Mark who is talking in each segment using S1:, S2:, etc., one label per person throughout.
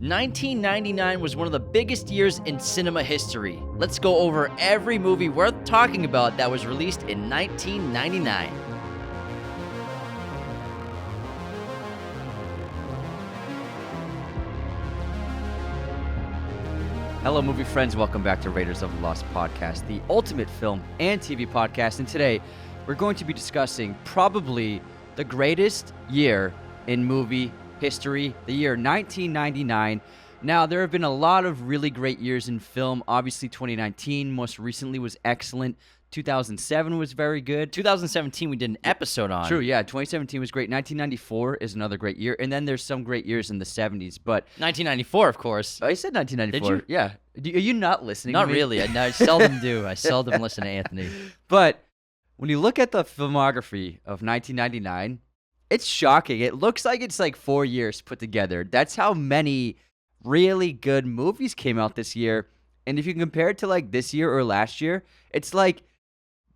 S1: 1999 was one of the biggest years in cinema history. Let's go over every movie worth talking about that was released in 1999. Hello, movie friends. Welcome back to Raiders of the Lost podcast, the ultimate film and TV podcast. And today, we're going to be discussing probably the greatest year in movie history, the year 1999. Now, there have been a lot of really great years in film. Obviously, 2019 most recently was excellent. 2007 was very good. 2017 we did an episode on.
S2: True, yeah. 2017 was great. 1994 is another great year. And then there's some great years in the 70s. But
S1: 1994, of course.
S2: I said 1994.
S1: Did you?
S2: Yeah. Are you not listening
S1: Not
S2: to me?
S1: really. I seldom do. I seldom listen to Anthony.
S2: But when you look at the filmography of 1999, it's shocking. It looks like it's like 4 years put together. That's how many really good movies came out this year. And if you compare it to like this year or last year, it's like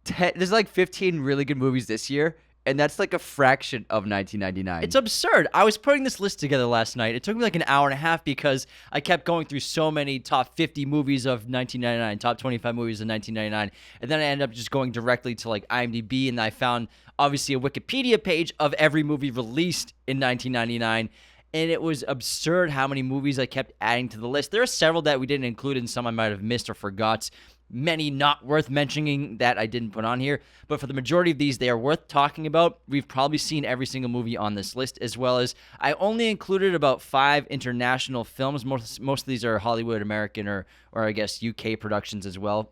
S2: there's like 15 really good movies this year, and that's like a fraction of 1999.
S1: It's absurd. I was putting this list together last night. It took me like an hour and a half because I kept going through so many top 50 movies of 1999, top 25 movies of 1999, and then I ended up just going directly to like IMDb, and I found obviously a Wikipedia page of every movie released in 1999. And it was absurd how many movies I kept adding to the list. There are several that we didn't include and some I might have missed or forgot. Many not worth mentioning that I didn't put on here. But for the majority of these, they are worth talking about. We've probably seen every single movie on this list, as well as I only included about 5 international films. Most of these are Hollywood, American, or I guess UK productions as well.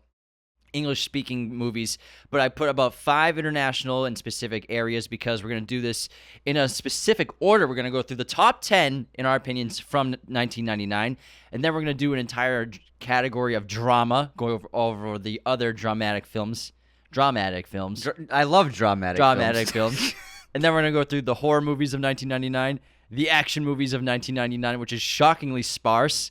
S1: English-speaking movies, but I put about 5 international in specific areas because we're going to do this in a specific order. We're going to go through the top 10, in our opinions, from 1999, and then we're going to do an entire category of drama, going over the other dramatic films.
S2: I love dramatic
S1: films. And then we're going to go through the horror movies of 1999, the action movies of 1999, which is shockingly sparse,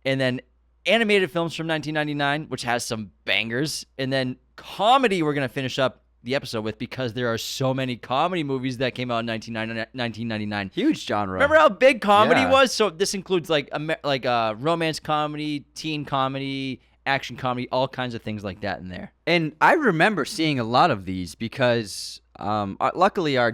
S1: and then animated films from 1999, which has some bangers, and then comedy we're going to finish up the episode with because there are so many comedy movies that came out in 1999.
S2: Huge genre.
S1: Remember how big comedy was? So this includes like romance comedy, teen comedy, action comedy, all kinds of things like that in there.
S2: And I remember seeing a lot of these because luckily our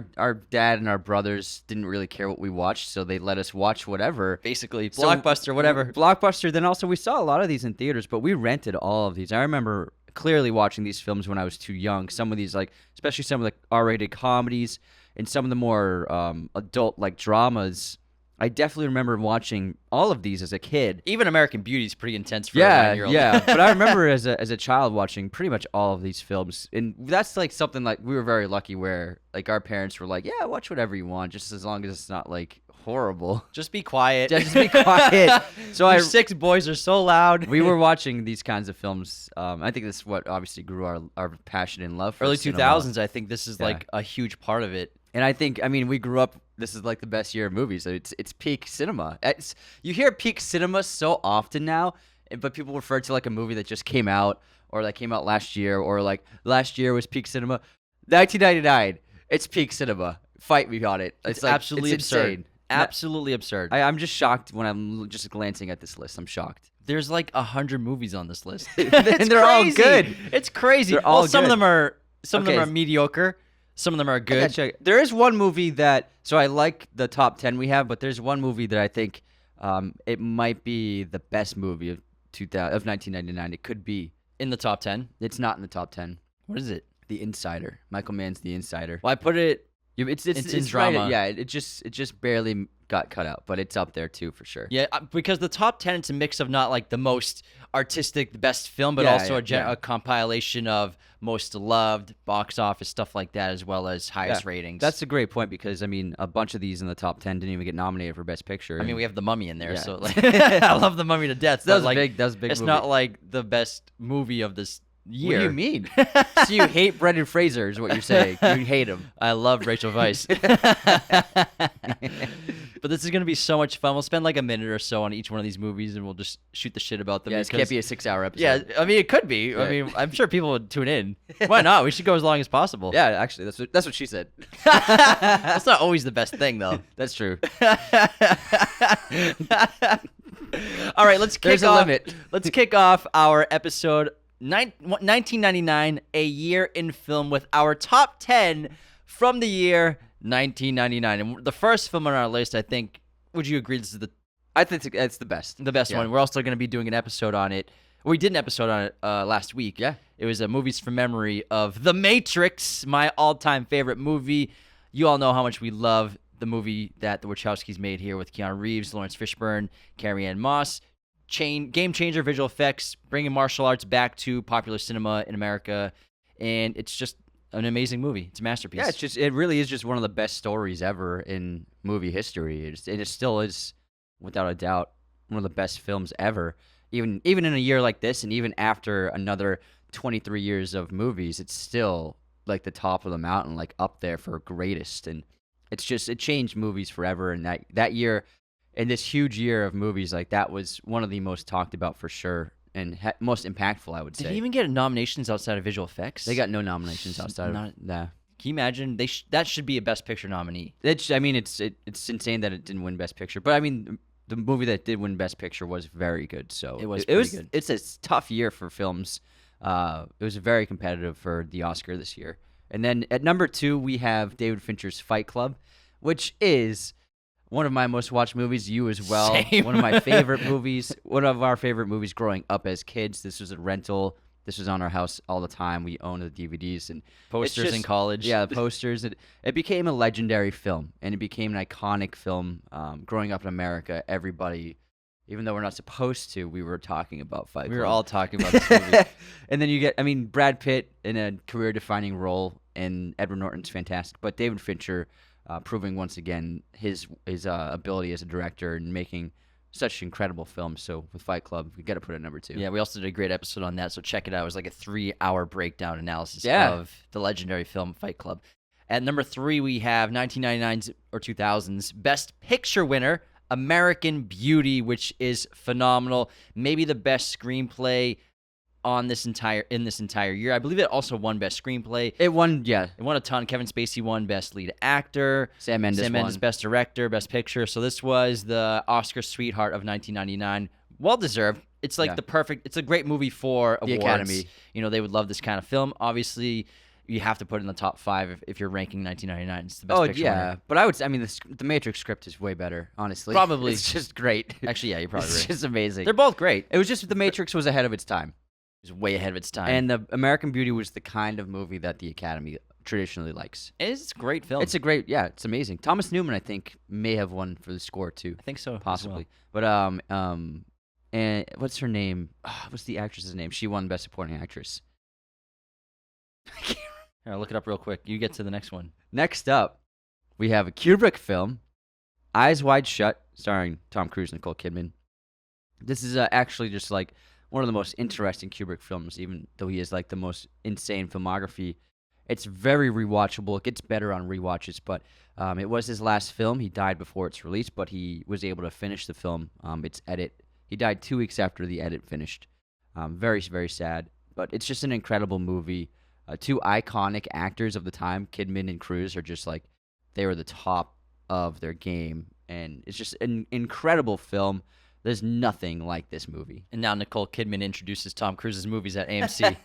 S2: dad and our brothers didn't really care what we watched, so they let us watch whatever.
S1: Basically, Blockbuster, whatever.
S2: Blockbuster. Then also we saw a lot of these in theaters, but we rented all of these. I remember clearly watching these films when I was too young. Some of these, like especially some of the R-rated comedies and some of the more adult like dramas. I definitely remember watching all of these as a kid.
S1: Even American Beauty is pretty intense for a 9-year-old.
S2: Yeah. But I remember as a child watching pretty much all of these films. And that's like something like we were very lucky where like our parents were like, yeah, watch whatever you want, just as long as it's not like horrible.
S1: Just be quiet.
S2: Just be quiet. So
S1: Your 6 boys are so loud.
S2: We were watching these kinds of films. I think this is what obviously grew our passion and love for
S1: early
S2: cinema.
S1: 2000s. I think this is like a huge part of it.
S2: And I think, we grew up, this is like the best year of movies. So it's peak cinema. You hear peak cinema so often now, but people refer to like a movie that just came out or that came out last year or like last year was peak cinema. 1999, it's peak cinema. Fight me on it.
S1: It's
S2: like,
S1: absolutely
S2: it's
S1: absurd.
S2: Insane.
S1: Absolutely absurd.
S2: I'm just shocked when I'm just glancing at this list. I'm shocked.
S1: There's like 100 movies on this list.
S2: And they're all good.
S1: It's crazy.
S2: They're all
S1: some
S2: good.
S1: of them are mediocre. Some of them are good.
S2: There is one movie that, so I like the top 10 we have, but there's one movie that I think it might be the best movie of 1999. It could be.
S1: In the top 10?
S2: It's not in the top 10.
S1: What is it?
S2: The Insider. Michael Mann's The Insider.
S1: Well, I put it.
S2: It's
S1: in drama.
S2: Right, yeah, it just barely got cut out, but it's up there too for sure.
S1: Yeah, because the top 10, it's a mix of not like the most artistic, the best film, but also a compilation of most loved, box office, stuff like that, as well as highest ratings.
S2: That's a great point because, a bunch of these in the top 10 didn't even get nominated for Best Picture.
S1: We have The Mummy in there, so like, I love The Mummy to death.
S2: That was big. That was a big
S1: It's
S2: movie.
S1: not like the best movie of this year.
S2: What do you mean? So you hate Brendan Fraser is what you're saying. You hate him.
S1: I love Rachel Weisz. But But this is going to be so much fun. We'll spend like a minute or so on each one of these movies, and we'll just shoot the shit about them.
S2: Yeah, it can't be a 6-hour episode.
S1: Yeah, I mean, it could be.
S2: Yeah.
S1: I mean, I'm sure people would tune in. Why not? We should go as long as possible.
S2: Yeah, actually, that's what she said.
S1: That's not always the best thing, though.
S2: That's true.
S1: All right, let's kick
S2: There's a
S1: off.
S2: limit.
S1: Let's kick off our episode 1999, a year in film, with our top 10 from the year 1999. And the first film on our list, I think, would you agree this is
S2: I think it's the best.
S1: the best
S2: Yeah.
S1: one? We're also going to be doing an episode on it. We did an episode on it last week.
S2: Yeah.
S1: It was a Movies from Memory of The Matrix, my all-time favorite movie. You all know how much we love the movie that the Wachowskis made here with Keanu Reeves, Lawrence Fishburne, Carrie-Anne Moss. Game changer visual effects, bringing martial arts back to popular cinema in America. And it's just an amazing movie. It's a masterpiece.
S2: Yeah, it really is just one of the best stories ever in movie history. It still is, without a doubt, one of the best films ever. Even in a year like this, and even after another 23 years of movies, it's still like the top of the mountain, like up there for greatest. And it changed movies forever. And that year, in this huge year of movies, like that was one of the most talked about for sure, and most impactful, I would say.
S1: Did he even get nominations outside of visual effects?
S2: They got no nominations outside of that.
S1: Can you imagine? That should be a Best Picture nominee.
S2: It's insane that it didn't win Best Picture, but I mean, the movie that did win Best Picture was very good. So
S1: It was pretty good.
S2: It's a tough year for films. It was very competitive for the Oscar this year. And then at number 2, we have David Fincher's Fight Club, which is one of my most watched movies. You as well.
S1: Same.
S2: One of my favorite movies. One of our favorite movies growing up as kids. This was a rental. This was on our house all the time. We owned the DVDs and
S1: Posters in college.
S2: Yeah, the posters. It became a legendary film, and it became an iconic film. Growing up in America, everybody, even though we're not supposed to, we were talking about Fight Club.
S1: We were all talking about this movie.
S2: And then you get, Brad Pitt in a career-defining role, and Edward Norton's fantastic. But David Fincher proving once again his ability as a director and making such incredible films. So with Fight Club, we got to put it at number 2.
S1: Yeah, we also did a great episode on that, so check it out. It was like a 3-hour breakdown analysis
S2: Yeah.
S1: of the legendary film Fight Club. At number 3, we have 1999's or 2000's Best Picture winner, American Beauty, which is phenomenal. Maybe the best screenplay in this entire year. I believe it also won Best Screenplay.
S2: It won, yeah.
S1: It won a ton. Kevin Spacey won Best Lead Actor.
S2: Sam Mendes won.
S1: Best Director, Best Picture. So this was the Oscar sweetheart of 1999. Well deserved. It's like it's a great movie for
S2: The
S1: awards.
S2: Academy.
S1: You know, they would love this kind of film. Obviously, you have to put it in the top 5 if you're ranking 1999. It's the best picture winner.
S2: But the Matrix script is way better, honestly.
S1: Probably.
S2: It's just great.
S1: Actually, yeah, you're probably
S2: It's
S1: right.
S2: just amazing.
S1: They're both great.
S2: It was just the Matrix was ahead of its time.
S1: It was way ahead of its time.
S2: And the American Beauty was the kind of movie that the Academy traditionally likes.
S1: It's a great film.
S2: It's it's amazing. Thomas Newman, I think, may have won for the score too.
S1: I think so. as
S2: Possibly.
S1: well.
S2: But and what's her name? What's the actress's name? She won Best Supporting Actress.
S1: Here, I'll look it up real quick. You get to the next one.
S2: Next up, we have a Kubrick film, Eyes Wide Shut, starring Tom Cruise and Nicole Kidman. This is actually just like one of the most interesting Kubrick films, even though he has like the most insane filmography. It's very rewatchable. It gets better on rewatches, but it was his last film. He died before its release, but he was able to finish the film, its edit. He died 2 weeks after the edit finished. Very, very sad, but it's just an incredible movie. 2 iconic actors of the time, Kidman and Cruise, are just like, they were the top of their game, and it's just an incredible film. There's nothing like this movie.
S1: And now Nicole Kidman introduces Tom Cruise's movies at AMC.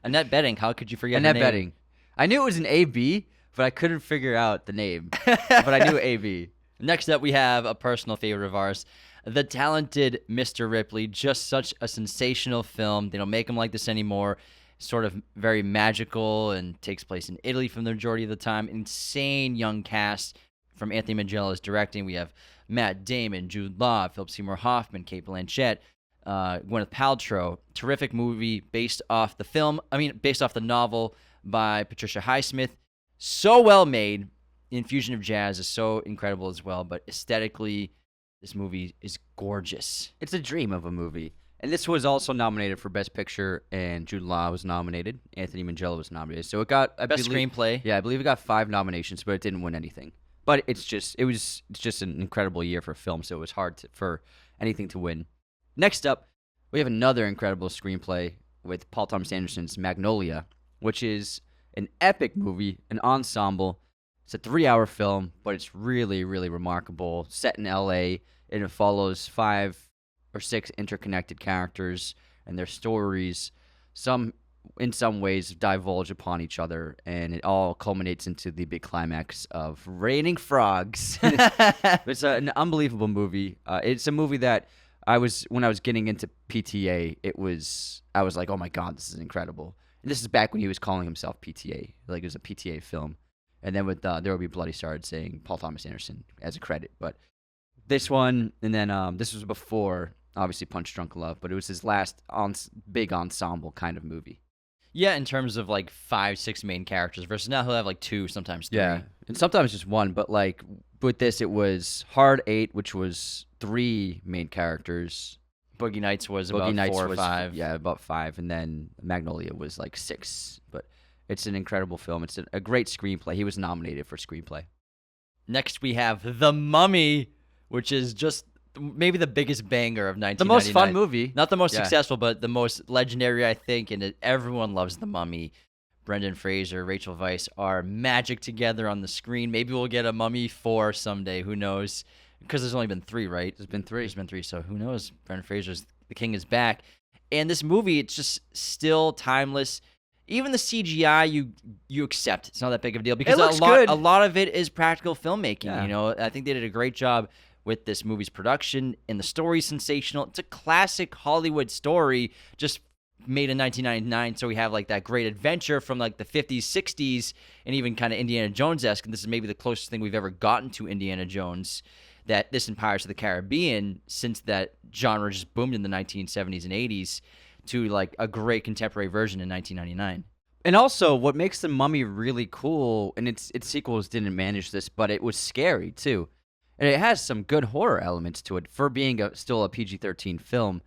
S1: Annette Bening, how could you forget
S2: Annette
S1: her name?
S2: Bening. I knew it was an A.B., but I couldn't figure out the name. But I knew A.B.
S1: Next up, we have a personal favorite of ours, The Talented Mr. Ripley. Just such a sensational film. They don't make them like this anymore. Sort of very magical and takes place in Italy for the majority of the time. Insane young cast from Anthony Mangiela's directing. We have Matt Damon, Jude Law, Philip Seymour Hoffman, Kate Blanchett, Gwyneth Paltrow. Terrific movie based off the novel by Patricia Highsmith. So well made. The infusion of jazz is so incredible as well, but aesthetically, this movie is gorgeous.
S2: It's a dream of a movie. And this was also nominated for Best Picture, and Jude Law was nominated. Anthony Mangiela was nominated. So it got
S1: Best screenplay.
S2: Yeah, I believe it got 5 nominations, but it didn't win anything. But it's just an incredible year for film, so it was hard for anything to win. Next up, we have another incredible screenplay with Paul Thomas Anderson's Magnolia, which is an epic movie, an ensemble. It's a 3-hour film, but it's really, really remarkable. Set in L.A., and it follows 5 or 6 interconnected characters and their stories. In some ways, divulge upon each other, and it all culminates into the big climax of raining frogs. It's an unbelievable movie. It's a movie that when I was getting into PTA, I was like, oh my God, this is incredible. And this is back when he was calling himself PTA, like it was a PTA film. And then with There Will Be Blood, he started saying Paul Thomas Anderson as a credit. But this one, and then this was before, obviously, Punch Drunk Love, but it was his last big ensemble kind of movie.
S1: Yeah, in terms of like 5, 6 main characters versus now he'll have like 2, sometimes 3.
S2: Yeah, and sometimes just 1. But like with this, it was Hard 8, which was 3 main characters.
S1: Boogie Nights was about 4 or 5.
S2: Yeah, about 5, and then Magnolia was like 6. But it's an incredible film. It's a great screenplay. He was nominated for screenplay.
S1: Next, we have The Mummy, which is just maybe the biggest banger of 1999.
S2: The most fun movie.
S1: Not the most successful, but the most legendary, I think, and everyone loves The Mummy. Brendan Fraser, Rachel Weisz are magic together on the screen. Maybe we'll get a Mummy 4 someday. Who knows? Because there's only been 3, right?
S2: There's been 3.
S1: There's been 3, so who knows? Brendan Fraser's The King is back. And this movie, it's just still timeless. Even the CGI, you accept. It's not that big of a deal because
S2: it looks good.
S1: A lot of it is practical filmmaking.
S2: Yeah.
S1: You know, I think they did a great job with this movie's production, and the story's sensational. It's a classic Hollywood story, just made in 1999. So we have like that great adventure from like the 50s, 60s, and even kind of Indiana Jones-esque. And this is maybe the closest thing we've ever gotten to Indiana Jones. That this and Pirates of the Caribbean, since that genre just boomed in the 1970s and 80s, to like a great contemporary version in 1999.
S2: And also, what makes The Mummy really cool, and its sequels didn't manage this, but it was scary too. And it has some good horror elements to it for being still a PG-13 film,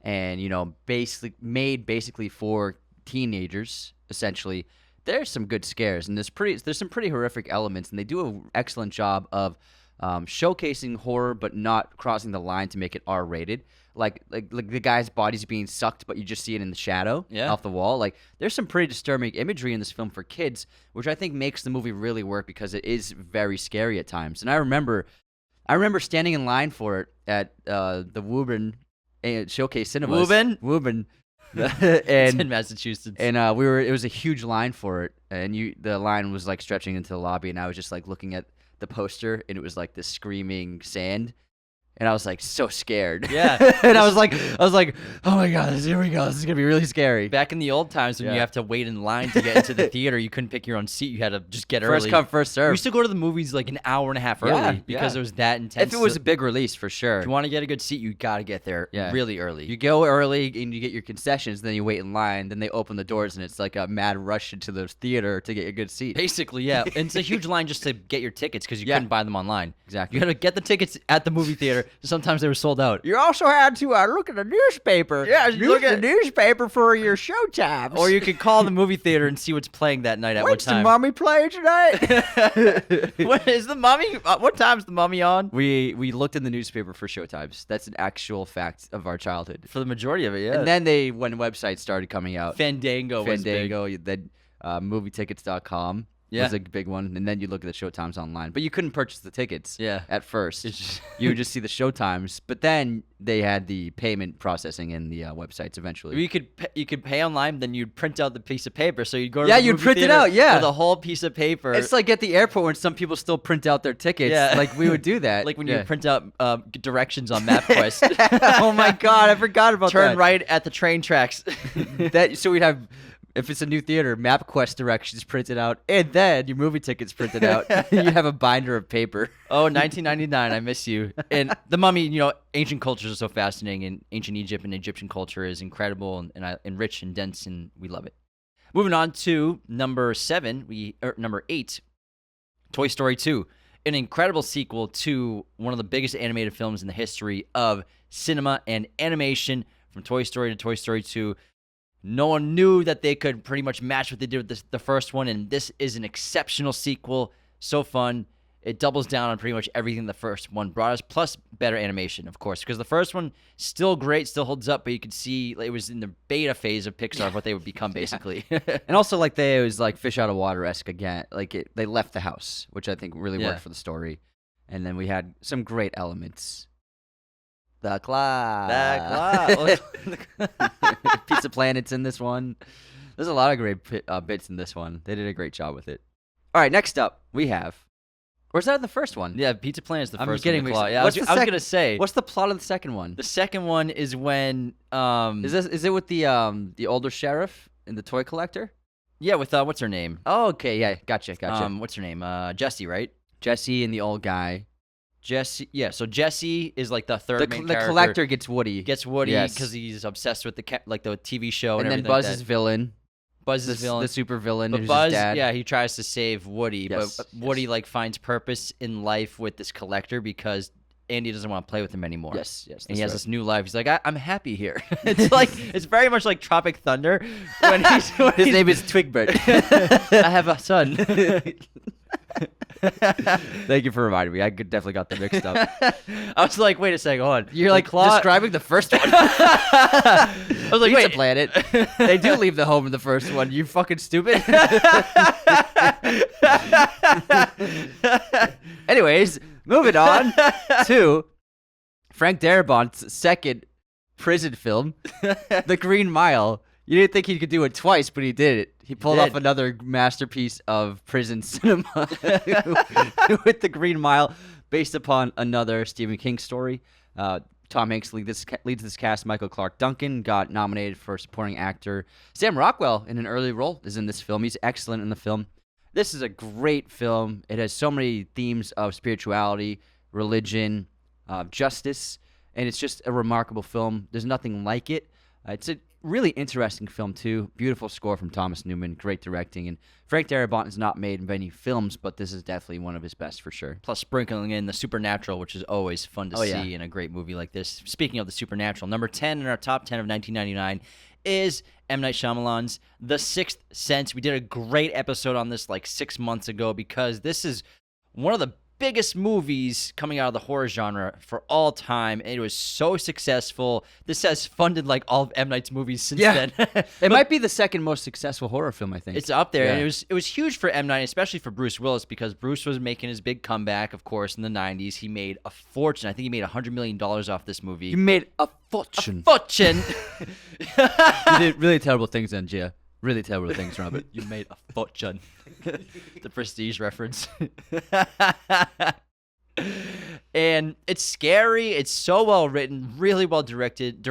S2: and basically for teenagers essentially. There's some good scares, and there's some pretty horrific elements, and they do an excellent job of showcasing horror, but not crossing the line to make it R-rated. Like the guy's body's being sucked, but you just see it in the shadow off the wall. Like there's some pretty disturbing imagery in this film for kids, which I think makes the movie really work because it is very scary at times. And I remember standing in line for it at the Woburn Showcase Cinemas. Woburn.
S1: It's in Massachusetts.
S2: And it was a huge line for it, and the line was like stretching into the lobby, and I was just like looking at the poster, and it was like this screaming sand. And I was like so scared.
S1: Yeah.
S2: And I was like, oh my God, here we go. This is gonna be really scary.
S1: Back in the old times when you have to wait in line to get into the theater, you couldn't pick your own seat. You had to just get early.
S2: First come, first serve.
S1: We used to go to the movies like an hour and a half early because it was that intense.
S2: If it was a big release, for sure.
S1: If you want to get a good seat, you got to get there really early.
S2: You go early and you get your concessions, then you wait in line, then they open the doors and it's like a mad rush into the theater to get a good seat.
S1: Basically, yeah. And it's a huge line just to get your tickets because you couldn't buy them online.
S2: Exactly.
S1: You got to get the tickets at the movie theater. Sometimes they were sold out.
S2: You also had to look at the newspaper.
S1: Yeah,
S2: look at the newspaper for your showtimes.
S1: Or you could call the movie theater and see what's playing that night at what time.
S2: What's the Mummy playing tonight?
S1: What is the Mummy? What time's the Mummy on?
S2: We looked in the newspaper for showtimes. That's an actual fact of our childhood.
S1: For the majority of it, yeah.
S2: And then when websites started coming out,
S1: Fandango was big.
S2: Then movietickets.com. Was a big one, and then you look at the showtimes online, but you couldn't purchase the tickets. At first, you would just see the showtimes, but then they had the payment processing in the websites eventually.
S1: You could pay online, then you'd print out the piece of paper. So you'd go to the
S2: you'd
S1: movie
S2: print it
S1: theater
S2: out,
S1: with a whole piece of paper.
S2: It's like at the airport when some people still print out their tickets. Like we would do that.
S1: Like when you print out directions on MapQuest.
S2: Oh my God, I forgot about that.
S1: Turn right at the train tracks.
S2: So we'd have. If it's a new theater, MapQuest directions printed out, and then your movie tickets printed out. You have a binder of paper.
S1: Oh, 1999, I miss you. And The Mummy, ancient cultures are so fascinating, and ancient Egypt and Egyptian culture is incredible and rich and dense, and we love it. Moving on to number 8, Toy Story 2, an incredible sequel to one of the biggest animated films in the history of cinema and animation, from Toy Story to Toy Story 2. No one knew that they could pretty much match what they did with the first one, and this is an exceptional sequel. So fun. it doubles down on pretty much everything the first one brought us, plus better animation, of course, because the first one still great, still holds up, but you could see it was in the beta phase of Pixar of what they would become basically.
S2: And also, like, it was like fish out of water-esque again. Like, they left the house, which I think really worked for the story. And then we had some great elements. The claw. Pizza Planet's in this one. There's a lot of great bits in this one. They did a great job with it. All right, next up, we have... Or is that the first one?
S1: Yeah, Pizza Planet is the
S2: I'm
S1: first
S2: getting
S1: one.
S2: mixed up.
S1: Yeah, I was going to say...
S2: What's the plot of the second one?
S1: The second one is when...
S2: Is it with the older sheriff and the toy collector?
S1: Yeah, with... what's her name?
S2: Oh, okay, yeah, gotcha.
S1: What's her name? Jessie, right?
S2: Jesse and the old guy.
S1: Jesse, yeah. So Jesse is like the third main character.
S2: The collector gets Woody.
S1: Because he's obsessed with the TV show and
S2: then
S1: everything.
S2: Buzz's villain.
S1: Buzz's villain,
S2: the super villain.
S1: But
S2: who's
S1: Buzz,
S2: his dad.
S1: yeah, he tries to save Woody,
S2: Yes,
S1: but Woody like finds purpose in life with this collector because Andy doesn't want to play with him anymore.
S2: Yes.
S1: And he has this new life. He's like, I'm happy here. It's very much like Tropic Thunder. When
S2: his name is Twigbert.
S1: I have a son.
S2: Thank you for reminding me. I definitely got them mixed up.
S1: I was like, wait a second, hold on.
S2: You're like describing the first one.
S1: I was like,
S2: Pizza
S1: wait.
S2: Planet. They do leave the home in the first one. You fucking stupid. Anyways, moving on to Frank Darabont's second prison film, The Green Mile. You didn't think he could do it twice, but he did it. He pulled off another masterpiece of prison cinema with The Green Mile, based upon another Stephen King story. Tom Hanks leads this cast. Michael Clark Duncan got nominated for supporting actor. Sam Rockwell, in an early role, is in this film. He's excellent in the film. This is a great film. It has so many themes of spirituality, religion, justice, and it's just a remarkable film. There's nothing like it. It's a really interesting film, too. Beautiful score from Thomas Newman, great directing. And Frank Darabont has not made many films, but this is definitely one of his best for sure.
S1: Plus sprinkling in the supernatural, which is always fun to see in a great movie like this. Speaking of the supernatural, number 10 in our top 10 of 1999 is M. Night Shyamalan's The Sixth Sense. We did a great episode on this like 6 months ago because this is one of the biggest movies coming out of the horror genre for all time. It was so successful. This has funded like all of M. Night's movies since then.
S2: It might be the second most successful horror film, I think.
S1: It's up there. And it was huge for M. Night, especially for Bruce Willis, because Bruce was making his big comeback, of course, in the 90s. He made a fortune. I think he made $100 million off this movie.
S2: You made a fortune.
S1: Fortune!
S2: You did really terrible things then, Gia. Really terrible things, Robert.
S1: You made a fortune. The Prestige reference. And it's scary. It's so well written, really well directed.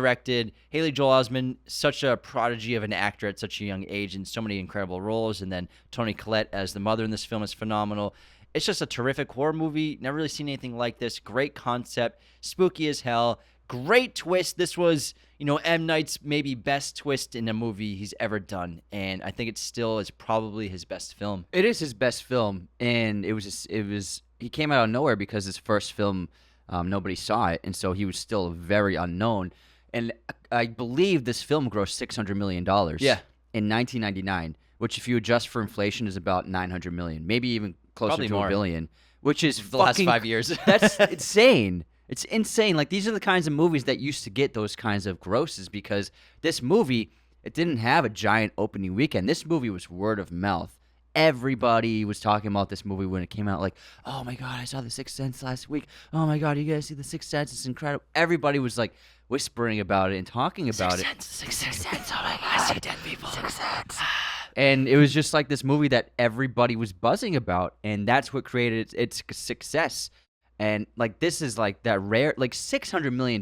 S1: Haley Joel Osment, such a prodigy of an actor at such a young age, in so many incredible roles. And then Toni Collette as the mother in this film is phenomenal. It's just a terrific horror movie. Never really seen anything like this. Great concept, spooky as hell. Great twist. This was, M. Night's maybe best twist in a movie he's ever done, and I think it still is probably his best film.
S2: It is his best film, and he came out of nowhere because his first film, nobody saw it, and so he was still very unknown. And I believe this film grossed $600 million in 1999, which if you adjust for inflation is about $900 million, maybe even closer
S1: Probably
S2: to
S1: more.
S2: $1 billion, which is
S1: The last 5 years.
S2: That's insane. It's insane. Like, these are the kinds of movies that used to get those kinds of grosses, because this movie, it didn't have a giant opening weekend. This movie was word of mouth. Everybody was talking about this movie when it came out, like, oh my God, I saw The Sixth Sense last week. Oh my God, you guys see The Sixth Sense? It's incredible. Everybody was like whispering about it and talking about it.
S1: Sixth Sense. Oh my God, I see dead people. Sixth Sense.
S2: And it was just like this movie that everybody was buzzing about, and that's what created its success. And like, this is like that rare, like $600 million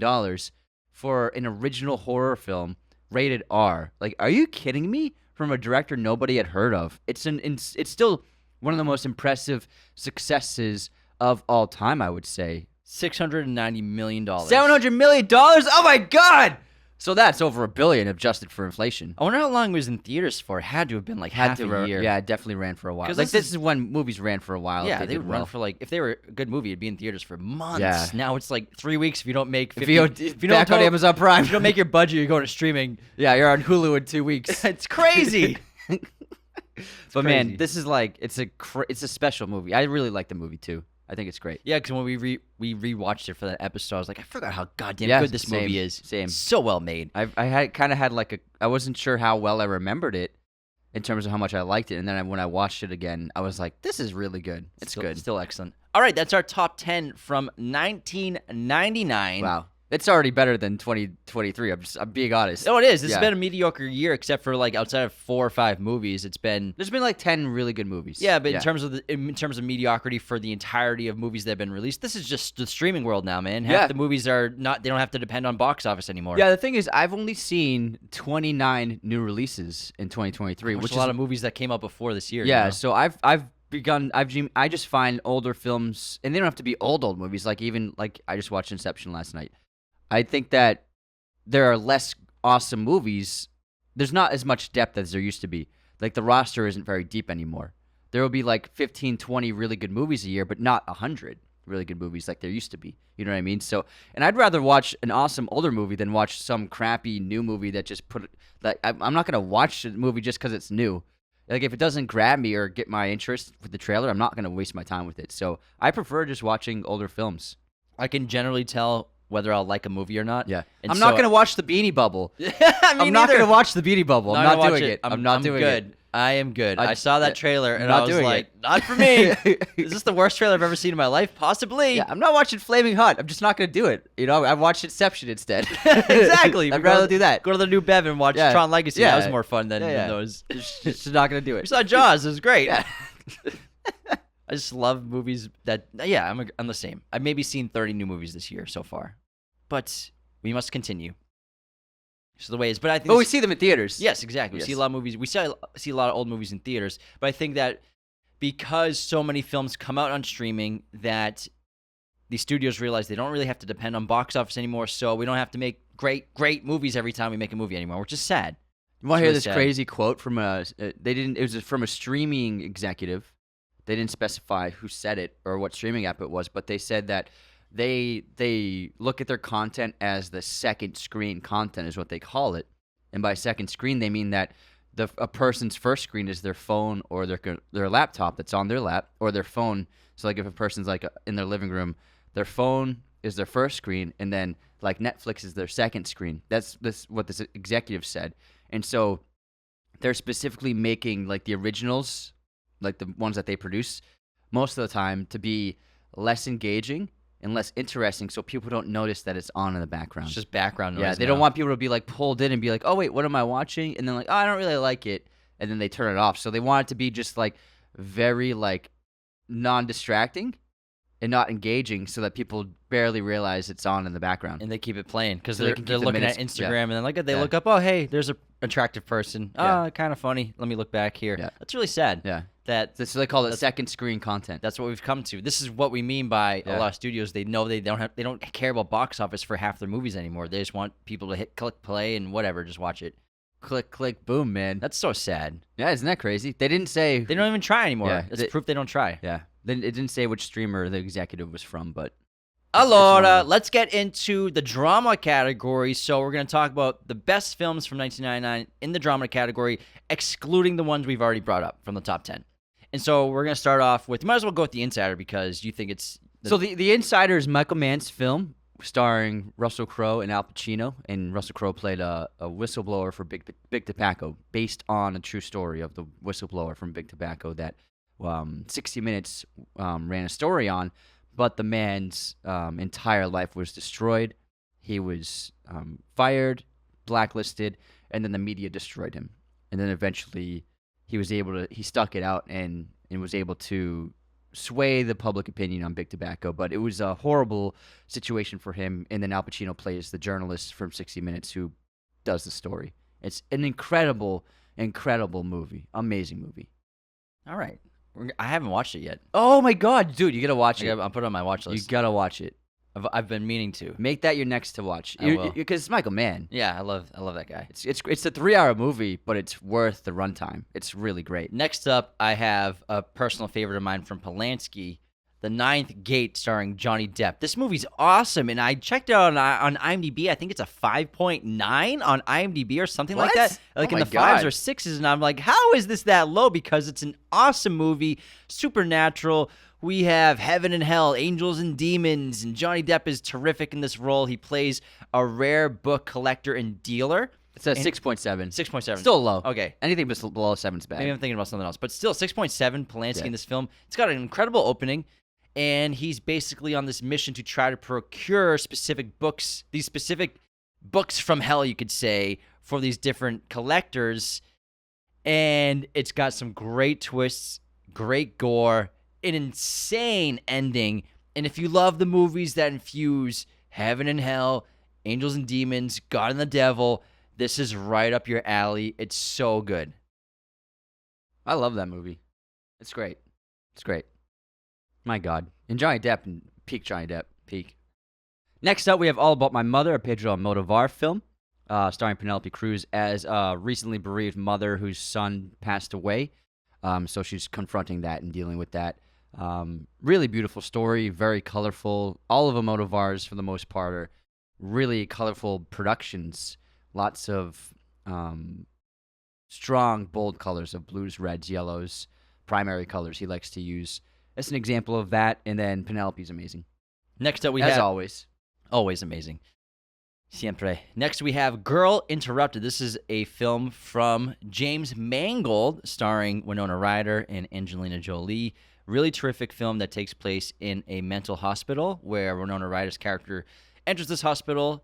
S2: for an original horror film rated R. Like, are you kidding me? From a director nobody had heard of. It's still one of the most impressive successes of all time, I would say.
S1: $690 million.
S2: $700 million? Oh my God! So that's over $1 billion adjusted for inflation.
S1: I wonder how long it was in theaters for. It had to have been like half a year.
S2: Yeah, it definitely ran for a while.
S1: 'Cause
S2: Like, this is when movies ran for a while.
S1: Yeah,
S2: if
S1: they
S2: did
S1: would
S2: well.
S1: run for like, if they were a good movie, it'd be in theaters for months.
S2: Yeah.
S1: Now it's like 3 weeks if you don't make 50.
S2: If you back on Amazon Prime.
S1: If you don't make your budget, you're going to streaming.
S2: Yeah, you're on Hulu in 2 weeks.
S1: It's crazy.
S2: But man, this is like, it's a special movie. I really like the movie too. I think it's great.
S1: Yeah, because when we rewatched it for that episode, I was like, I forgot how goddamn
S2: Yeah,
S1: good this
S2: same,
S1: movie is.
S2: same.
S1: It's so well made.
S2: I had kind of had like I wasn't sure how well I remembered it in terms of how much I liked it, and then when I watched it again, I was like, this is really good. It's good.
S1: Still excellent. All right, that's our top 10 from 1999.
S2: Wow. It's already better than 2023. I'm being honest.
S1: Oh, it is. This
S2: Yeah.
S1: has been a mediocre year, except for like outside of 4 or 5 movies. It's been
S2: There's been like 10 really good movies.
S1: yeah, but in terms of mediocrity for the entirety of movies that have been released, this is just the streaming world now, man. Half
S2: Yeah.
S1: the movies are not. They don't have to depend on box office anymore.
S2: Yeah, the thing is, I've only seen 29 new releases in 2023, which
S1: which
S2: is
S1: a lot of movies that came out before this year.
S2: yeah.
S1: you know?
S2: So I just find older films, and they don't have to be old movies. Like even like I just watched Inception last night. I think that there are less awesome movies. There's not as much depth as there used to be. Like the roster isn't very deep anymore. There will be like 15, 20 really good movies a year, but not 100 really good movies like there used to be. You know what I mean? So, and I'd rather watch an awesome older movie than watch some crappy new movie that just I'm not going to watch a movie just because it's new. Like if it doesn't grab me or get my interest with the trailer, I'm not going to waste my time with it. So I prefer just watching older films.
S1: I can generally tell whether I'll like a movie or not.
S2: Yeah.
S1: And
S2: I'm
S1: so-
S2: not going to watch The Beanie Bubble.
S1: Me
S2: I'm not
S1: neither.
S2: going to watch The Beanie Bubble. I'm
S1: Not
S2: not
S1: gonna watch
S2: doing
S1: it.
S2: it. I'm not doing
S1: good.
S2: it.
S1: I am good. I saw that trailer and
S2: not
S1: I was
S2: doing
S1: like,
S2: it.
S1: not for me. Is this the worst trailer I've ever seen in my life? Possibly.
S2: Yeah, I'm not watching Flaming Hot. I'm just not going to do it. You know, I watched Inception instead.
S1: Exactly.
S2: I'd rather do that.
S1: Go to the New Bev and watch
S2: Yeah.
S1: Tron Legacy.
S2: Yeah.
S1: That was more fun than
S2: Yeah.
S1: those.
S2: Just not going to do
S1: We
S2: it.
S1: saw Jaws. It was great.
S2: Yeah.
S1: I just love movies that. Yeah, I'm the same. I've maybe seen 30 new movies this year so far, but we must continue. Just the way it is. But I think.
S2: But we see them in theaters.
S1: Yes, exactly. We
S2: Yes.
S1: see a lot of movies. We see a lot of old movies in theaters. But I think that because so many films come out on streaming, that the studios realize they don't really have to depend on box office anymore. So we don't have to make great movies every time we make a movie anymore, which is sad.
S2: You want to
S1: It's
S2: hear
S1: really
S2: this
S1: sad.
S2: crazy quote from it was from a streaming executive. They didn't specify who said it or what streaming app it was, but they said that they look at their content as the second screen content is what they call it. And by second screen, they mean that a person's first screen is their phone or their laptop that's on their lap or their phone. So like if a person's like in their living room, their phone is their first screen, and then like Netflix is their second screen. That's what this executive said. And so they're specifically making like the originals, like the ones that they produce, most of the time to be less engaging and less interesting, so people don't notice that it's on in the background.
S1: It's just background noise.
S2: Yeah, they
S1: now.
S2: don't want people to be like pulled in and be like, oh wait, what am I watching? And then like, oh, I don't really like it, and then they turn it off. So they want it to be just like very like non-distracting and not engaging, so that people barely realize it's on in the background.
S1: And they keep it playing because
S2: So they
S1: they're
S2: can keep the
S1: looking
S2: minutes-
S1: at Instagram
S2: yeah.
S1: and then they
S2: Yeah.
S1: look up, oh hey, there's a attractive person.
S2: Yeah.
S1: Oh, kind of funny. Let me look back here.
S2: Yeah.
S1: That's really sad.
S2: Yeah,
S1: That
S2: so they call it second screen content.
S1: that's what we've come to. This is what we mean by a
S2: Yeah.
S1: lot of studios. They know they don't care about box office for half their movies anymore. They just want people to hit click play and whatever, just watch it.
S2: Click, click, boom, man.
S1: That's so sad.
S2: Yeah, isn't that crazy? They didn't say.
S1: They don't even try anymore.
S2: Yeah,
S1: It's
S2: they-
S1: proof they don't try.
S2: Yeah, then it didn't say which streamer the executive was from, but
S1: Allora, let's get into the drama category. So we're going to talk about the best films from 1999 in the drama category, excluding the ones we've already brought up from the top 10. And so we're going to start off with, you might as well go with The Insider because you think it's...
S2: So the Insider is Michael Mann's film starring Russell Crowe and Al Pacino, and Russell Crowe played a whistleblower for Big Tobacco, based on a true story of the whistleblower from Big Tobacco that 60 Minutes ran a story on, but the man's entire life was destroyed. He was fired, blacklisted, and then the media destroyed him. And then eventually he stuck it out and was able to sway the public opinion on Big Tobacco, but it was a horrible situation for him. And then Al Pacino plays the journalist from 60 Minutes who does the story. It's an incredible movie. Amazing movie.
S1: All right. I haven't watched it yet.
S2: Oh my God, dude, you gotta watch it.
S1: I'll put it on my watch
S2: You
S1: list.
S2: gotta watch it.
S1: I've been meaning to.
S2: Make that your next to watch.
S1: I will.
S2: Because it's Michael Mann.
S1: Yeah, I love that guy.
S2: It's a 3-hour movie, but it's worth the runtime. It's really great.
S1: Next up, I have a personal favorite of mine from Polanski, The Ninth Gate, starring Johnny Depp. This movie's awesome, and I checked it out on IMDb. I think it's a 5.9 on IMDb or something like
S2: What?
S1: that. Like
S2: Oh
S1: in
S2: my
S1: the 5s
S2: God.
S1: or 6s, and I'm like, how is this that low? Because it's an awesome movie, supernatural, We have Heaven and Hell, Angels and Demons, and Johnny Depp is terrific in this role. He plays a rare book collector and dealer.
S2: It's a 6.7.
S1: 6.7.
S2: Still low.
S1: Okay.
S2: Anything below 7 is bad.
S1: Maybe I'm thinking about something else. But still, 6.7, Polanski in this film. It's got an incredible opening, and he's basically on this mission to try to procure specific books, these specific books from hell, you could say, for these different collectors. And it's got some great twists, great gore, an insane ending. And if you love the movies that infuse heaven and hell, angels and demons, God and the devil, this is right up your alley. It's so good.
S2: I love that movie. It's great. It's great. My God. And Johnny Depp, and peak Johnny Depp. Peak. Next up, we have All About My Mother, a Pedro Almodovar film, starring Penelope Cruz as a recently bereaved mother whose son passed away. So she's confronting that and dealing with that. Really beautiful story, very colorful. All of Almodovar's, for the most part, are really colorful productions. Lots of strong, bold colors of blues, reds, yellows, primary colors he likes to use. That's an example of that. And then Penelope's amazing.
S1: Next up, we
S2: As
S1: have...
S2: always.
S1: Always amazing. Siempre. Next, we have Girl Interrupted. This is a film from James Mangold, starring Winona Ryder and Angelina Jolie. Really terrific film that takes place in a mental hospital where Winona Ryder's character enters this hospital,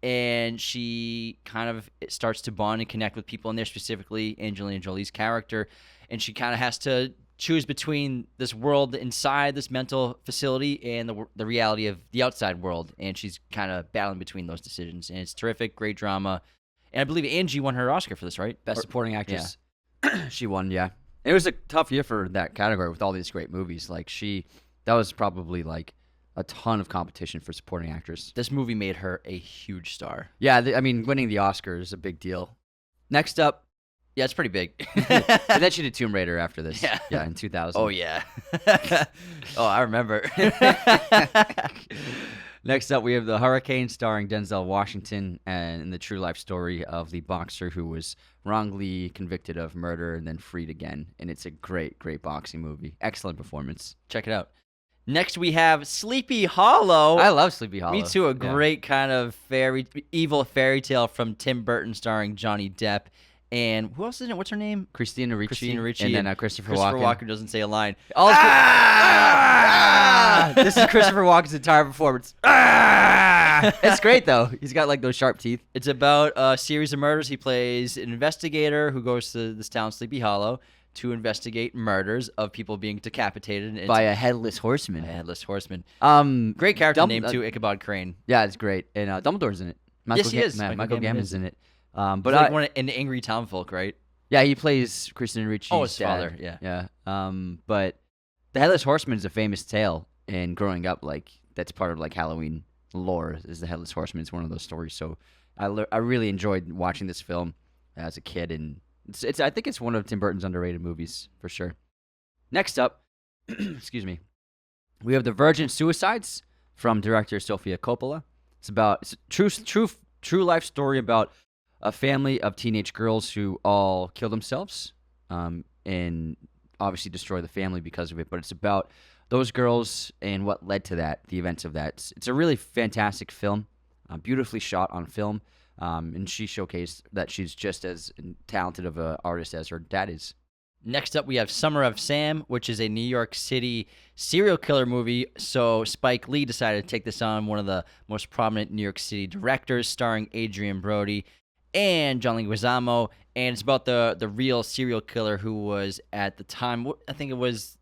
S1: and she kind of starts to bond and connect with people in there, specifically Angelina Jolie's character, and she kind of has to choose between this world inside this mental facility and the reality of the outside world, and she's kind of battling between those decisions, and it's terrific, great drama, and I believe Angie won her Oscar for this, right?
S2: Best supporting actress. Yeah. She won, yeah. It was a tough year for that category with all these great movies. Like that was probably like a ton of competition for supporting actress.
S1: This movie made her a huge star.
S2: Yeah, I mean, winning the Oscar is a big deal. Next up,
S1: yeah, it's pretty big.
S2: and then she did Tomb Raider after this.
S1: Yeah,
S2: in 2000.
S1: Oh yeah. Oh, I remember.
S2: Next up, we have The Hurricane, starring Denzel Washington, and the true life story of the boxer who was wrongly convicted of murder and then freed again. And it's a great, great boxing movie. Excellent performance.
S1: Check it out. Next, we have Sleepy Hollow.
S2: I love Sleepy Hollow.
S1: Me too. A great kind of evil fairy tale from Tim Burton, starring Johnny Depp. And who else is in it? What's her name?
S2: Christina Ricci.
S1: Christina Ricci.
S2: And then Christopher Walken.
S1: Christopher Walken doesn't say a line.
S2: This is Christopher Walken's entire performance. It's great, though. He's got like those sharp teeth.
S1: It's about a series of murders. He plays an investigator who goes to this town, Sleepy Hollow, to investigate murders of people being decapitated.
S2: By a headless horseman.
S1: A headless horseman.
S2: Great
S1: Great character name, too, Ichabod Crane.
S2: Yeah, it's great. And Dumbledore's in it.
S1: Yes, he is.
S2: Michael Gambon's in it.
S1: But like an angry townfolk, right?
S2: Yeah, he plays Christina Ricci's
S1: his
S2: dad.
S1: father. Yeah.
S2: But the Headless Horseman is a famous tale, and growing up, like that's part of like Halloween lore. Is the Headless Horseman? It's one of those stories. So I really enjoyed watching this film as a kid, and it's I think it's one of Tim Burton's underrated movies for sure. Next up, excuse me, we have The Virgin Suicides from director Sofia Coppola. It's a true life story about a family of teenage girls who all kill themselves and obviously destroy the family because of it. But it's about those girls and what led to that, the events of that. It's a really fantastic film, beautifully shot on film, and she showcased that she's just as talented of an artist as her dad is.
S1: Next up, we have Summer of Sam, which is a New York City serial killer movie. So Spike Lee decided to take this on, one of the most prominent New York City directors, starring Adrian Brody and John Leguizamo, and it's about the real serial killer who was at the time. I think it was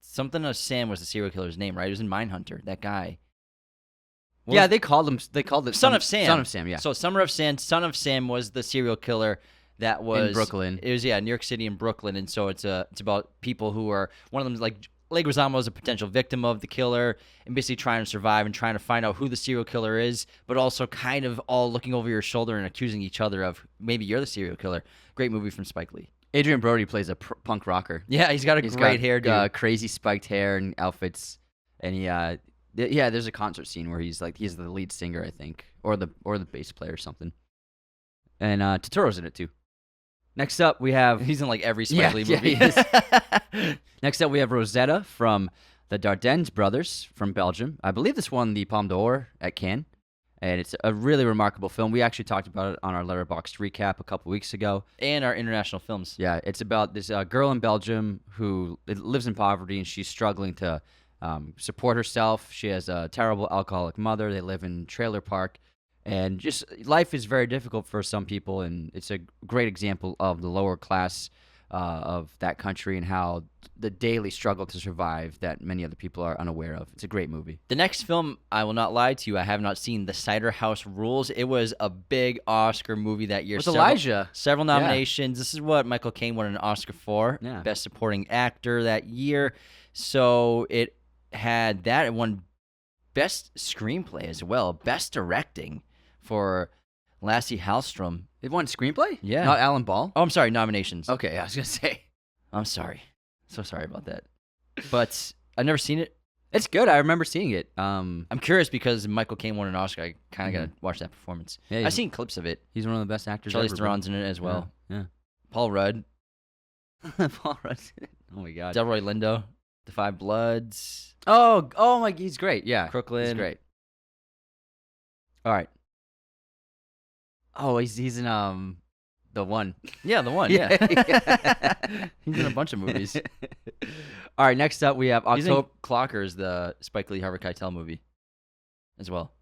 S1: something of Sam was the serial killer's name, right? It was in Mindhunter. That guy.
S2: They called it
S1: Son of Sam.
S2: Son of Sam, yeah.
S1: So Summer of Sam, Son of Sam was the serial killer that was
S2: in Brooklyn.
S1: It was New York City and Brooklyn, and so it's about people who are, one of them is like Leguizamo is a potential victim of the killer and basically trying to survive and trying to find out who the serial killer is, but also kind of all looking over your shoulder and accusing each other of maybe you're the serial killer. Great movie from Spike Lee.
S2: Adrian Brody plays a punk rocker.
S1: Yeah, he's got a great hairdo.
S2: Crazy spiked hair and outfits. And there's a concert scene where he's the lead singer, I think, or the bass player or something. And Totoro's in it too. Next up, we have
S1: He's in like every Spike Lee movie.
S2: Next up, we have Rosetta from the Dardenne brothers from Belgium. I believe this won the Palme d'Or at Cannes, and it's a really remarkable film. We actually talked about it on our Letterboxd recap a couple weeks ago.
S1: And our international films.
S2: Yeah, it's about this girl in Belgium who lives in poverty, and she's struggling to support herself. She has a terrible alcoholic mother. They live in trailer park, and just life is very difficult for some people, and it's a great example of the lower class of that country and how the daily struggle to survive that many other people are unaware of. It's a great movie.
S1: The next film, I will not lie to you, I have not seen. The Cider House Rules. It was a big Oscar movie that year.
S2: With Elijah.
S1: Several nominations. This is what Michael Caine won an Oscar for.
S2: Yeah.
S1: Best Supporting Actor that year. So it had that. It won Best Screenplay as well. Best Directing for Lasse Hallström.
S2: It won screenplay?
S1: Yeah.
S2: Not Alan Ball?
S1: Oh, I'm sorry, nominations.
S2: Okay, I was going to say.
S1: I'm sorry. So sorry about that. But I've never seen it.
S2: It's good. I remember seeing it.
S1: I'm curious because Michael Caine won an Oscar. I kind of got to watch that performance.
S2: Yeah,
S1: I've seen clips of it.
S2: He's one of the best actors
S1: Charlize
S2: ever.
S1: Theron's in it as well.
S2: Yeah.
S1: Paul Rudd,
S2: Paul Rudd's in it. Oh, my God.
S1: Delroy Lindo, The Five Bloods,
S2: Oh my, he's great. Yeah.
S1: Crooklyn.
S2: He's great. All right. Oh, he's in the one.
S1: Yeah, the one. Yeah, he's in a bunch of movies.
S2: All right, next up we have
S1: He's in
S2: October.
S1: Clockers, the Spike Lee Harvey Keitel movie, as well.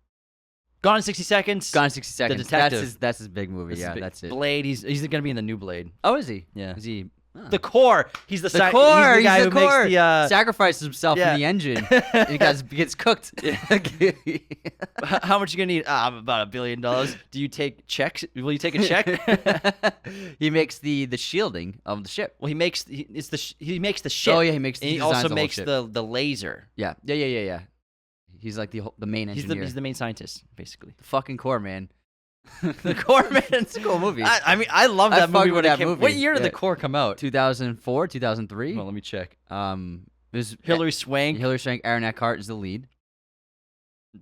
S1: Gone in 60 Seconds.
S2: Gone in 60 Seconds.
S1: Detective.
S2: That's his big movie.
S1: This is
S2: Yeah,
S1: big.
S2: that's it.
S1: Blade. He's going to be in the new Blade.
S2: Oh, is he?
S1: Yeah.
S2: Is he?
S1: The Core. He's the,
S2: The core.
S1: He's the guy who
S2: core.
S1: makes the.
S2: Sacrifices himself
S1: yeah.
S2: in the engine. And he gets cooked.
S1: How much you gonna need? About $1 billion. Do you take checks? Will you take a check?
S2: He makes the shielding of the ship.
S1: Well, he makes he makes the ship.
S2: Oh yeah, he makes.
S1: And he
S2: designs
S1: also
S2: the whole
S1: makes
S2: ship.
S1: the laser.
S2: Yeah. He's like the main engineer.
S1: He's the main scientist, basically.
S2: The fucking core, man.
S1: The Core, man.
S2: It's a cool movie.
S1: I mean, I love
S2: I
S1: that movie
S2: fucked
S1: when
S2: with
S1: it
S2: that
S1: came.
S2: movie.
S1: What year did
S2: Yeah.
S1: The Core come out?
S2: 2004, 2003.
S1: Well, let me check.
S2: It was
S1: Hilary Swank.
S2: Hilary Swank, Aaron Eckhart is the lead.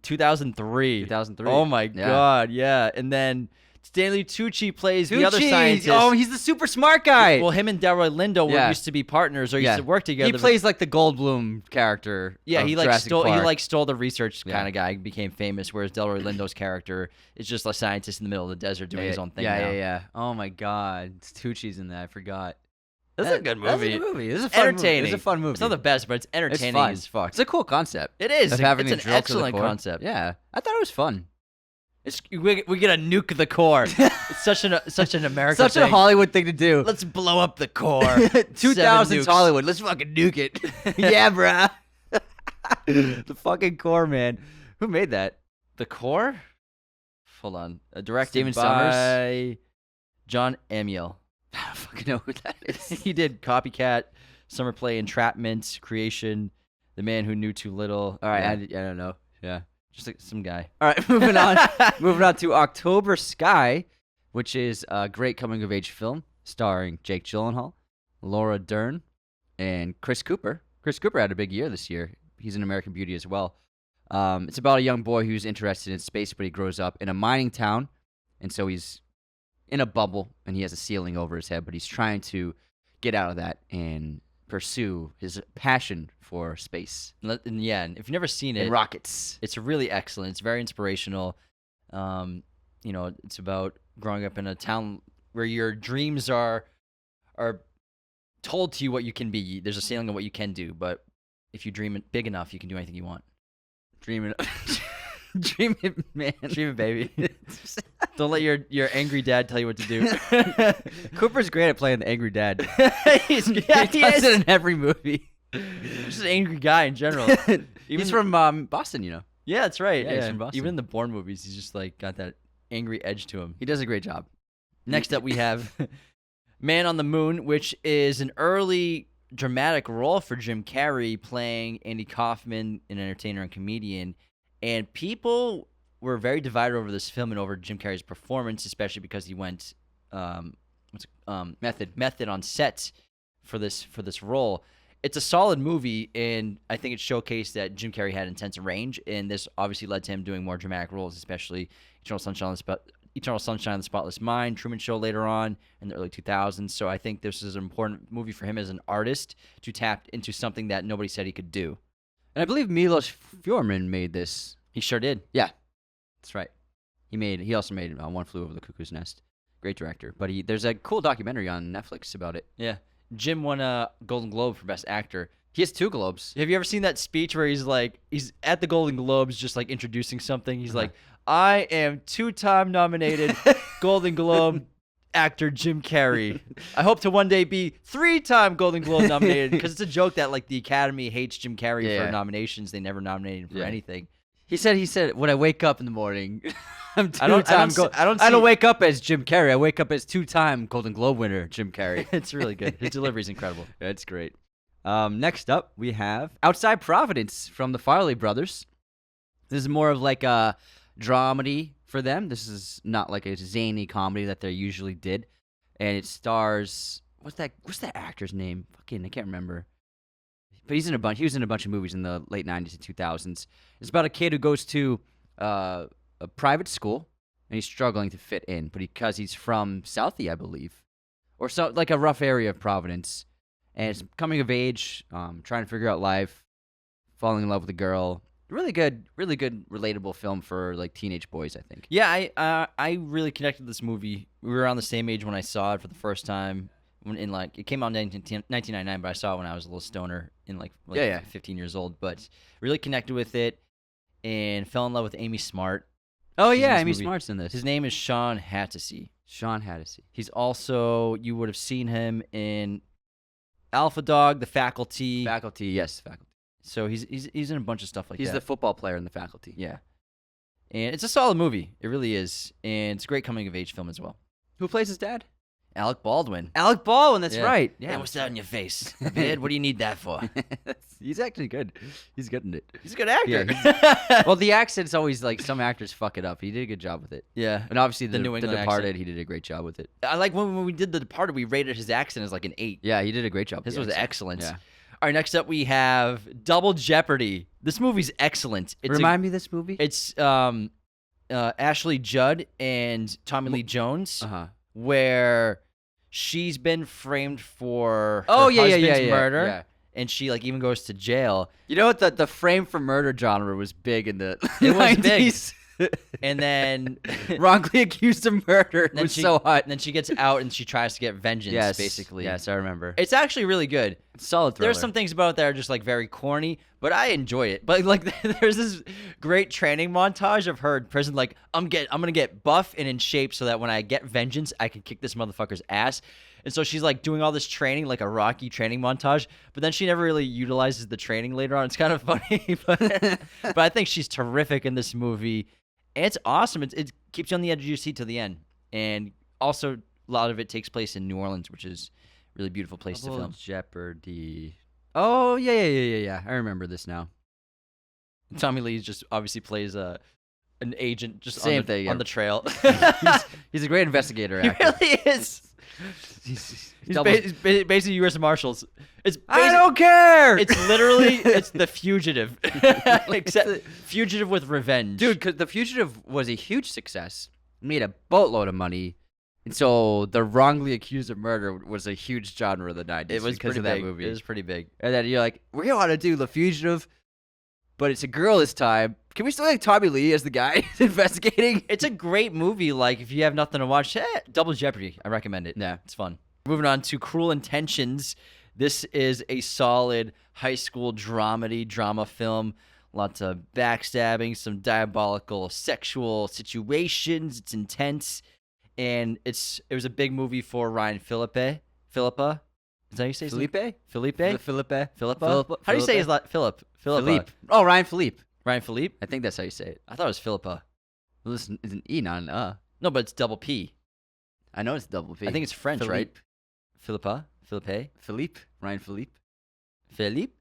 S1: 2003.
S2: 2003.
S1: Oh my
S2: Yeah.
S1: God, yeah. And then Stanley Tucci plays the other
S2: Tucci!
S1: scientist.
S2: Oh, he's the super smart guy.
S1: Well, him and Delroy Lindo
S2: Yeah.
S1: used to be partners or used to work together.
S2: He plays like the Goldblum character.
S1: Yeah,
S2: of
S1: he
S2: Jurassic
S1: stole
S2: Park.
S1: stole the research
S2: Yeah.
S1: kind of guy, became famous. Whereas Delroy Lindo's character is just a scientist in the middle of the desert doing his own thing. now.
S2: Yeah. Oh my God, Tucci's in that. I forgot.
S1: That's a good movie.
S2: That's a good movie. This is a fun
S1: Entertaining.
S2: Movie. It's a fun movie.
S1: It's not the best, but it's entertaining
S2: fun.
S1: as fuck.
S2: It's a cool concept.
S1: It is.
S2: Of having
S1: It's
S2: a
S1: an
S2: drill to the
S1: excellent
S2: core.
S1: concept.
S2: Yeah, I thought it was fun.
S1: We get a nuke the core. It's such an American
S2: Such
S1: thing.
S2: a Hollywood thing to do.
S1: Let's blow up the core.
S2: 2000s
S1: 7 nukes.
S2: Hollywood. Let's fucking nuke it. Yeah, bruh. The fucking core, man. Who made that?
S1: The Core? Hold on. Directed
S2: Steven
S1: by
S2: Sommers?
S1: John Amiel.
S2: I don't fucking know who that is.
S1: He did Copycat, Summer Play, Entrapment, Creation, The Man Who Knew Too Little.
S2: All right,
S1: Yeah,
S2: I don't know. Yeah.
S1: just like some guy.
S2: All right, moving on. Moving on to October Sky, which is a great coming-of-age film starring Jake Gyllenhaal, Laura Dern, and Chris Cooper. Chris Cooper had a big year this year. He's an American Beauty as well. It's about a young boy who's interested in space, but he grows up in a mining town, and so he's in a bubble, and he has a ceiling over his head, but he's trying to get out of that and pursue his passion for space
S1: And yeah, and if you've never seen it,
S2: and rockets.
S1: it's really excellent. It's very inspirational. It's about growing up in a town where your dreams are told to you what you can be. There's a ceiling of what you can do, but if you dream it big enough, you can do anything you want.
S2: Dreaming, dream it, man.
S1: Dream it, baby. Don't let your angry dad tell you what to do.
S2: Cooper's great at playing the angry dad.
S1: he
S2: He does it in every movie.
S1: Just an angry guy in general.
S2: He's from Boston, you know.
S1: Yeah, that's right.
S2: Yeah, he's from Boston.
S1: Even in the Bourne movies, he's just like got that angry edge to him.
S2: He does a great job.
S1: Next up, we have Man on the Moon, which is an early dramatic role for Jim Carrey playing Andy Kaufman, an entertainer and comedian. And people were very divided over this film and over Jim Carrey's performance, especially because he went method on set for this role. It's a solid movie, and I think it showcased that Jim Eternal Sunshine of the Spotless Mind, Truman Show later on in the early 2000s. So I think this is an important movie for him as an artist to tap into something that nobody said he could do.
S2: And I believe Milos Forman made this.
S1: He sure did.
S2: Yeah, that's right. He also made One Flew Over the Cuckoo's Nest. Great director. But there's a cool documentary on Netflix about it.
S1: Yeah. Jim won a Golden Globe for Best Actor.
S2: He has 2 Globes.
S1: Have you ever seen that speech where he's at the Golden Globes just like introducing something? He's like, I am 2-time nominated Golden Globe actor Jim Carrey. I hope to one day be 3-time Golden Globe nominated, because it's a joke that like the Academy hates Jim Carrey for nominations. They never nominated him for anything.
S2: He said, when I wake up in the morning, I'm
S1: I don't
S2: wake up as Jim Carrey. I wake up as 2-time Golden Globe winner Jim Carrey.
S1: It's really good. His delivery is incredible.
S2: That's great. Next up, we have Outside Providence from the Farley brothers. This is more of like a dramedy for them. This is not like a zany comedy that they usually did. And it stars, what's that actor's name? Fucking, I can't remember. But he was in a bunch of movies in the late 90s and 2000s. It's about a kid who goes to a private school, and he's struggling to fit in, but because he's from Southie, I believe, or so like a rough area of Providence, and it's coming of age, trying to figure out life, falling in love with a girl. Really good, relatable film for like teenage boys, I think.
S1: Yeah, I really connected with this movie. We were around the same age when I saw it for the first time. It came out in 1999, but I saw it when I was a little stoner in 15 years old. But really connected with it and fell in love with Amy Smart.
S2: Oh yeah, Amy Smart's in this.
S1: His name is Sean Hattasy.
S2: Sean Hattasy.
S1: He's also, you would have seen him in Alpha Dog, The Faculty.
S2: Yes, Faculty.
S1: So he's in a bunch of stuff like that.
S2: He's the football player in The Faculty.
S1: Yeah. And it's a solid movie. It really is. And it's a great coming of age film as well.
S2: Who plays his dad?
S1: Alec Baldwin.
S2: Alec Baldwin, that's right.
S1: Yeah. Hey, what's that in your face? Kid, what do you need that for?
S2: He's actually good. He's good in it.
S1: He's a good actor.
S2: Yeah, well, the accent's always like some actors fuck it up. He did a good job with it.
S1: Yeah.
S2: And obviously
S1: The New
S2: The
S1: England
S2: Departed,
S1: accent.
S2: he did a great job with it.
S1: I like when we did The Departed, we rated his accent as like an 8.
S2: Yeah, he did a great job.
S1: His was excellent.
S2: Yeah.
S1: All right, next up we have Double Jeopardy. This movie's excellent.
S2: Remind me of this movie?
S1: It's Ashley Judd and Tommy Lee Jones, where she's been framed for her husband's murder,
S2: yeah.
S1: and she like even goes to jail.
S2: You know what? The frame for murder genre was big in the
S1: It was
S2: 90s.
S1: And then
S2: wrongly accused of murder. It was so hot.
S1: And then she gets out and she tries to get vengeance, basically.
S2: Yes, I remember.
S1: It's actually really good.
S2: It's a solid thriller.
S1: There's some things about it that are just like very corny, but I enjoy it. But like there's this great training montage of her in prison, like I'm gonna get buff and in shape so that when I get vengeance, I can kick this motherfucker's ass. And so she's like doing all this training, like a Rocky training montage, but then she never really utilizes the training later on. It's kind of funny, but I think she's terrific in this movie. And it's awesome. It keeps you on the edge of your seat to the end. And also, a lot of it takes place in New Orleans, which is a really beautiful place to film.
S2: Jeopardy. Oh, yeah. I remember this now.
S1: Tommy Lee just obviously plays an agent just
S2: Same
S1: on
S2: thing,
S1: on the trail.
S2: He's a great investigator
S1: He
S2: actor.
S1: really is. He's basically U.S. Marshals.
S2: I don't care!
S1: It's literally, it's The Fugitive. Except Fugitive with revenge.
S2: Dude, because The Fugitive was a huge success. It made a boatload of money. And so the wrongly accused of murder was a huge genre of the 90s.
S1: It was
S2: because
S1: pretty
S2: of
S1: big.
S2: that movie.
S1: It was pretty big.
S2: And then you're like, we want to do The Fugitive, but it's a girl this time. Can we still have Tommy Lee as the guy investigating?
S1: It's a great movie. Like, if you have nothing to watch, Double Jeopardy. I recommend it.
S2: Yeah.
S1: It's fun. Moving on to Cruel Intentions. This is a solid high school drama film. Lots of backstabbing, some diabolical sexual situations. It's intense. And it was a big movie for Ryan Phillippe. Philippa? Is that how you say his name?
S2: Philippe?
S1: Philippa? How do you say his last? Philip.
S2: Philippe. Oh, Ryan Philippe.
S1: Ryan Philippe?
S2: I think that's how you say it.
S1: I thought it was Philippa.
S2: Well, this is an E, not an
S1: No, but it's double P.
S2: I know it's double P.
S1: I think it's French, right? Philippa? Philippe?
S2: Philippe? Ryan Philippe?
S1: Philippe?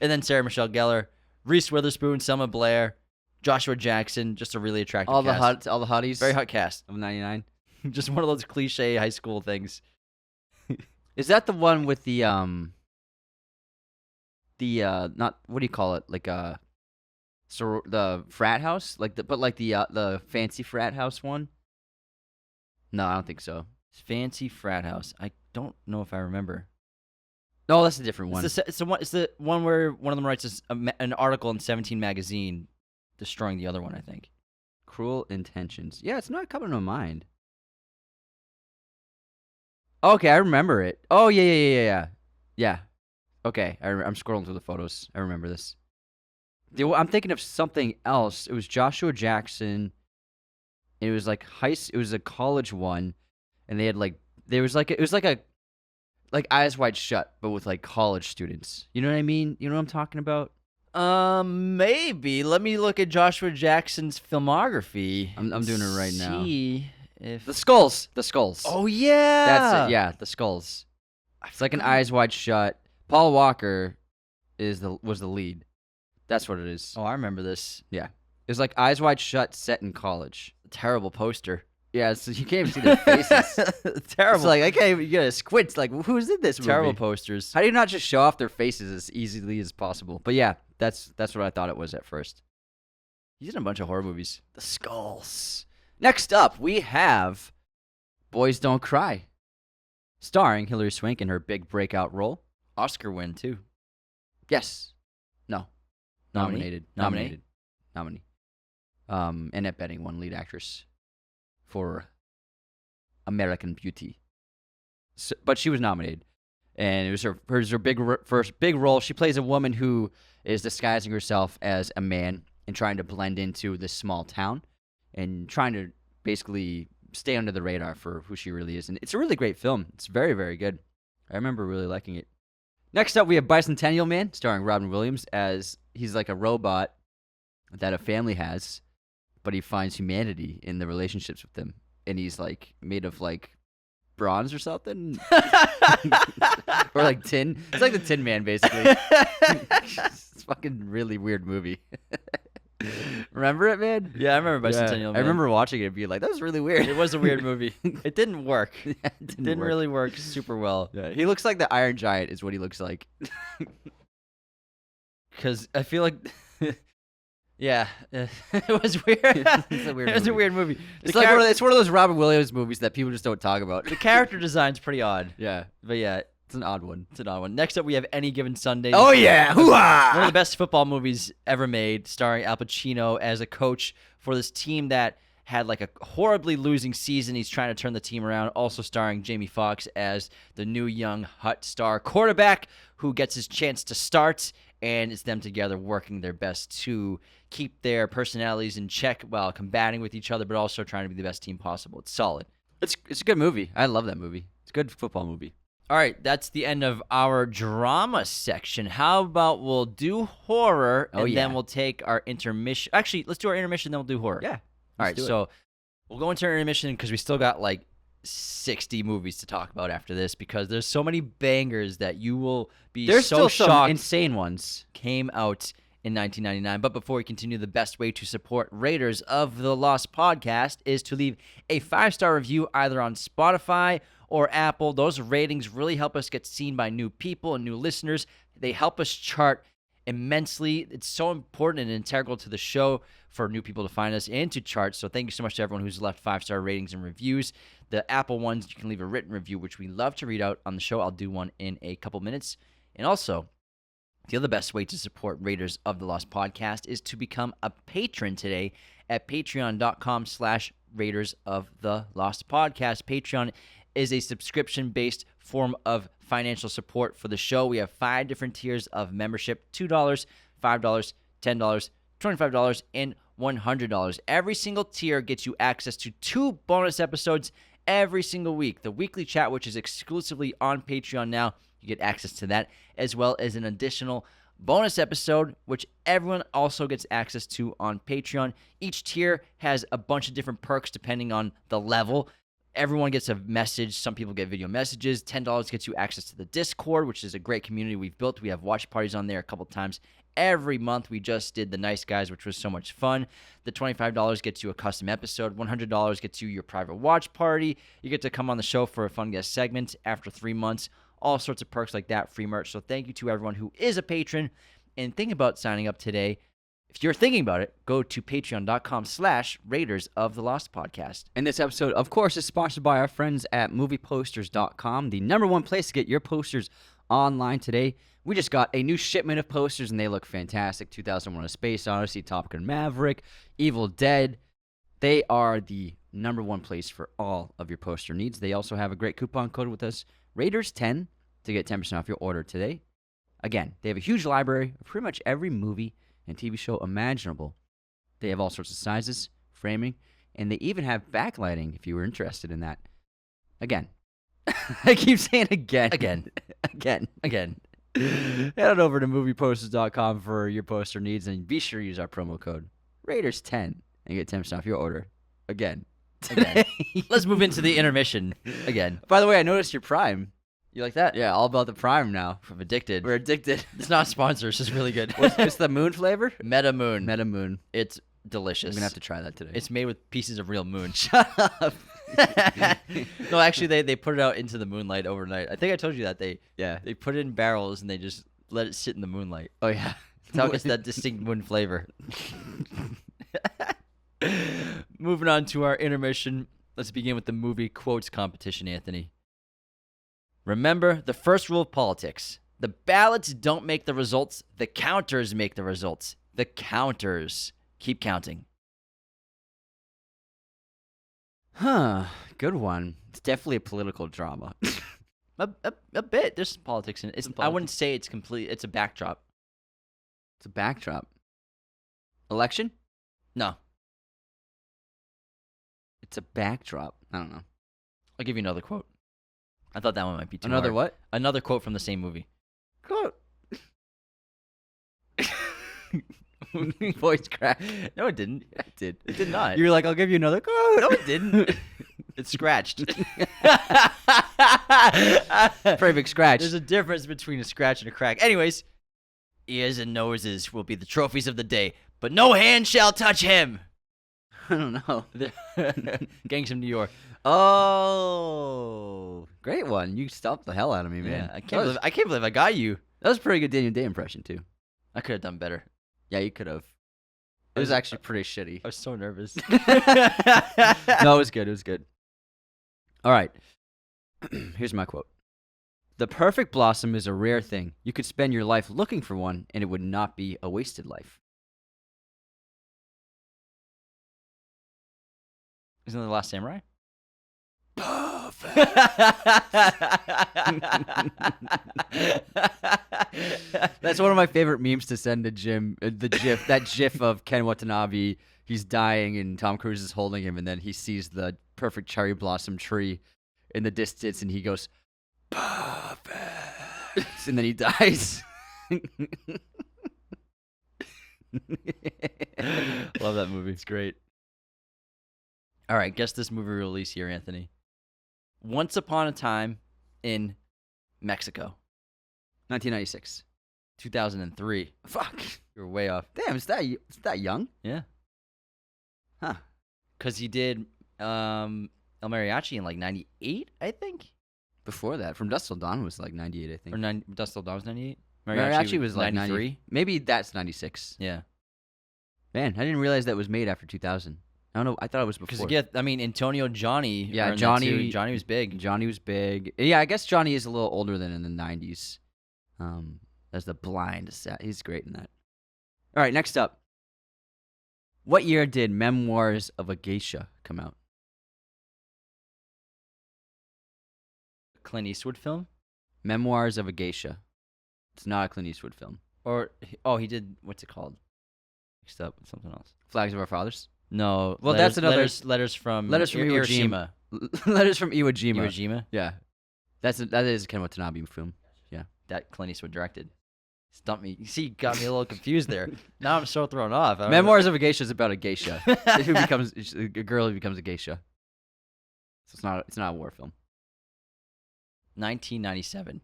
S1: And then Sarah Michelle Gellar, Reese Witherspoon, Selma Blair, Joshua Jackson, just a really attractive cast.
S2: All the hotties.
S1: Very hot cast.
S2: Of 99.
S1: Just one of those cliche high school things.
S2: Is that the one with the not, what do you call it? Like the frat house? But the fancy frat house one? No, I don't think so.
S1: Fancy frat house. I don't know if I remember.
S2: No, that's a different one.
S1: It's the one where one of them writes an article in 17 magazine, destroying the other one. I think.
S2: Cruel Intentions. Yeah, it's not coming to mind. Okay, I remember it. Oh yeah. Yeah. Okay, I'm scrolling through the photos. I remember this. I'm thinking of something else. It was Joshua Jackson. It was like It was a college one, and they had like it was like Eyes Wide Shut, but with like college students. You know what I mean? You know what I'm talking about?
S1: Maybe. Let me look at Joshua Jackson's filmography.
S2: I'm doing it right now.
S1: See if
S2: The Skulls.
S1: Oh yeah,
S2: That's it. Yeah, The Skulls. It's like an Eyes Wide Shut. Paul Walker was the lead. That's what it is.
S1: Oh, I remember this.
S2: Yeah, it was like Eyes Wide Shut, set in college.
S1: Terrible poster.
S2: Yeah, so you can't even see their faces.
S1: Terrible.
S2: It's like, okay, you gotta squint. Like, who's in this movie?
S1: Terrible posters.
S2: How do you not just show off their faces as easily as possible? But yeah, that's what I thought it was at first.
S1: He's in a bunch of horror movies.
S2: The Skulls. Next up, we have Boys Don't Cry, starring Hilary Swank in her big breakout role.
S1: Oscar win too.
S2: Yes. No.
S1: Nominee?
S2: Nominated. Nominee. Annette Bening won lead actress for American Beauty. So, but she was nominated. And it was her first big role. She plays a woman who is disguising herself as a man and trying to blend into this small town and trying to basically stay under the radar for who she really is. And it's a really great film. It's very, very good. I remember really liking it. Next up, we have Bicentennial Man, starring Robin Williams, as he's like a robot that a family has, but he finds humanity in the relationships with them. And he's like made of like bronze or something. Or like tin. It's like the Tin Man, basically. It's a fucking really weird movie. Remember it, man?
S1: Yeah, I remember Bicentennial Man.
S2: I remember watching it and being like, that was really weird.
S1: It was a weird movie. It didn't work.
S2: Yeah, it
S1: Didn't
S2: work.
S1: really work super well.
S2: Yeah, he looks like the Iron Giant is what he looks like.
S1: Because I feel like, yeah, it was weird.
S2: It's a weird
S1: It was a
S2: movie.
S1: weird movie.
S2: It's like it's one of those Robin Williams movies that people just don't talk about.
S1: The character design's pretty odd.
S2: Yeah,
S1: But yeah,
S2: it's an odd one.
S1: it's an odd one. Next up, we have Any Given Sunday.
S2: Oh yeah, hoo-ah!
S1: One of the best football movies ever made, starring Al Pacino as a coach for this team that had like a horribly losing season. He's trying to turn the team around. Also starring Jamie Foxx as the new young hot star quarterback who gets his chance to start, and it's them together working their best to keep their personalities in check while combating with each other, but also trying to be the best team possible. It's solid.
S2: It's a good movie. I love that movie. It's a good football movie.
S1: All right, that's the end of our drama section. How about we'll do horror, and then we'll take our intermission. Actually, let's do our intermission, then we'll do horror.
S2: Yeah.
S1: All right, so we'll go into our intermission because we still got like 60 movies to talk about after this because there's so many bangers that you will be
S2: There's
S1: so
S2: still some
S1: shocked
S2: insane ones.
S1: came out in 1999. But before we continue, the best way to support Raiders of the Lost podcast is to leave a 5-star review either on Spotify or Apple. Those ratings really help us get seen by new people and new listeners. They help us chart immensely. It's so important and integral to the show for new people to find us and to chart. So thank you so much to everyone who's left 5-star ratings and reviews. The Apple ones, you can leave a written review, which we love to read out on the show. I'll do one in a couple minutes. And also, the other best way to support Raiders of the Lost podcast is to become a patron today at patreon.com/Raiders of the Lost podcast. Patreon is a subscription-based form of financial support for the show. We have 5 different tiers of membership: $2, $5, $10, $25, and $100. Every single tier gets you access to 2 bonus episodes every single week. The weekly chat, which is exclusively on Patreon now, you get access to that, as well as an additional bonus episode, which everyone also gets access to on Patreon. Each tier has a bunch of different perks depending on the level. Everyone gets a message. Some people get video messages. $10 gets you access to the Discord, which is a great community we've built. We have watch parties on there a couple times every month. We just did the Nice Guys, which was so much fun. The $25 gets you a custom episode. $100 gets you your private watch party. You get to come on the show for a fun guest segment after 3 months. All sorts of perks like that, free merch. So thank you to everyone who is a patron. And think about signing up today. If you're thinking about it, go to patreon.com/Raiders of the Lost Podcast.
S2: And this episode, of course, is sponsored by our friends at movieposters.com, the #1 place to get your posters online today. We just got a new shipment of posters, and they look fantastic. 2001: A Space Odyssey, Top Gun: Maverick, Evil Dead. They are the #1 place for all of your poster needs. They also have a great coupon code with us, Raiders10, to get 10% off your order today. Again, they have a huge library of pretty much every movie and TV show imaginable. They have all sorts of sizes, framing, and they even have backlighting if you were interested in that. Again. I keep saying again.
S1: Again.
S2: Head on over to movieposters.com for your poster needs, and be sure to use our promo code Raiders10 and get 10% off your order. Again.
S1: Let's move into the intermission again.
S2: By the way, I noticed your Prime.
S1: You like that?
S2: Yeah, all about the Prime now.
S1: I'm addicted.
S2: We're addicted.
S1: It's not a sponsor. It's just really good.
S2: What's the moon flavor?
S1: Meta Moon.
S2: Meta Moon.
S1: It's delicious.
S2: I'm going to have to try that today.
S1: It's made with pieces of real moon.
S2: Shut up.
S1: No, actually, they put it out into the moonlight overnight. I think I told you that. They put it in barrels and they just let it sit in the moonlight.
S2: Oh, yeah.
S1: That's how it gets that distinct moon flavor. Moving on to our intermission. Let's begin with the movie quotes competition, Anthony. Remember the first rule of politics. The ballots don't make the results. The counters make the results. The counters keep counting.
S2: Huh. Good one. It's definitely a political drama.
S1: A bit. There's some politics in it. I wouldn't say it's complete. It's a backdrop.
S2: It's a backdrop. Election?
S1: No.
S2: It's a backdrop. I don't know.
S1: I'll give you another quote. I thought that one might be too
S2: Another
S1: hard.
S2: what?
S1: Another quote from the same movie.
S2: Quote. Voice crack.
S1: No, it didn't.
S2: It did.
S1: It did not.
S2: You were like, I'll give you another quote.
S1: No, it didn't. It's scratched.
S2: Pretty big scratch.
S1: There's a difference between a scratch and a crack. Anyways, ears and noses will be the trophies of the day, but no hand shall touch him.
S2: I don't know.
S1: Gangs of New York.
S2: Oh, great one. You stopped the hell out of me, man.
S1: Yeah, I can't believe I got you.
S2: That was a pretty good Daniel Day impression, too.
S1: I could have done better.
S2: Yeah, you could have. It was actually pretty shitty.
S1: I was so nervous.
S2: No, it was good. It was good. All right. Here's my quote. The perfect blossom is a rare thing. You could spend your life looking for one, and it would not be a wasted life.
S1: Isn't it The Last Samurai?
S2: That's one of my favorite memes to send to Jim. That GIF of Ken Watanabe. He's dying and Tom Cruise is holding him, and then he sees the perfect cherry blossom tree in the distance, and he goes, "Perfect," and then he dies.
S1: Love that movie. It's great. All right, guess this movie release here, Anthony. Once Upon a Time in Mexico.
S2: 1996.
S1: 2003.
S2: Fuck.
S1: You're way off.
S2: Damn, it's that young?
S1: Yeah.
S2: Huh.
S1: Because he did El Mariachi in like 98, I think?
S2: Before that. From Dusk Till Dawn was like 98, I think.
S1: Or Dust Till Dawn was 98?
S2: Mariachi was like
S1: 93.
S2: Maybe that's 96.
S1: Yeah.
S2: Man, I didn't realize that was made after 2000. I don't know. I thought it was before.
S1: Because, I mean, Antonio Johnny.
S2: Yeah,
S1: Johnny was big.
S2: Johnny was big. Yeah, I guess Johnny is a little older than in the 90s. As the blind set. He's great in that. All right, next up. What year did Memoirs of a Geisha come out?
S1: Clint Eastwood film?
S2: Memoirs of a Geisha. It's not a Clint Eastwood film.
S1: Or, he did, what's it called? Mixed up with something else.
S2: Flags of Our Fathers?
S1: No.
S2: Well, that's another...
S1: Letters from
S2: Hiroshima. Letters from Iwo Jima.
S1: Iwo Jima?
S2: Yeah. That is a Ken Watanabe film. Yeah.
S1: That Clint Eastwood directed. Stumped me. You see, you got me a little confused there. Now I'm so thrown off.
S2: Memoirs of a Geisha is about a geisha who becomes a girl who becomes a geisha. So it's not a war film.
S1: 1997.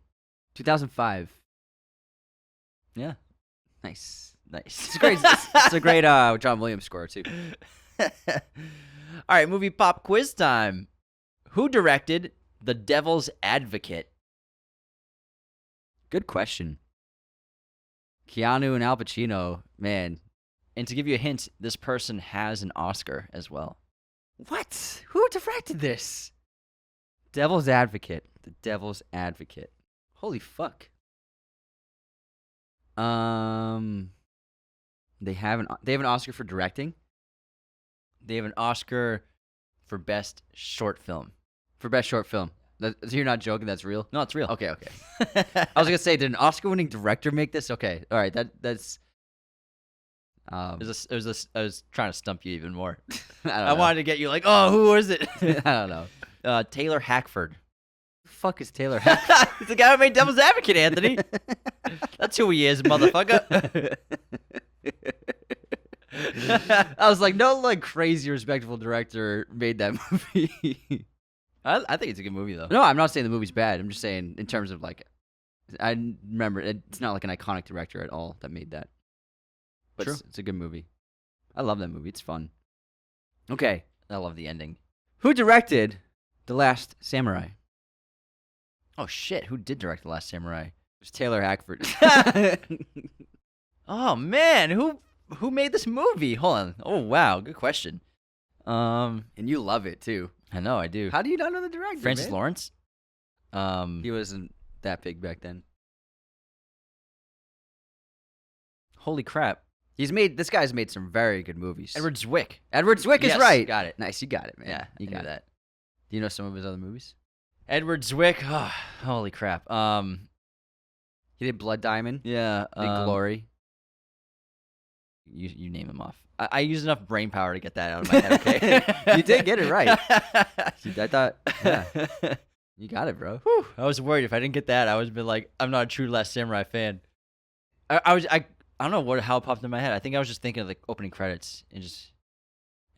S2: 2005.
S1: Yeah.
S2: Nice.
S1: It's
S2: great. It's a great John Williams score too.
S1: All right, movie pop quiz time. Who directed The Devil's Advocate?
S2: Good question. Keanu and Al Pacino, man,
S1: And to give you a hint, this person has an Oscar as well.
S2: What? Who directed this? Devil's Advocate. The Devil's Advocate. Holy fuck. They have an Oscar for directing.
S1: They have an Oscar for Best Short Film.
S2: For Best Short Film. So you're not joking? That's real?
S1: No, it's real.
S2: Okay. I was gonna say, did an Oscar-winning director make this? Okay, all right. That's.
S1: I was trying to stump you even more.
S2: I
S1: wanted to get you like, oh, who was it?
S2: I don't know.
S1: Taylor Hackford.
S2: The fuck is Taylor Hackford?
S1: He's the guy who made Devil's Advocate, Anthony. That's who he is, motherfucker.
S2: I was like, no, like crazy respectable director made that movie.
S1: I think it's a good movie though.
S2: No, I'm not saying the movie's bad. I'm just saying in terms of like, I remember it's not like an iconic director at all that made that. But
S1: True.
S2: It's a good movie. I love that movie. It's fun. Okay.
S1: I love the ending.
S2: Who directed The Last Samurai?
S1: Oh shit! Who did direct The Last Samurai?
S2: It was Taylor Hackford.
S1: Oh man, who made this movie? Hold on. Oh wow, good question.
S2: And you love it too.
S1: I know I do.
S2: How do you not know the director?
S1: Francis
S2: man?
S1: Lawrence.
S2: He wasn't that big back then.
S1: Holy crap!
S2: This guy's made some very good movies.
S1: Edward Zwick.
S2: Edward Zwick is
S1: Yes,
S2: right.
S1: got it.
S2: Nice, you got it, man.
S1: Yeah,
S2: you
S1: I
S2: got
S1: knew
S2: it.
S1: that.
S2: Do you know some of his other movies?
S1: Edward Zwick. Oh, holy crap.
S2: He did Blood Diamond.
S1: Yeah.
S2: Big Glory.
S1: You name him off. I used enough brain power to get that out of my head. Okay.
S2: You did get it right. I thought, yeah, you got it, bro.
S1: Whew, I was worried if I didn't get that, I would have been like, I'm not a true Last Samurai fan. I don't know how it popped in my head. I think I was just thinking of the opening credits and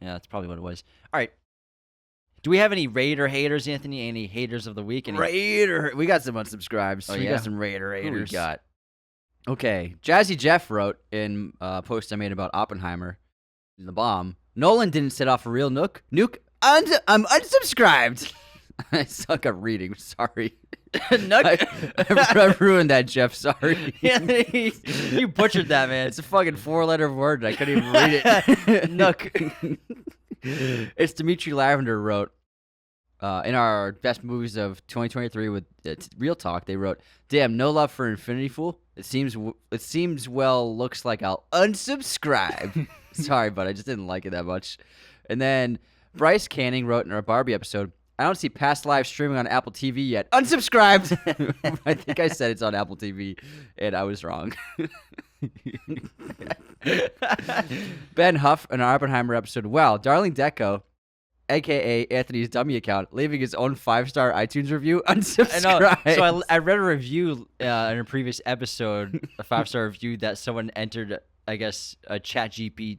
S1: yeah, that's probably what it was. All right. Do we have any Raider haters, Anthony? Any haters of the week?
S2: Raider. We got some unsubscribes.
S1: Oh,
S2: we
S1: yeah?
S2: got some Raider
S1: Who
S2: haters.
S1: we got?
S2: Okay. Jazzy Jeff wrote in a post I made about Oppenheimer, the bomb. Nolan didn't set off a real nuke. I'm unsubscribed. I suck at reading. Sorry. I ruined that, Jeff. Sorry.
S1: Anthony, you butchered that, man.
S2: It's a fucking 4-letter word. And I couldn't even read it.
S1: Nook.
S2: It's Dimitri Lavender wrote in our best movies of 2023 with Real Talk. They wrote, "Damn, no love for Infinity Fool. It seems looks like I'll unsubscribe." Sorry, but I just didn't like it that much. And then Bryce Canning wrote in our Barbie episode, "I don't see past live streaming on Apple TV yet. Unsubscribed." I think I said it's on Apple TV, and I was wrong. Ben Huff in our Oppenheimer episode, "Wow, Darling Deco, a.k.a. Anthony's dummy account, leaving his own 5-star iTunes review, unsubscribed."
S1: I know. So I read a review in a previous episode, a 5-star review that someone entered, I guess, a ChatGPT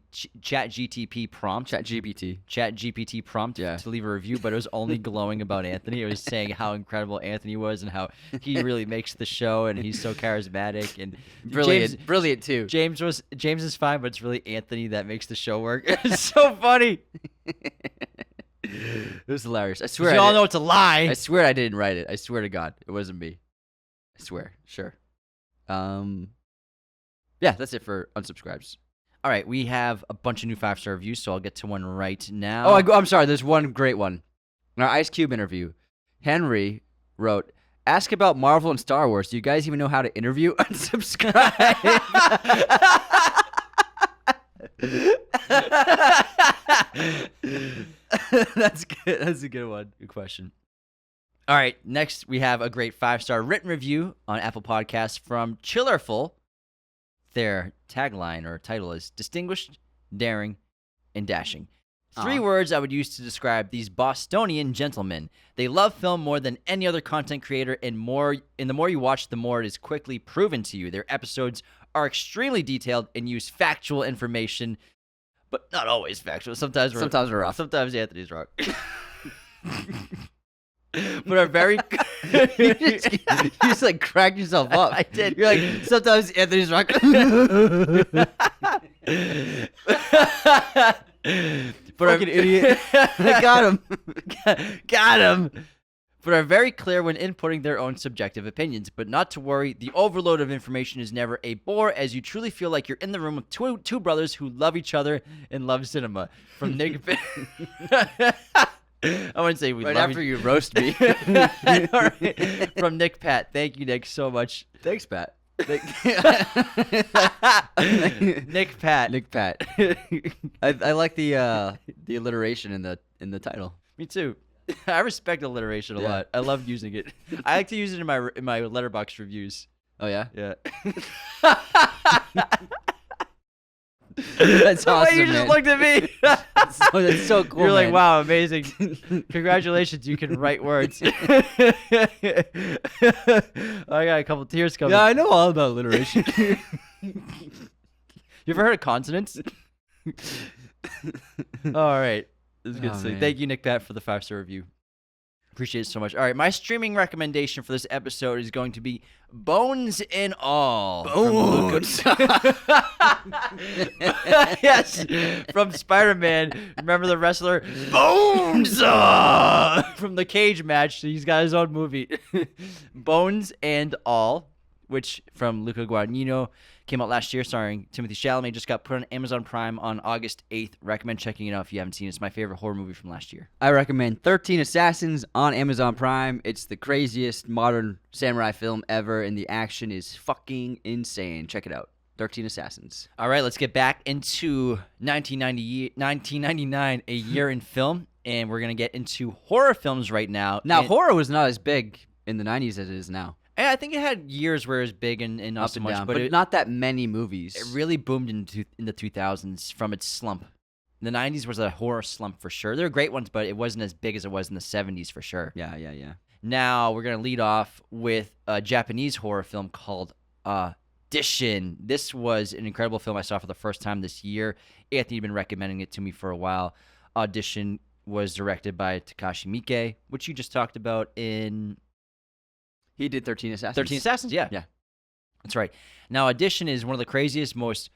S1: prompt. ChatGPT prompt
S2: Yeah.
S1: to leave a review, but it was only glowing about Anthony. It was saying how incredible Anthony was and how he really makes the show and he's so charismatic and
S2: Brilliant too.
S1: James is fine, but it's really Anthony that makes the show work. It's so funny.
S2: It was hilarious. I swear.
S1: We all know it's a lie.
S2: I swear I didn't write it. I swear to God, it wasn't me. I swear. Sure. Yeah, that's it for unsubscribes.
S1: All right, we have a bunch of new 5-star reviews, so I'll get to one right now.
S2: Oh, I'm sorry. There's one great one. In our Ice Cube interview, Henry wrote, "Ask about Marvel and Star Wars. Do you guys even know how to interview?" Unsubscribe. That's good. That's a good one.
S1: Good question. All right, next we have a great 5-star written review on Apple Podcasts from Chillerful. Their tagline or title is "Distinguished, Daring, and Dashing." 3 words I would use to describe these Bostonian gentlemen. They love film more than any other content creator, and the more you watch, the more it is quickly proven to you. Their episodes are extremely detailed and use factual information, but not always factual. Sometimes we're
S2: rough.
S1: Sometimes Anthony's wrong. But are very.
S2: you just like cracked yourself up.
S1: I did.
S2: You're like, sometimes Anthony's wrong.
S1: But
S2: Fucking idiot. I got him.
S1: Got him. but are very clear when inputting their own subjective opinions. But not to worry, the overload of information is never a bore, as you truly feel like you're in the room with two brothers who love each other and love cinema. From Nick... I wouldn't say we
S2: Right
S1: love
S2: after you roast me.
S1: All right. From Nick Pat. Thank you, Nick, so much.
S2: Thanks, Pat.
S1: Nick Pat.
S2: Nick Pat. I like the alliteration in the title.
S1: Me too. I respect alliteration a
S2: Yeah.
S1: lot. I love using it. I like to use it in my letterbox reviews.
S2: Oh yeah.
S1: Yeah.
S2: That's
S1: The way
S2: awesome,
S1: you
S2: man.
S1: just looked at me.
S2: That's so cool.
S1: You're like,
S2: man.
S1: wow, amazing. Congratulations, you can write words. I got a couple tears coming.
S2: Yeah, I know all about alliteration.
S1: You ever heard of consonants? All right. This is good.
S2: Oh,
S1: So
S2: man.
S1: thank you, Nick Pat, for the 5-star review. Appreciate it so much. All right, my streaming recommendation for this episode is going to be Bones and All.
S2: Bones.
S1: Yes, from Spider-Man. Remember the wrestler Bones from the cage match? He's got his own movie, Bones and All, which from Luca Guadagnino came out last year, starring Timothy Chalamet. Just got put on Amazon Prime on August 8th. Recommend checking it out if you haven't seen it. It's my favorite horror movie from last year.
S2: I recommend 13 Assassins on Amazon Prime. It's the craziest modern samurai film ever, and the action is fucking insane. Check it out. 13 Assassins.
S1: All right, let's get back into 1999, a year in film, and we're going to get into horror films right now.
S2: Now,
S1: And-
S2: horror was not as big in the 90s as it is now.
S1: and I think it had years where it was big and not
S2: Up
S1: so
S2: and
S1: much,
S2: down,
S1: but
S2: but
S1: it,
S2: not that many movies.
S1: it really boomed in the 2000s from its slump. The 90s was a horror slump for sure. There were great ones, but it wasn't as big as it was in the 70s for sure.
S2: Yeah.
S1: Now we're going to lead off with a Japanese horror film called Audition. This was an incredible film I saw for the first time this year. Anthony had been recommending it to me for a while. Audition was directed by Takashi Miike, which you just talked about in
S2: He did 13 Assassins.
S1: 13 Assassins. Yeah.
S2: Yeah.
S1: That's right. Now, Audition is one of the craziest, most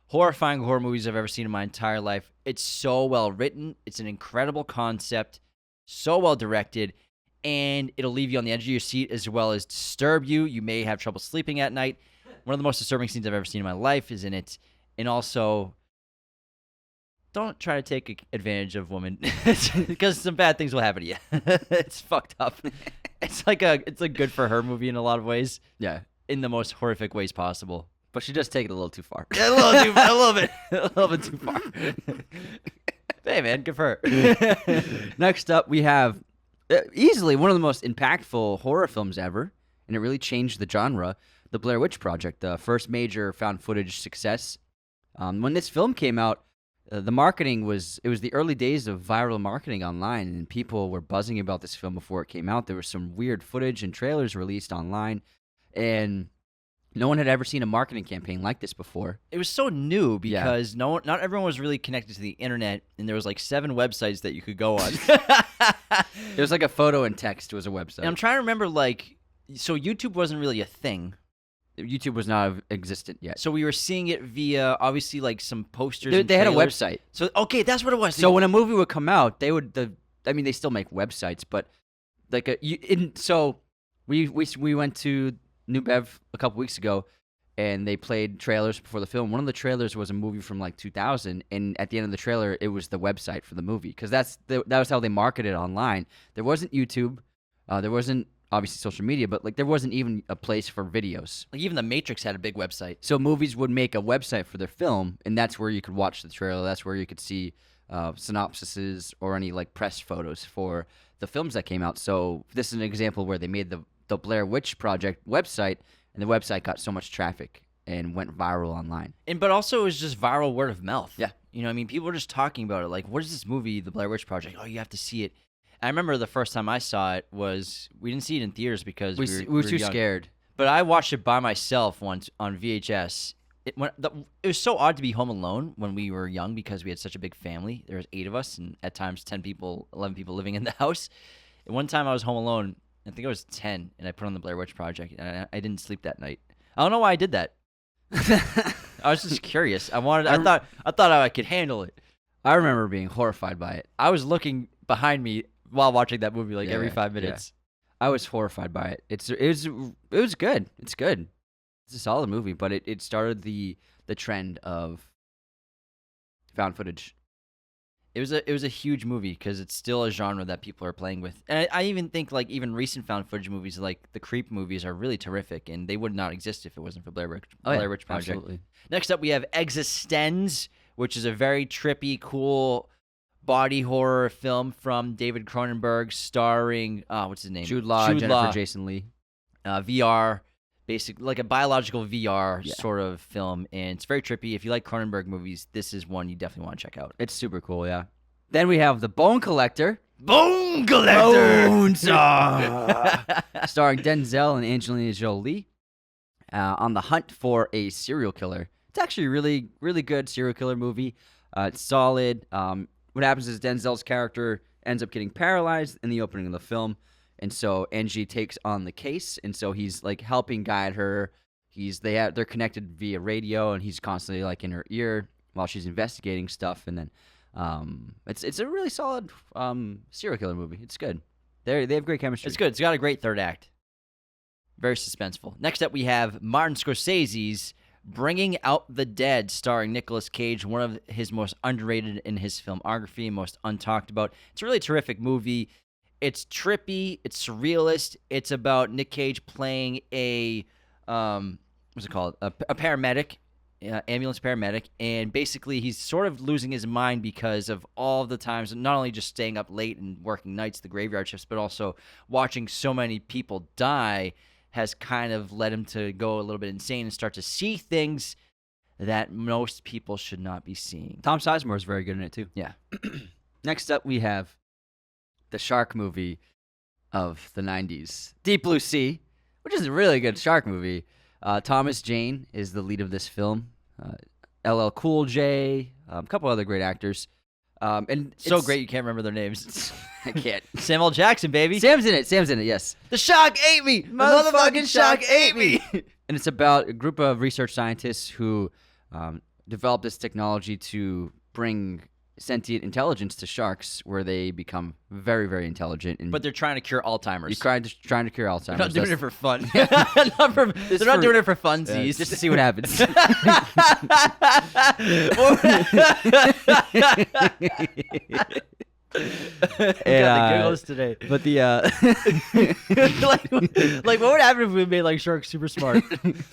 S1: horrifying horror movies I've ever seen in my entire life. It's so well written. It's an incredible concept, so well directed, and it'll leave you on the edge of your seat as well as disturb you. You may have trouble sleeping at night. One of the most disturbing scenes I've ever seen in my life is in it. And also, don't try to take advantage of women because some bad things will happen to you. It's fucked up. It's like a good for her movie in a lot of ways,
S2: Yeah.
S1: in the most horrific ways possible.
S2: But she does take it a little too far.
S1: A little bit too far. Hey man, good for her.
S2: Next up, we have easily one of the most impactful horror films ever, and it really changed the genre, The Blair Witch Project, the first major found footage success. When this film came out, the marketing was the early days of viral marketing online, and people were buzzing about this film before it came out. There was some weird footage and trailers released online, and no one had ever seen a marketing campaign like this before.
S1: It was so new because not everyone was really connected to the internet, and there was like 7 websites that you could go on.
S2: It was like a photo and text was a website.
S1: And I'm trying to remember, so YouTube wasn't really a thing.
S2: YouTube was not existent yet.
S1: So we were seeing it via, obviously, like some posters.
S2: They had a
S1: trailers.
S2: website.
S1: So, okay, that's what it was.
S2: So when a movie would come out, they still make websites, but so we went to New Bev a couple weeks ago, and they played trailers before the film. One of the trailers was a movie from like 2000, and at the end of the trailer, it was the website for the movie because that was how they marketed online. There wasn't YouTube, there wasn't obviously social media, but like there wasn't even a place for videos.
S1: like even The Matrix had a big website.
S2: So movies would make a website for their film, and that's where you could watch the trailer. That's where you could see synopsises or any like press photos for the films that came out. So this is an example where they made the Blair Witch Project website, and the website got so much traffic and went viral online.
S1: But also it was just viral word of mouth.
S2: Yeah.
S1: You know what I mean? People were just talking about it. Like, what is this movie, The Blair Witch Project? Oh, you have to see it. I remember the first time I saw it was, we didn't see it in theaters because
S2: We were too
S1: young.
S2: scared.
S1: But I watched it by myself once on VHS. It was so odd to be home alone when we were young because we had such a big family. There was 8 of us, and at times 10 people, 11 people living in the house. And one time I was home alone, I think I was 10, and I put on The Blair Witch Project, and I didn't sleep that night. I don't know why I did that. I was just curious. I thought I could handle it.
S2: I remember being horrified by it.
S1: I was looking behind me while watching that movie every
S2: Yeah,
S1: 5
S2: yeah.
S1: minutes.
S2: I was horrified by it. It was good. It's good. It's a solid movie, but it started the trend of found footage.
S1: It was a huge movie because it's still a genre that people are playing with, and I even think like even recent found footage movies like the Creep movies are really terrific, and they would not exist if it wasn't for Blair Witch Project.
S2: Absolutely.
S1: Next up, we have Existenz, which is a very trippy, cool body horror film from David Cronenberg, starring what's his name?
S2: Jude Law, Jennifer Jason Leigh.
S1: VR. Basically, like a biological VR sort of film, and it's very trippy. If you like Cronenberg movies, this is one you definitely want to check out.
S2: It's super cool, yeah. Then we have The Bone Collector.
S1: Bone Collector!
S2: Bones! Starring Denzel and Angelina Jolie on the hunt for a serial killer. It's actually a really, really good serial killer movie. It's solid. What happens is Denzel's character ends up getting paralyzed in the opening of the film. And so Angie takes on the case, and so he's like helping guide her. They're connected via radio, and he's constantly like in her ear while she's investigating stuff. And then it's a really solid serial killer movie. It's good. They have great chemistry.
S1: It's good. It's got a great third act. Very suspenseful. Next up, we have Martin Scorsese's Bringing Out the Dead, starring Nicolas Cage, one of his most underrated in his filmography, most untalked about. It's a really terrific movie. It's trippy. It's surrealist. It's about Nick Cage playing a what's it called? A paramedic, ambulance paramedic, and basically he's sort of losing his mind because of all the times, not only just staying up late and working nights, the graveyard shifts, but also watching so many people die has kind of led him to go a little bit insane and start to see things that most people should not be seeing.
S2: Tom Sizemore is very good in it too.
S1: Yeah.
S2: Next up, we have the shark movie of the 90s, Deep Blue Sea, which is a really good shark movie. Thomas Jane is the lead of this film. LL Cool J, a couple other great actors. And
S1: so great you can't remember their names.
S2: I can't.
S1: Samuel Jackson, baby.
S2: Sam's in it, yes.
S1: The shark ate me! The motherfucking shark ate me!
S2: And it's about a group of research scientists who developed this technology to bring sentient intelligence to sharks, where they become very, very intelligent.
S1: But they're trying to cure Alzheimer's.
S2: You're trying to cure Alzheimer's.
S1: They're not doing it for fun. They're not doing it for funsies.
S2: Just to see what happens.
S1: Got the giggles today.
S2: But the
S1: like what would happen if we made like sharks super smart?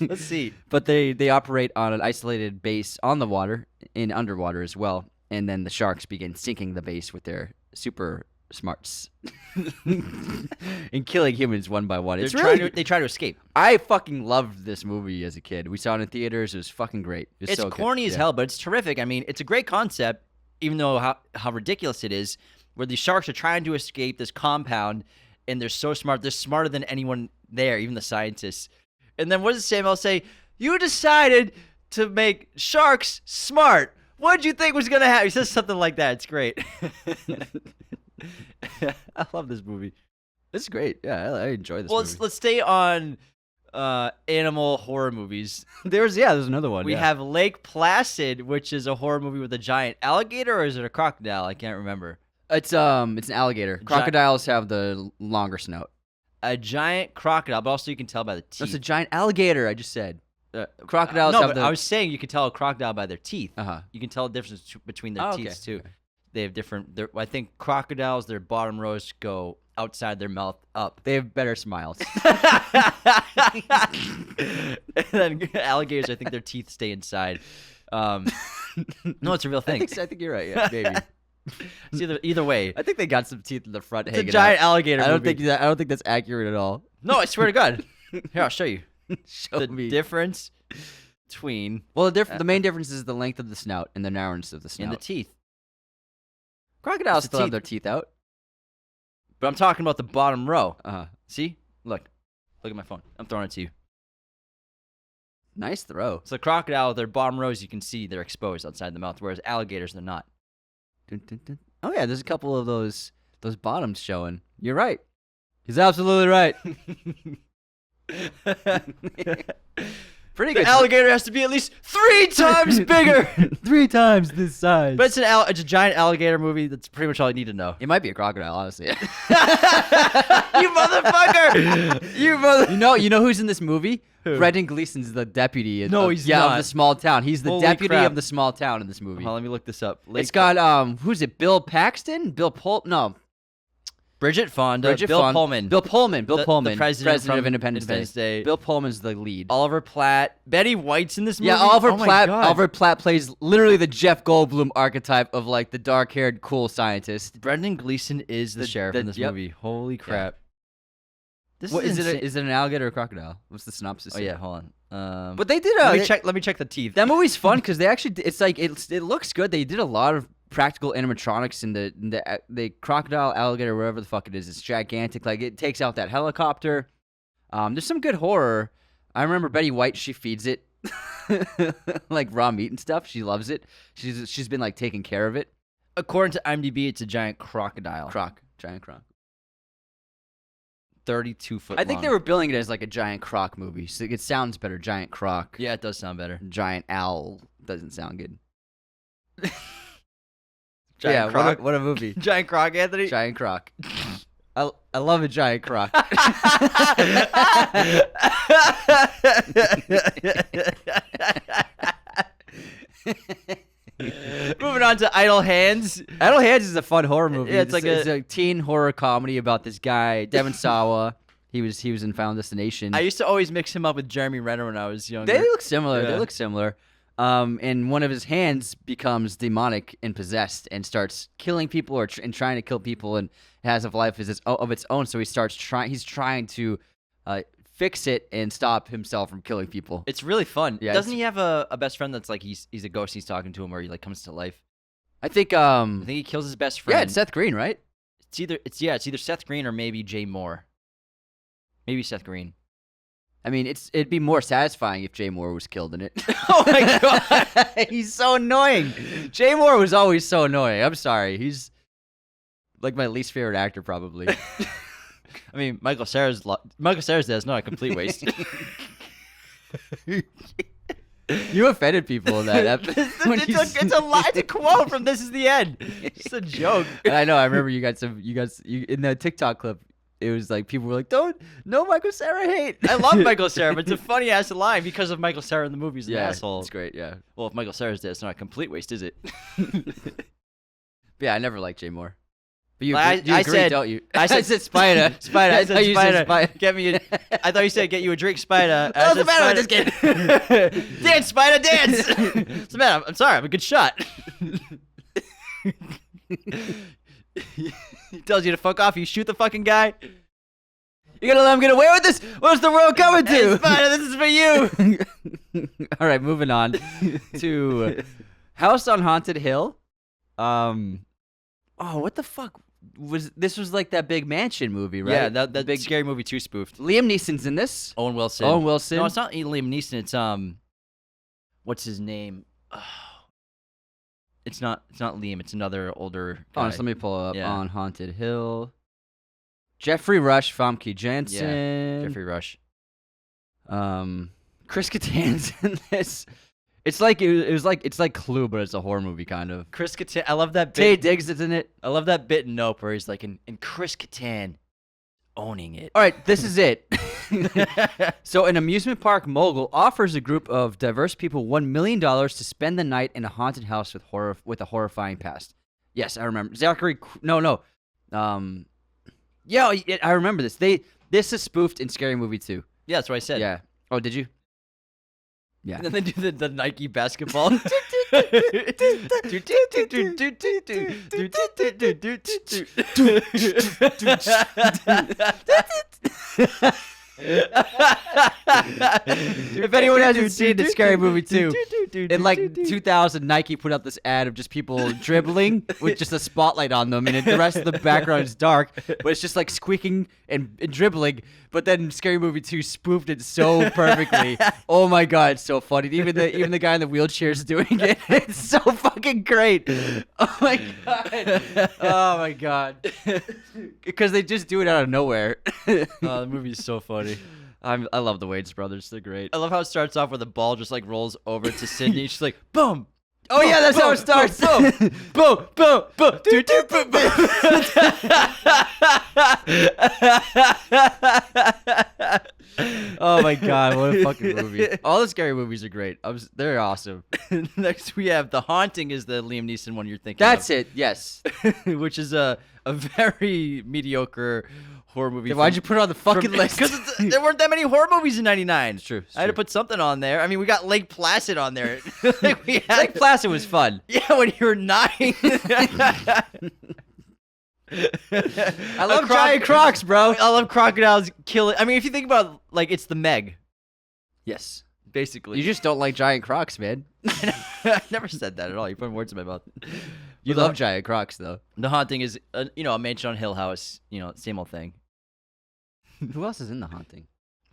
S1: Let's see.
S2: But they operate on an isolated base on the water, in underwater as well. And then the sharks begin sinking the base with their super smarts and killing humans one by one.
S1: They try to escape.
S2: I fucking loved this movie as a kid. We saw it in theaters. It was fucking great.
S1: It's so corny as hell, but it's terrific. I mean, it's a great concept, even though how ridiculous it is, where these sharks are trying to escape this compound, and they're so smart. They're smarter than anyone there, even the scientists. And then what does Samuel say? You decided to make sharks smart. What did you think was going to happen? He says something like that. It's great. I love this movie.
S2: It's great. Yeah, I enjoy this movie.
S1: Let's stay on animal horror movies.
S2: There's another one.
S1: We have Lake Placid, which is a horror movie with a giant alligator, or is it a crocodile? I can't remember.
S2: It's an alligator. Crocodiles have the longer snout.
S1: A giant crocodile, but also you can tell by the teeth.
S2: That's a giant alligator, I just said. Crocodiles
S1: no,
S2: have
S1: but I was saying you can tell a crocodile by their teeth.
S2: Uh-huh.
S1: You can tell the difference between their teeth, too.
S2: Okay.
S1: They have different... I think crocodiles, their bottom rows go outside their mouth up.
S2: They have better smiles.
S1: And then alligators, I think their teeth stay inside. No, it's a real thing.
S2: I think you're right, yeah, maybe.
S1: It's either way.
S2: I think they got some teeth in the front hanging out.
S1: It's a giant alligator
S2: I don't
S1: movie.
S2: think that's accurate at all.
S1: No, I swear to God. Here, I'll show you.
S2: Show me.
S1: Difference between...
S2: Well, the main difference is the length of the snout and the narrowness of the snout.
S1: And the teeth.
S2: Crocodiles still have their teeth out.
S1: But I'm talking about the bottom row.
S2: Uh-huh.
S1: See? Look at my phone. I'm throwing it to you.
S2: Nice throw.
S1: So the crocodile, their bottom rows, you can see they're exposed outside the mouth, whereas alligators, they're not.
S2: Dun, dun, dun. Oh, yeah, there's a couple of those bottoms showing. You're right. He's absolutely right. Pretty
S1: The
S2: good.
S1: alligator has to be at least 3 times bigger.
S2: 3 times this size.
S1: But it's a giant alligator movie. That's pretty much all I need to know.
S2: It might be a crocodile, honestly.
S1: You motherfucker!
S2: You know who's in this movie?
S1: Who?
S2: Brendan Gleeson's the deputy.
S1: No, he's not.
S2: of the small town. He's the
S1: Holy
S2: deputy
S1: crap.
S2: of the small town in this movie.
S1: Hold on, let me look this up.
S2: It's got who's it? Bill Paxton?
S1: Bridget Fonda, Bill Pullman.
S2: Bill Pullman.
S1: The president
S2: of Independence
S1: Day.
S2: Bill Pullman's the lead.
S1: Oliver Platt. Betty White's in this movie.
S2: Yeah,
S1: Oh my
S2: Platt.
S1: God.
S2: Oliver Platt plays literally the Jeff Goldblum archetype of like the dark-haired cool scientist.
S1: Brendan Gleeson is the sheriff in this movie. Holy crap. This
S2: What,
S1: is
S2: is
S1: insane.
S2: it an alligator or a crocodile? What's the synopsis?
S1: Oh yeah, hold on.
S2: But they did
S1: let me check the teeth.
S2: That movie's fun because they actually it looks good. They did a lot of practical animatronics in the crocodile, alligator, wherever the fuck it is. It's gigantic. Like it takes out that helicopter. There's some good horror. I remember Betty White. She feeds it like raw meat and stuff. She loves it. She's been like taking care of it.
S1: According to IMDb, it's a giant crocodile.
S2: Giant croc.
S1: 32 foot
S2: I think
S1: long.
S2: they were billing it as like a giant croc movie. So it sounds better. Giant croc.
S1: Yeah, it does sound better.
S2: Giant owl doesn't sound good.
S1: Giant croc.
S2: What a movie.
S1: Giant croc, Anthony.
S2: Giant croc. I love a giant croc.
S1: Moving on to Idle Hands.
S2: Idle Hands is a fun horror movie.
S1: Yeah, it's
S2: a teen horror comedy about this guy, Devon Sawa. He was in Final Destination.
S1: I used to always mix him up with Jeremy Renner when I was younger.
S2: They look similar.
S1: Yeah.
S2: They look similar. And one of his hands becomes demonic and possessed and starts killing people and trying to kill people and has a life of its own. So he's trying to fix it and stop himself from killing people.
S1: It's really fun.
S2: Yeah,
S1: Doesn't he have a best friend that's like he's a ghost? He's talking to him, or he like comes to life.
S2: I think
S1: he kills his best friend.
S2: yeah, it's Seth Green, right?
S1: It's either Seth Green or maybe Jay Moore. Maybe Seth Green.
S2: I mean, it'd be more satisfying if Jay Moore was killed in it.
S1: Oh my god,
S2: he's so annoying. Jay Moore was always so annoying. I'm sorry. He's like my least favorite actor, probably.
S1: I mean, Michael Cera's death is not a complete waste.
S2: You offended people in that.
S1: It's a quote from This Is the End. It's a joke.
S2: And I know. I remember you guys in the TikTok clip. It was like people were like, no Michael Cera hate.
S1: I love Michael Cera, but it's a funny ass line because of Michael Cera in the movies. An asshole.
S2: It's great. Yeah.
S1: Well, if Michael Cera's dead, it's not a complete waste, is it?
S2: Yeah, I never liked Jay Moore. But you
S1: I
S2: agree,
S1: said-
S2: don't you?
S1: I said
S2: Spider. Spider.
S1: I said
S2: thought you said
S1: Spider. Get me. I thought you said get you a drink, Spider.
S2: What's the matter with this kid?
S1: Dance, Spider, dance. What's the matter? I'm sorry. I'm a good shot. He tells you to fuck off. You shoot the fucking guy.
S2: You're gonna let him get away with this? What's the world coming to?
S1: Hey, Spider, this is for you.
S2: All right, moving on to House on Haunted Hill. What the fuck this was like that big mansion movie, right?
S1: Yeah, that
S2: big
S1: Scary Movie 2 spoofed.
S2: Liam Neeson's in this.
S1: Owen Wilson.
S2: No,
S1: it's not Liam Neeson. It's what's his name? Oh. It's not Liam. It's another older guy.
S2: Honest, let me pull up
S1: Yeah.
S2: On Haunted Hill. Jeffrey Rush, Famke Janssen.
S1: Yeah, Jeffrey Rush.
S2: Chris Kattan's in this. It's like it's like Clue, but it's a horror movie kind of.
S1: Chris Kattan. I love that
S2: Tay
S1: bit.
S2: Diggs is in it.
S1: I love that bit in Nope where he's like, and Chris Kattan owning it.
S2: All right, this is it. So, an amusement park mogul offers a group of diverse people $1 million to spend the night in a haunted house with a horrifying past. Yes, I remember. Yeah, I remember this. This is spoofed in Scary Movie 2.
S1: Yeah, that's what I said.
S2: Yeah. Oh, did you? Yeah.
S1: And then they do the Nike basketball.
S2: If anyone hasn't seen the Scary Movie 2, in like 2000, Nike put out this ad of just people dribbling with just a spotlight on them, and the rest of the background is dark, but it's just like squeaking and dribbling. But then Scary Movie 2 spoofed it so perfectly. Oh my god, it's so funny. Even the guy in the wheelchair is doing it. It's so fucking great. Oh my god. Oh my god. Because they just do it out of nowhere.
S1: Oh, the movie's so funny.
S2: I love the Wayans brothers. They're great.
S1: I love how it starts off with the ball just like rolls over to Sydney. She's like, boom.
S2: Oh yeah, that's how it starts.
S1: Boom, boom, boom, boom, doo, doo, boom, boom.
S2: Oh my god, what a fucking movie! All the scary movies are great. They're awesome.
S1: Next, we have The Haunting is the Liam Neeson one you're thinking
S2: That's
S1: of.
S2: it. Yes.
S1: Which is a very mediocre horror movie.
S2: Then why'd you put it on the fucking list?
S1: Because there weren't that many horror movies in '99.
S2: It's true.
S1: I had to put something on there. I mean, we got Lake Placid on there. Like, we had,
S2: Lake Placid was fun.
S1: yeah, when you were 9.
S2: I love giant crocs, bro.
S1: I love crocodiles killing. I mean, if you think about like it's the Meg,
S2: Yes.
S1: basically.
S2: You just don't like giant crocs, man.
S1: I never said that at all. You're putting words in my mouth.
S2: You love giant crocs, though.
S1: The Haunting is, a mansion on Hill House. Same old thing.
S2: Who else is in The Haunting?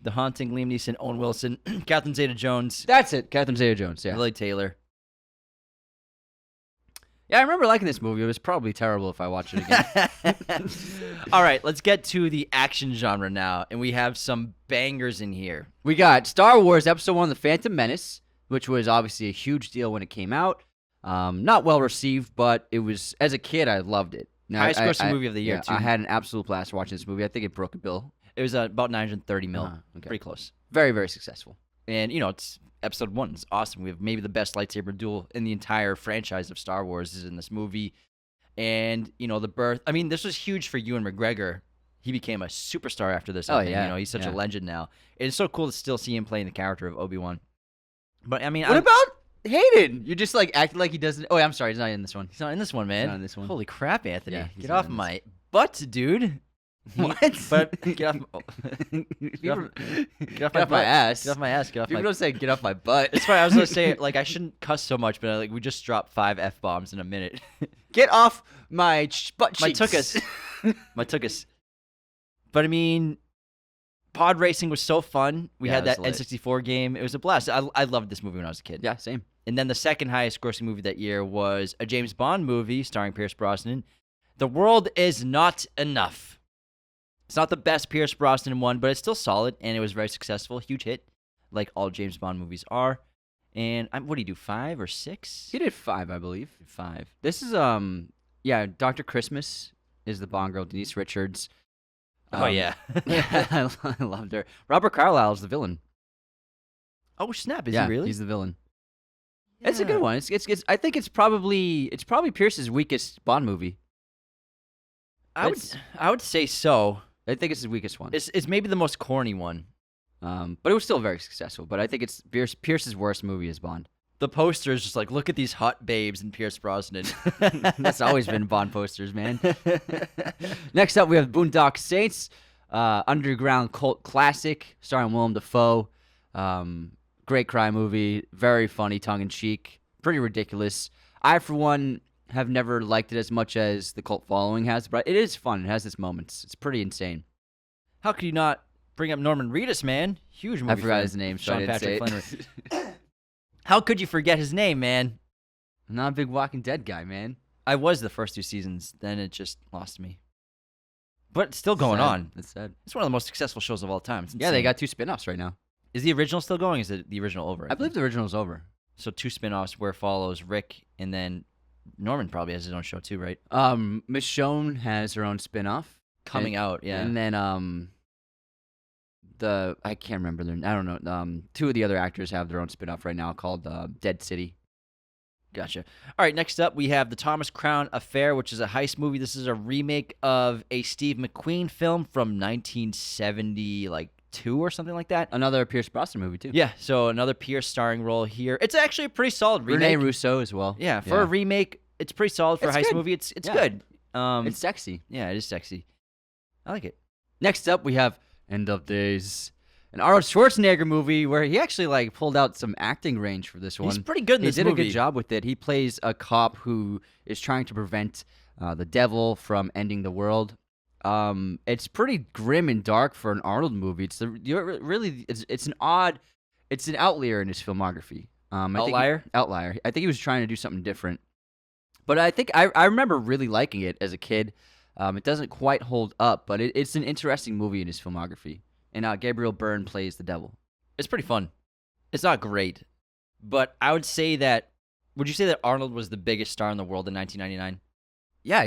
S1: The Haunting, Liam Neeson, Owen Wilson, Catherine Zeta-Jones,
S2: That's it. Catherine Zeta-Jones. Yeah.
S1: Lily Taylor.
S2: Yeah, I remember liking this movie. It was probably terrible if I watched it again.
S1: All right, let's get to the action genre now, and we have some bangers in here.
S2: We got Star Wars Episode 1, The Phantom Menace, which was obviously a huge deal when it came out. Not well received, but it was, as a kid, I loved it. Now,
S1: Highest grossing movie of the year,
S2: yeah,
S1: too.
S2: I had an absolute blast watching this movie. I think it broke a bill.
S1: It was about 930 mil.
S2: Okay.
S1: Pretty close.
S2: Very, very successful.
S1: And, it's episode 1. It's awesome. We have maybe the best lightsaber duel in the entire franchise of Star Wars is in this movie. And, the birth. I mean, this was huge for Ewan McGregor. He became a superstar after this. I think.
S2: Yeah.
S1: He's such a
S2: Yeah.
S1: legend now. It's so cool to still see him playing the character of Obi-Wan. But, I mean,
S2: What about Hayden? You're just like acting like he doesn't. Oh, I'm sorry. He's not in this one.
S1: He's not in this one, man.
S2: not in this one.
S1: Holy crap, Anthony.
S2: Yeah, he's
S1: Get
S2: not
S1: off
S2: in this.
S1: my butt, dude.
S2: What?
S1: But get off,
S2: Get off
S1: get off
S2: my
S1: butt.
S2: ass.
S1: Get off my ass. Get off
S2: People
S1: my.
S2: don't say get off my butt.
S1: It's funny. I was gonna say like I shouldn't cuss so much, but we just dropped 5 F-bombs in a minute.
S2: Get off my butt
S1: My
S2: cheeks.
S1: tuchus. My tuchus. But I mean, pod racing was so fun. We
S2: Yeah,
S1: had
S2: it
S1: that
S2: was
S1: N64 game. It was a blast. I loved this movie when I was a kid.
S2: Yeah, same.
S1: And then the second highest grossing movie that year was a James Bond movie starring Pierce Brosnan. The World Is Not Enough. It's not the best Pierce Brosnan one, but it's still solid, and it was very successful. Huge hit, like all James Bond movies are. And what do you do, 5 or 6?
S2: He did 5, I believe.
S1: 5.
S2: This is Dr. Christmas is the Bond girl, Denise Richards.
S1: Oh, yeah.
S2: I loved her. Robert Carlyle is the villain.
S1: Oh, snap. Is
S2: yeah,
S1: he really?
S2: He's the villain. It's a good one. It's I think it's probably Pierce's weakest Bond movie.
S1: I would say so.
S2: I think it's his weakest one.
S1: It's maybe the most corny one.
S2: But it was still very successful. But I think it's Pierce's worst movie is Bond.
S1: The poster is just like, look at these hot babes in Pierce Brosnan.
S2: That's always been Bond posters, man. Next up, we have Boondock Saints, underground cult classic starring Willem Dafoe. Great crime movie, very funny, tongue-in-cheek, pretty ridiculous. I, for one, have never liked it as much as the cult following has, but it is fun. It has its moments. It's pretty insane.
S1: How could you not bring up Norman Reedus, man? Huge movie.
S2: I forgot
S1: fan.
S2: his name, so I
S1: Sean
S2: didn't say
S1: Patrick
S2: it.
S1: Flannery. How could you forget his name, man?
S2: I'm not a big Walking Dead guy, man.
S1: I was the first 2 seasons, then it just lost me. But it's still going
S2: Sad.
S1: on.
S2: That's sad.
S1: It's one of the most successful shows of all time. It's
S2: Yeah, they
S1: insane.
S2: got 2 spin-offs right now.
S1: Is the original still going? Is it the original over?
S2: I believe the original's over.
S1: So 2 spin-offs where follows Rick and then Norman probably has his own show too, right?
S2: Michonne has her own spin-off.
S1: Coming
S2: And-
S1: out, yeah.
S2: And then I can't remember I don't know. 2 of the other actors have their own spin-off right now called Dead City.
S1: Gotcha. All right, next up we have the Thomas Crown Affair, which is a heist movie. This is a remake of a Steve McQueen film from 1972 or something like that.
S2: Another Pierce Brosnan movie too.
S1: Yeah, so another Pierce starring role here. It's actually a pretty solid remake.
S2: Rene Russo as well.
S1: Yeah, for a remake, it's pretty solid for
S2: It's
S1: a heist
S2: good.
S1: movie. It's
S2: Yeah.
S1: good.
S2: It's sexy.
S1: Yeah, it is sexy. I like it.
S2: Next up, we have End of Days, an Arnold Schwarzenegger movie where he actually pulled out some acting range for this one.
S1: He's pretty good in
S2: He
S1: this
S2: did
S1: movie.
S2: a good job with it. He plays a cop who is trying to prevent the devil from ending the world. It's pretty grim and dark for an Arnold movie. It's an outlier in his filmography.
S1: Outlier?
S2: Outlier. I think he was trying to do something different. But I think I remember really liking it as a kid. It doesn't quite hold up, but it's an interesting movie in his filmography. and Gabriel Byrne plays the devil.
S1: It's pretty fun. It's not great, but I would say that. Would you say that Arnold was the biggest star in the world in 1999?
S2: Yeah,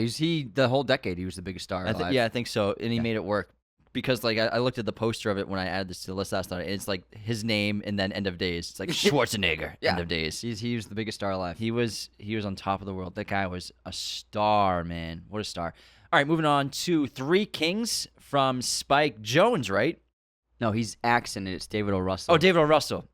S2: the whole decade he was the biggest star alive.
S1: Yeah, I think so, and he made it work because like I looked at the poster of it when I added this to the list last night. And it's like his name and then End of Days. It's like Schwarzenegger. End of Days.
S2: He was the biggest star alive.
S1: He was on top of the world. That guy was a star, man. What a star. All right, moving on to Three Kings from Spike Jonze, right?
S2: No, he's Axon, and it's David O. Russell.
S1: Oh, David O. Russell.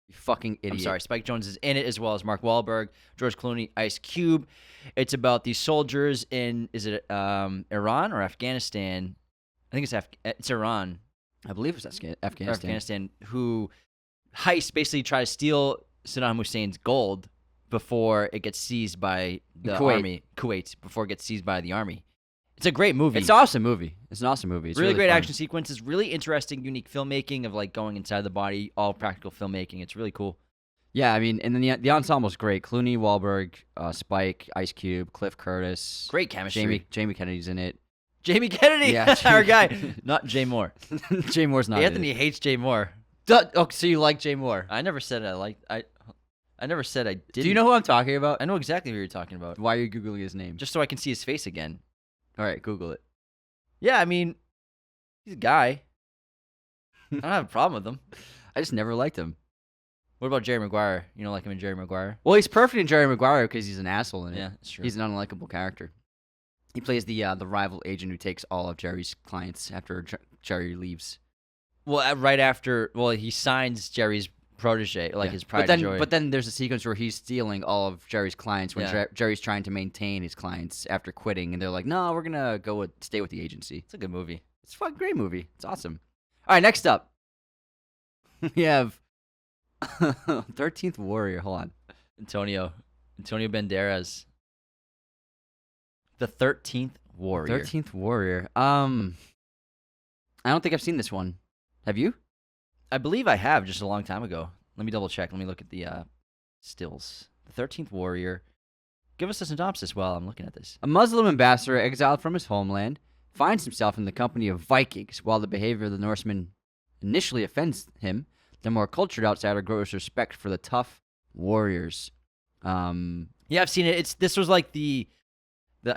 S2: You fucking idiot.
S1: I'm sorry. Spike Jonze is in it as well as Mark Wahlberg, George Clooney, Ice Cube. It's about these soldiers in, is it Iran or Afghanistan? I think it's Iran.
S2: I believe it's Afghanistan.
S1: Or Afghanistan, who basically try to steal Saddam Hussein's gold before it gets seized by the army. Kuwait, before it gets seized by the army. It's a great movie.
S2: It's an awesome movie. It's an awesome movie. It's
S1: really great
S2: fun.
S1: action sequences, really interesting, unique filmmaking of like going inside the body, all practical filmmaking. It's really cool.
S2: Yeah, I mean, and then the ensemble's great. Clooney, Wahlberg, Spike, Ice Cube, Cliff Curtis.
S1: Great chemistry.
S2: Jamie Kennedy's in it.
S1: Jamie Kennedy,
S2: Yeah,
S1: our guy. Not Jay Moore.
S2: Jay Moore's not
S1: Anthony hates Jay Moore.
S2: Oh, so you like Jay Moore?
S1: I never said I liked. I never said I didn't.
S2: Do you know who I'm talking about?
S1: I know exactly who you're talking about.
S2: Why are you Googling his name?
S1: Just so I can see his face again.
S2: All right, Google it.
S1: Yeah, I mean, he's a guy. I don't have a problem with him.
S2: I just never liked him.
S1: What about Jerry Maguire? You don't like him in Jerry Maguire?
S2: Well, he's perfect in Jerry Maguire because he's an asshole in it.
S1: Yeah, that's true.
S2: He's an unlikable character. He plays the rival agent who takes all of Jerry's clients after Jerry leaves.
S1: Well, right after, he signs Jerry's protege, like his pride and joy.
S2: But then there's a sequence where he's stealing all of Jerry's clients when Jerry's trying to maintain his clients after quitting, and they're like, "No, we're gonna stay with the agency."
S1: It's a good movie.
S2: It's a fucking great movie. It's awesome. All right, next up, we have 13th Warrior. Hold on,
S1: Antonio Banderas. The 13th Warrior.
S2: 13th Warrior. I don't think I've seen this one. Have you?
S1: I believe I have just a long time ago. Let me double check. Let me look at the stills. The 13th Warrior. Give us a synopsis while I'm looking at this.
S2: A Muslim ambassador exiled from his homeland finds himself in the company of Vikings. While the behavior of the Norsemen initially offends him, the more cultured outsider grows respect for the tough warriors.
S1: Yeah, I've seen it. This was like the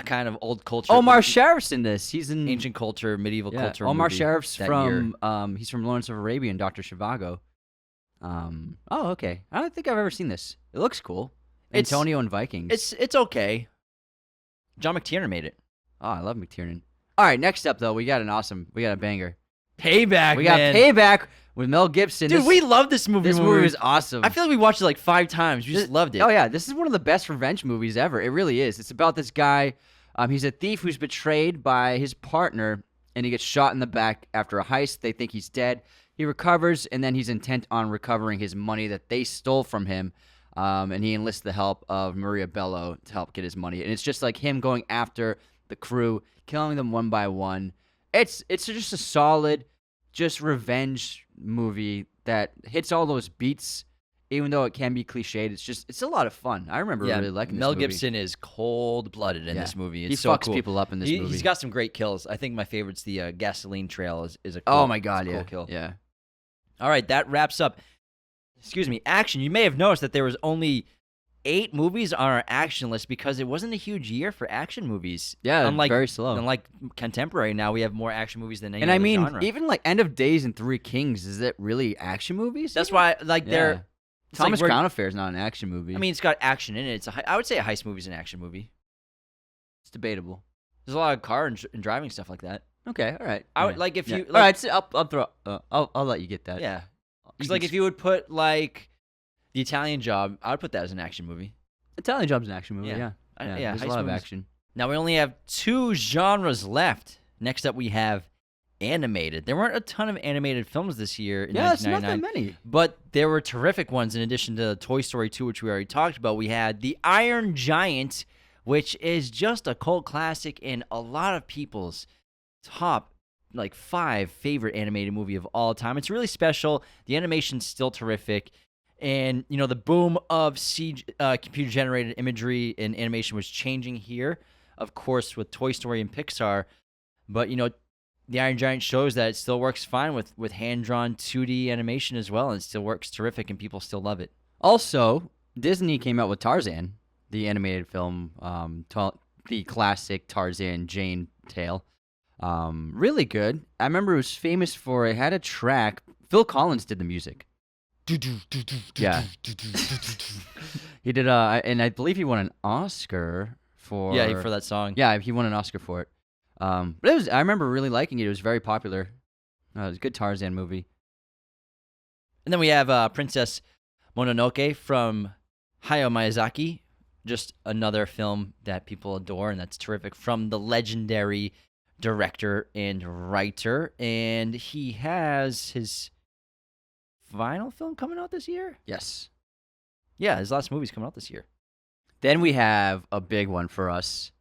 S1: kind of old culture.
S2: Omar Sharif's in this. He's in
S1: ancient culture, medieval culture.
S2: Omar
S1: movie
S2: Sharif's
S1: from
S2: he's from Lawrence of Arabia and Dr. Zhivago. Oh, okay. I don't think I've ever seen this. It looks cool. Antonio and Vikings.
S1: It's okay. John McTiernan made it.
S2: Oh, I love McTiernan. All right, next up though, we got a banger.
S1: Payback.
S2: We got Payback with Mel Gibson.
S1: Dude, we love this movie.
S2: This movie was awesome.
S1: I feel like we watched it like 5 times. We just loved it.
S2: Oh yeah, this is one of the best revenge movies ever. It really is. It's about this guy. He's a thief who's betrayed by his partner, and he gets shot in the back after a heist. They think he's dead. He recovers, and then he's intent on recovering his money that they stole from him. And he enlists the help of Maria Bello to help get his money. And it's just like him going after the crew, killing them one by one. It's just a solid, just revenge movie that hits all those beats, even though it can be cliched. It's a lot of fun. I remember really liking this movie.
S1: Mel Gibson is cold-blooded in this movie. It's
S2: he
S1: so
S2: fucks
S1: cool.
S2: people up in this movie.
S1: He's got some great kills. I think my favorite's the gasoline trail is a cool,
S2: oh my god,
S1: cool kill.
S2: Yeah.
S1: All right, that wraps up. Action. You may have noticed that there was only 8 movies on our action list because it wasn't a huge year for action movies.
S2: Yeah, very slow.
S1: Unlike contemporary, now we have more action movies than any
S2: and
S1: other
S2: I mean,
S1: genre.
S2: even like End of Days and Three Kings, is it really action movies?
S1: That's why, they're
S2: Thomas
S1: like
S2: Crown Affair is not an action movie.
S1: I mean, it's got action in it. I would say a heist movie is an action movie.
S2: it's debatable.
S1: There's a lot of car and driving stuff like that.
S2: Okay, all right.
S1: I would like if you.
S2: all right, so I'll throw. I'll let you get that.
S1: Yeah, because like if you would put like The Italian Job, I would put that as an action movie.
S2: Italian Job's an action movie.
S1: Yeah.
S2: Yeah,
S1: Yeah,
S2: there's a
S1: heist
S2: lot of
S1: movies.
S2: action.
S1: Now we only have 2 genres left. Next up, we have animated. There weren't a ton of animated films this year in
S2: Yeah, it's not
S1: 1999.
S2: that many.
S1: But there were terrific ones in addition to Toy Story 2, which we already talked about. We had The Iron Giant, which is just a cult classic and a lot of people's top 5 favorite animated movie of all time. It's really special. The animation's still terrific. And, the boom of computer-generated imagery and animation was changing here, of course, with Toy Story and Pixar. But, the Iron Giant shows that it still works fine with hand-drawn 2D animation as well, and it still works terrific, and people still love it.
S2: Also, Disney came out with Tarzan, the animated film, the classic Tarzan Jane tale. Really good. I remember it was famous for it had a track. Phil Collins did the music. Yeah. He did and I believe he won an Oscar for
S1: For that song.
S2: Yeah, he won an Oscar for it. But I remember really liking it. It was very popular. It was a good Tarzan movie.
S1: And then we have Princess Mononoke from Hayao Miyazaki. Just another film that people adore, and that's terrific, from the legendary director and writer. And he has his final film coming out this year?
S2: Yes.
S1: Yeah, his last movie's coming out this year.
S2: Then we have a big one for us.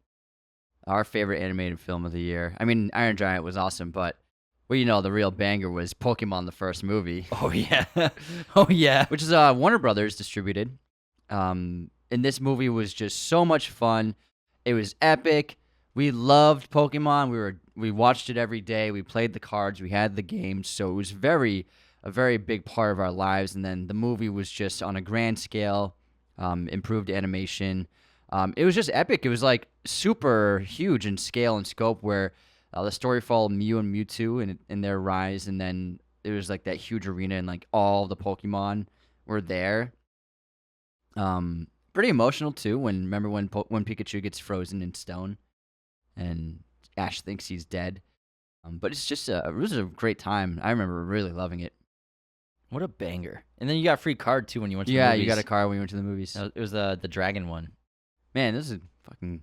S2: Our favorite animated film of the year. I mean, Iron Giant was awesome, but the real banger was Pokemon, the first movie.
S1: Oh, yeah. Oh, yeah.
S2: Which is Warner Brothers distributed. And this movie was just so much fun. It was epic. We loved Pokemon. We watched it every day. We played the cards. We had the games. So it was a very big part of our lives. And then the movie was just on a grand scale, improved animation. It was just epic. It was like super huge in scale and scope, where the story followed Mew and Mewtwo in their rise, and then it was like that huge arena, and like all the Pokemon were there. Pretty emotional too. Remember when Pikachu gets frozen in stone, and Ash thinks he's dead. But it's just it was a great time. I remember really loving it.
S1: What a banger! And then you got a free card too when you went to the
S2: Yeah,
S1: movies.
S2: you got a card when we went to the movies.
S1: It was the dragon one.
S2: Man, this is fucking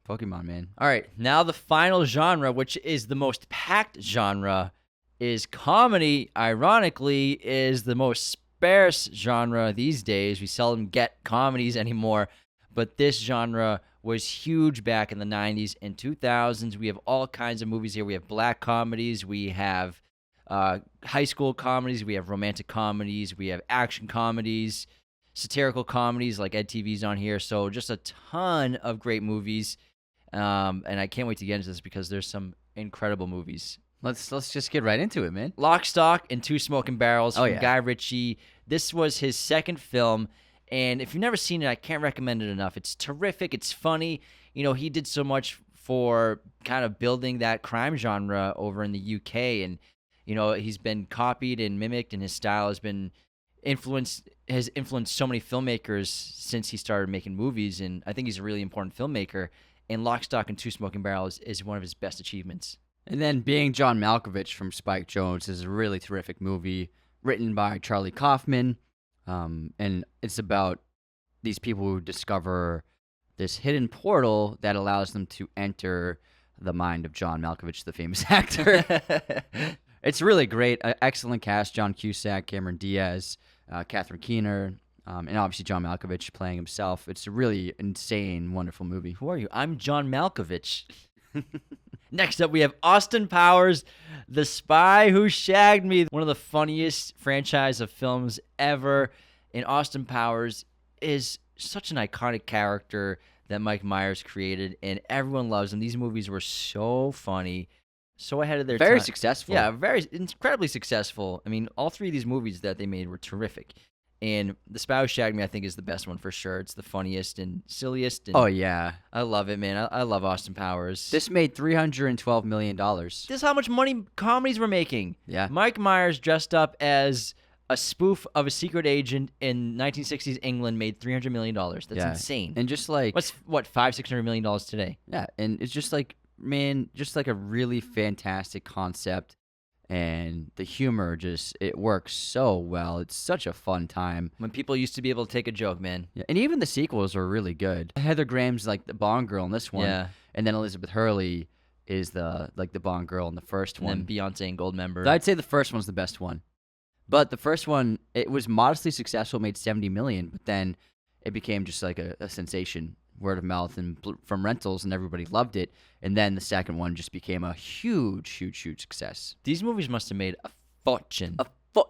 S2: Pokemon, man.
S1: All right, now the final genre, which is the most packed genre, is comedy. Ironically, is the most sparse genre these days. We seldom get comedies anymore, but this genre was huge back in the 90s and 2000s. We have all kinds of movies here. We have black comedies. We have high school comedies. We have romantic comedies. We have action comedies. Satirical comedies like Ed TV's on here. So just a ton of great movies. And I can't wait to get into this because there's some incredible movies.
S2: Let's just get right into it, man.
S1: Lock, Stock, and Two Smoking Barrels from
S2: yeah.
S1: Guy Ritchie. This was his second film. And if you've never seen it, I can't recommend it enough. It's terrific. It's funny. He did so much for kind of building that crime genre over in the UK. And, he's been copied and mimicked, and his style has influenced so many filmmakers since he started making movies, and I think he's a really important filmmaker. And Lock, Stock, and Two Smoking Barrels is one of his best achievements.
S2: And then Being John Malkovich from Spike Jonze is a really terrific movie written by Charlie Kaufman, and it's about these people who discover this hidden portal that allows them to enter the mind of John Malkovich, the famous actor. It's really great. Excellent cast: John Cusack, Cameron Diaz, Catherine Keener, and obviously John Malkovich playing himself. It's a really insane, wonderful movie.
S1: Who are you? I'm John Malkovich. Next up, we have Austin Powers, The Spy Who Shagged Me. One of the funniest franchise of films ever. And Austin Powers is such an iconic character that Mike Myers created, and everyone loves him. These movies were so funny, so ahead of their time.
S2: Very successful.
S1: Yeah, very incredibly successful. I mean, all three of these movies that they made were terrific. And The Spy Who Shagged Me, I think, is the best one for sure. It's the funniest and silliest. And
S2: Oh, yeah.
S1: I love it, man. I love Austin Powers.
S2: This made $312 million.
S1: This is how much money comedies were making.
S2: Yeah.
S1: Mike Myers dressed up as a spoof of a secret agent in 1960s England made $300 million. That's insane.
S2: And just like...
S1: $500-600 million today?
S2: Yeah, and it's just like, man, just like a really fantastic concept. And the humor it works so well. It's such a fun time.
S1: When people used to be able to take a joke, man.
S2: Yeah, and even the sequels are really good. Heather Graham's like the Bond girl in this one.
S1: Yeah.
S2: And then Elizabeth Hurley is the Bond girl in the first
S1: And
S2: one.
S1: then Beyonce and Goldmember.
S2: I'd say the first one's the best one. But the first one, it was modestly successful, made $70 million, but then it became just like a sensation, word of mouth and from rentals, and everybody loved it. And then the second one just became a huge, huge, huge success.
S1: These movies must have made a fortune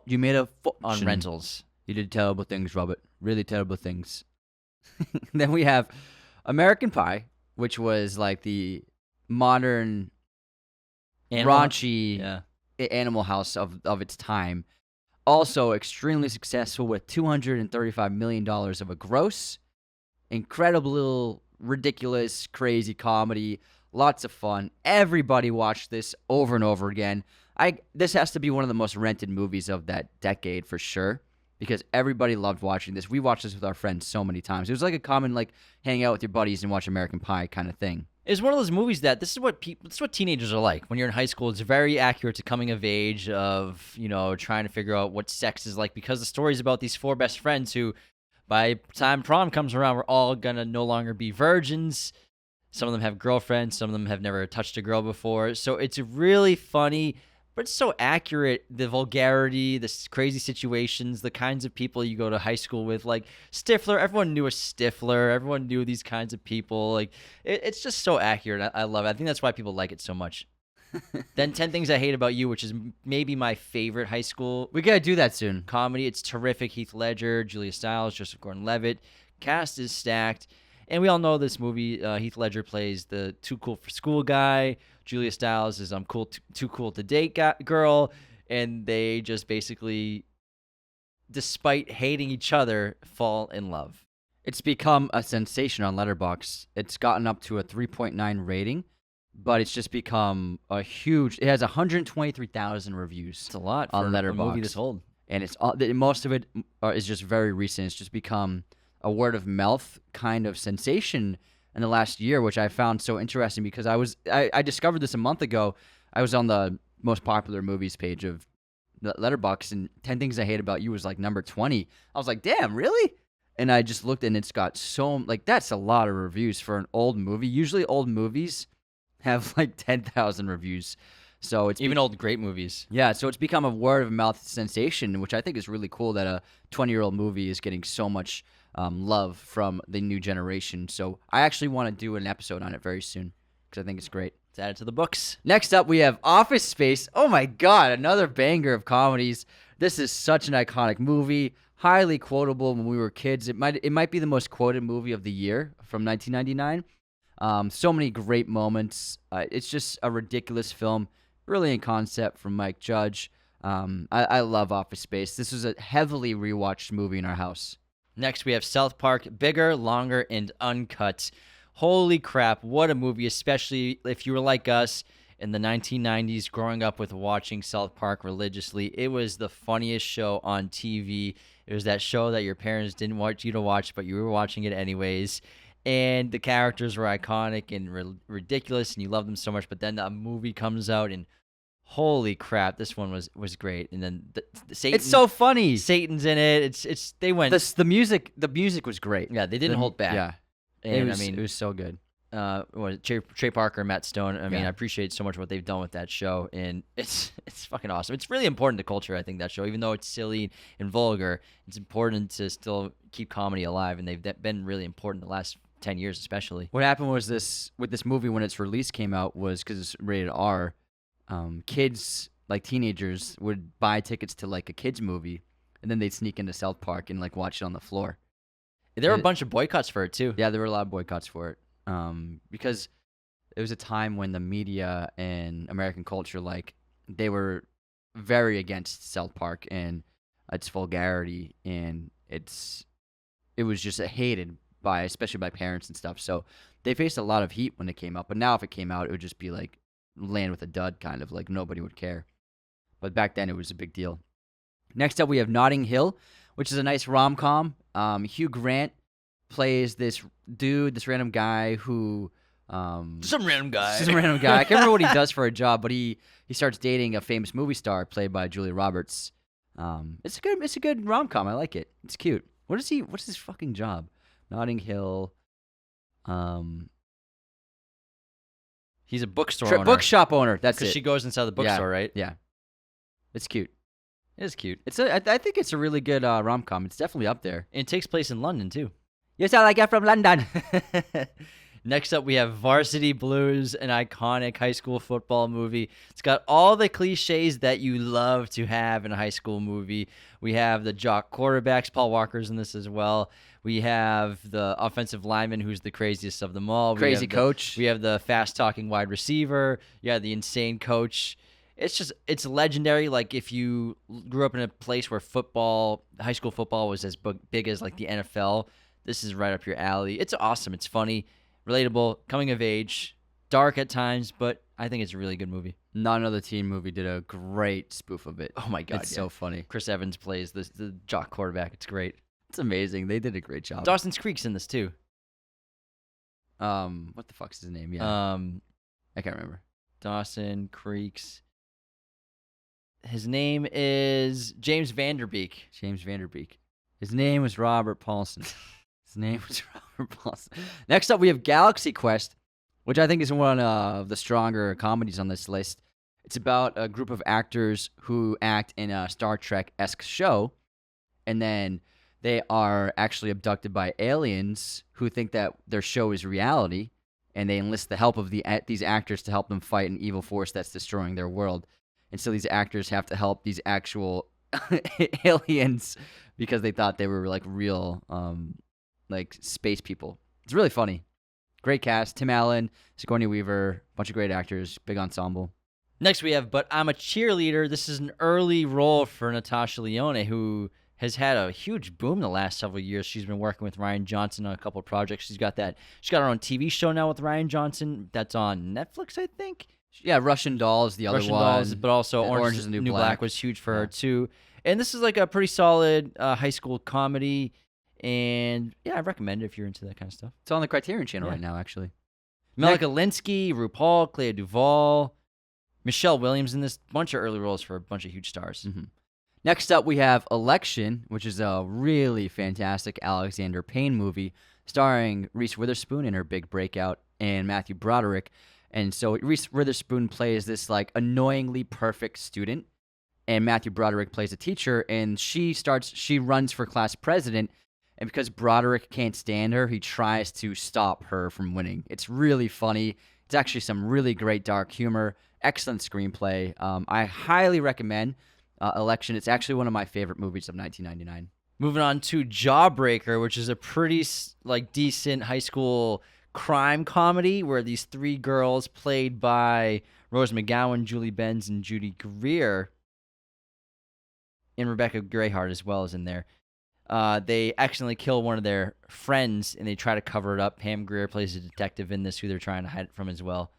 S2: You made a fortune.
S1: on rentals.
S2: You did terrible things, Robert. Really terrible things. Then we have American Pie, which was like the modern raunchy
S1: Yeah.
S2: Animal House of its time. Also extremely successful with $235 million of a gross. Incredible, ridiculous, crazy comedy. Lots of fun. Everybody watched this over and over again. This has to be one of the most rented movies of that decade for sure, because everybody loved watching this. We watched this with our friends so many times. It was like a common like hang out with your buddies and watch American Pie kind of thing.
S1: It's one of those movies that this is what teenagers are like when you're in high school. It's very accurate to coming of age of, trying to figure out what sex is like, because the story's about these four best friends who, by the time prom comes around, we're all gonna no longer be virgins. Some of them have girlfriends, some of them have never touched a girl before. So it's really funny, but it's so accurate. The vulgarity, the crazy situations, the kinds of people you go to high school with, like Stifler. Everyone knew a Stifler. Everyone knew these kinds of people. Like it's just so accurate. I love it. I think that's why people like it so much. Then 10 Things I Hate About You, which is maybe my favorite high school.
S2: We gotta do that soon.
S1: Comedy. It's terrific. Heath Ledger, Julia Stiles, Joseph Gordon-Levitt. Cast is stacked. And we all know this movie. Heath Ledger plays the too cool for school guy. Julia Stiles is too cool to date girl. And they just basically, despite hating each other, fall in love.
S2: It's become a sensation on Letterboxd. It's gotten up to a 3.9 rating, but it's just become a huge. It has 123,000 reviews.
S1: It's a lot
S2: on
S1: for a
S2: Letterboxd.
S1: movie this old.
S2: And it's most of it is just very recent. It's just become a word of mouth kind of sensation in the last year, which I found so interesting because I discovered this a month ago. I was on the most popular movies page of Letterboxd, and 10 Things I Hate About You was like number 20. I was like, damn, really? And I just looked, and it's got that's a lot of reviews for an old movie. Usually old movies have like 10,000 reviews. So it's
S1: even old great movies.
S2: Yeah, so it's become a word of mouth sensation, which I think is really cool that a 20-year-old movie is getting so much love from the new generation. So I actually want to do an episode on it very soon because I think it's great.
S1: It's added to the books.
S2: Next up, we have Office Space. Oh my God, another banger of comedies. This is such an iconic movie, highly quotable when we were kids. It might be the most quoted movie of the year from 1999. So many great moments. It's just a ridiculous film. Brilliant concept from Mike Judge. I love Office Space. This was a heavily rewatched movie in our house.
S1: Next, we have South Park, bigger, longer, and uncut. Holy crap, what a movie, especially if you were like us in the 1990s, growing up with watching South Park religiously. It was the funniest show on TV. It was that show that your parents didn't want you to watch, but you were watching it anyways. And the characters were iconic and ridiculous, and you loved them so much. But then the movie comes out, and holy crap, this one was great. And then Satan,
S2: it's so funny.
S1: Satan's in it. They went.
S2: The music was great.
S1: Yeah, they didn't hold back.
S2: Yeah,
S1: and
S2: it was so good.
S1: Trey Parker, Matt Stone. I mean,
S2: Yeah.
S1: I appreciate so much what they've done with that show, and it's fucking awesome. It's really important to culture, I think, that show. Even though it's silly and vulgar, it's important to still keep comedy alive, and they've been really important the last 10 years, especially.
S2: What happened was with this movie when its release came out was because it's rated R. Kids, like teenagers, would buy tickets to like a kids movie, and then they'd sneak into South Park and like watch it on the floor.
S1: There were a bunch of boycotts for it too.
S2: Yeah, there were a lot of boycotts for it. Because it was a time when the media and American culture, like, they were very against South Park and its vulgarity, and it was just hated especially by parents and stuff. So they faced a lot of heat when it came out. But now if it came out, it would just be like land with a dud, kind of like nobody would care. But back then it was a big deal. Next up, we have Notting Hill, which is a nice rom-com. Hugh Grant plays this random guy who
S1: Some random guy.
S2: I can't remember what he does for a job, but he starts dating a famous movie star played by Julia Roberts. It's a good rom-com. I like it. It's cute. What's his fucking job? Notting Hill.
S1: He's a bookstore owner.
S2: Bookshop owner. That's it.
S1: Because she goes inside the bookstore, right?
S2: Yeah. It's cute.
S1: It is cute.
S2: I think it's a really good rom-com. It's definitely up there.
S1: And it takes place in London too.
S2: Yes, I like it from London.
S1: Next up, we have Varsity Blues, an iconic high school football movie. It's got all the cliches that you love to have in a high school movie. We have the jock quarterbacks. Paul Walker's in this as well. We have the offensive lineman who's the craziest of them all.
S2: Crazy coach.
S1: We have the fast-talking wide receiver. Yeah, the insane coach. It's legendary. Like, if you grew up in a place where high school football was as big as like the NFL, this is right up your alley. It's awesome. It's funny, relatable, coming of age, dark at times, but I think it's a really good movie.
S2: Not Another Teen Movie did a great spoof of it.
S1: Oh my God,
S2: it's so funny.
S1: Chris Evans plays the jock quarterback. It's great.
S2: It's amazing. They did a great job.
S1: Dawson's Creek's in this too.
S2: What the fuck's his name? Yeah. I can't remember.
S1: Dawson Creek's. His name is James Vanderbeek.
S2: James Vanderbeek. His name was Robert Paulson. Next up, we have Galaxy Quest, which I think is one of the stronger comedies on this list. It's about a group of actors who act in a Star Trek-esque show, and then they are actually abducted by aliens who think that their show is reality, and they enlist the help of these actors to help them fight an evil force that's destroying their world. And so these actors have to help these actual aliens because they thought they were like real like space people. It's really funny. Great cast. Tim Allen, Sigourney Weaver, bunch of great actors, big ensemble.
S1: Next we have But I'm a Cheerleader. This is an early role for Natasha Lyonne, who has had a huge boom the last several years. She's been working with Ryan Johnson on a couple of projects. She's got her own TV show now with Ryan Johnson that's on Netflix, I think.
S2: Yeah, Russian Doll is the other
S1: Russian
S2: one.
S1: Dolls, but also Orange is the New Black was huge for her too. And this is like a pretty solid high school comedy. And yeah, I recommend it if you're into that kind of stuff.
S2: It's on the Criterion Channel right now, actually.
S1: Melika Linsky, RuPaul, Clea Duvall, Michelle Williams in this. Bunch of early roles for a bunch of huge stars.
S2: Mm-hmm. Next up, we have Election, which is a really fantastic Alexander Payne movie starring Reese Witherspoon in her big breakout and Matthew Broderick. And so Reese Witherspoon plays this like annoyingly perfect student, and Matthew Broderick plays a teacher, and she runs for class president, and because Broderick can't stand her, he tries to stop her from winning. It's really funny. It's actually some really great dark humor, excellent screenplay. I highly recommend Election. It's actually one of my favorite movies of 1999.
S1: Moving on to Jawbreaker, which is a pretty like decent high school crime comedy where these three girls played by Rose McGowan, Julie Benz, and Judy Greer, and Rebecca Grayhart as well is in there. They accidentally kill one of their friends, and they try to cover it up. Pam Grier plays a detective in this who they're trying to hide it from as well.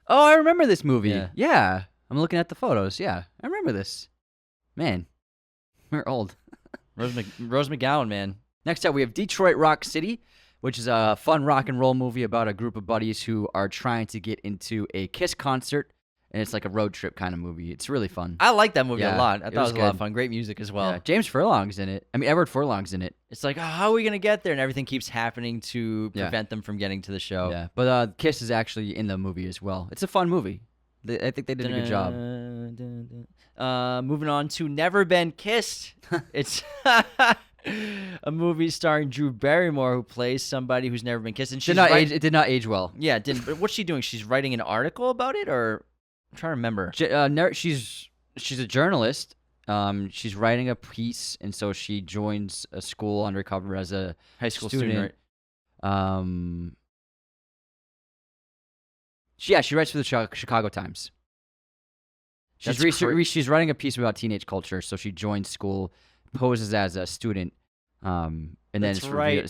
S2: Oh, I remember this movie.
S1: Yeah.
S2: Yeah. I'm looking at the photos. Yeah, I remember this. Man, we're old.
S1: Rose McGowan, man.
S2: Next up, we have Detroit Rock City, which is a fun rock and roll movie about a group of buddies who are trying to get into a Kiss concert, and it's like a road trip kind of movie. It's really fun.
S1: I like that movie a lot. I thought it was a lot of
S2: good.
S1: fun. Great music as well.
S2: Yeah, James Furlong's in it. I mean, Edward Furlong's in it.
S1: It's like, how are we going to get there? And everything keeps happening to prevent them from getting to the show.
S2: Yeah, but Kiss is actually in the movie as well. It's a fun movie. I think they did a good job.
S1: Moving on to Never Been Kissed. It's a movie starring Drew Barrymore, who plays somebody who's never been kissed. And
S2: it did not age well.
S1: Yeah, it didn't. But what's she doing? She's writing an article about it, or I'm trying to remember.
S2: She's a journalist. She's writing a piece, and so she joins a school undercover as a
S1: high school student.
S2: Right? She writes for the Chicago Times. She's writing a piece about teenage culture, so she joins school, poses as a student, and then it's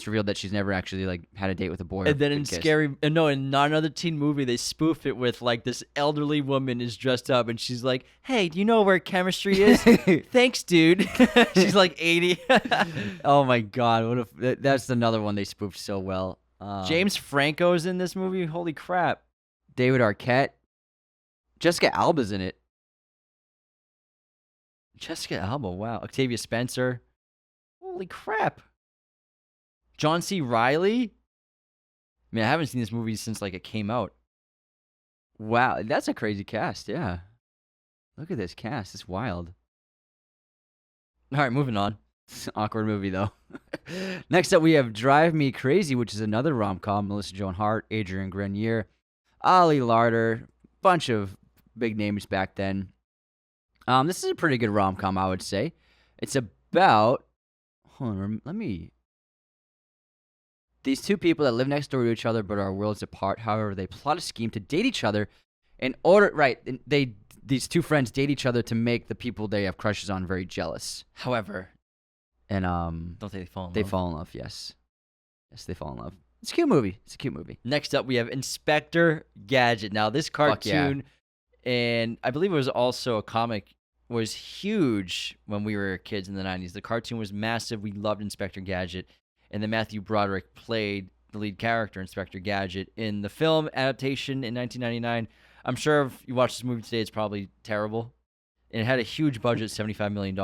S2: revealed that she's never actually like had a date with a boy.
S1: And then in Not Another Teen Movie, they spoof it with like this elderly woman is dressed up, and she's like, "Hey, do you know where chemistry is?" "Thanks, dude." She's like 80.
S2: Oh my God, that's another one they spoofed so well.
S1: James Franco's in this movie. Holy crap!
S2: David Arquette, Jessica Alba's in it.
S1: Jessica Alba, wow. Octavia Spencer. Holy crap. John C. Reilly. I mean, I haven't seen this movie since like it came out.
S2: Wow, that's a crazy cast, yeah. Look at this cast. It's wild.
S1: All right, moving on.
S2: It's an awkward movie, though. Next up, we have Drive Me Crazy, which is another rom-com. Melissa Joan Hart, Adrian Grenier, Ali Larder, bunch of big names back then. This is a pretty good rom-com, I would say. It's about... Hold on, These two people that live next door to each other but are worlds apart. However, they plot a scheme to date each other in order... Right, these two friends date each other to make the people they have crushes on very jealous.
S1: However,
S2: And
S1: don't they fall in
S2: they
S1: love?
S2: fall in love, yes. Yes, they fall in love. It's a cute movie. It's a cute movie.
S1: Next up, we have Inspector Gadget. Now, this cartoon, and I believe it was also a comic, was huge when we were kids in the 90s. The cartoon was massive. We loved Inspector Gadget. And then Matthew Broderick played the lead character, Inspector Gadget, in the film adaptation in 1999. I'm sure if you watch this movie today, it's probably terrible. And it had a huge budget, $75 million.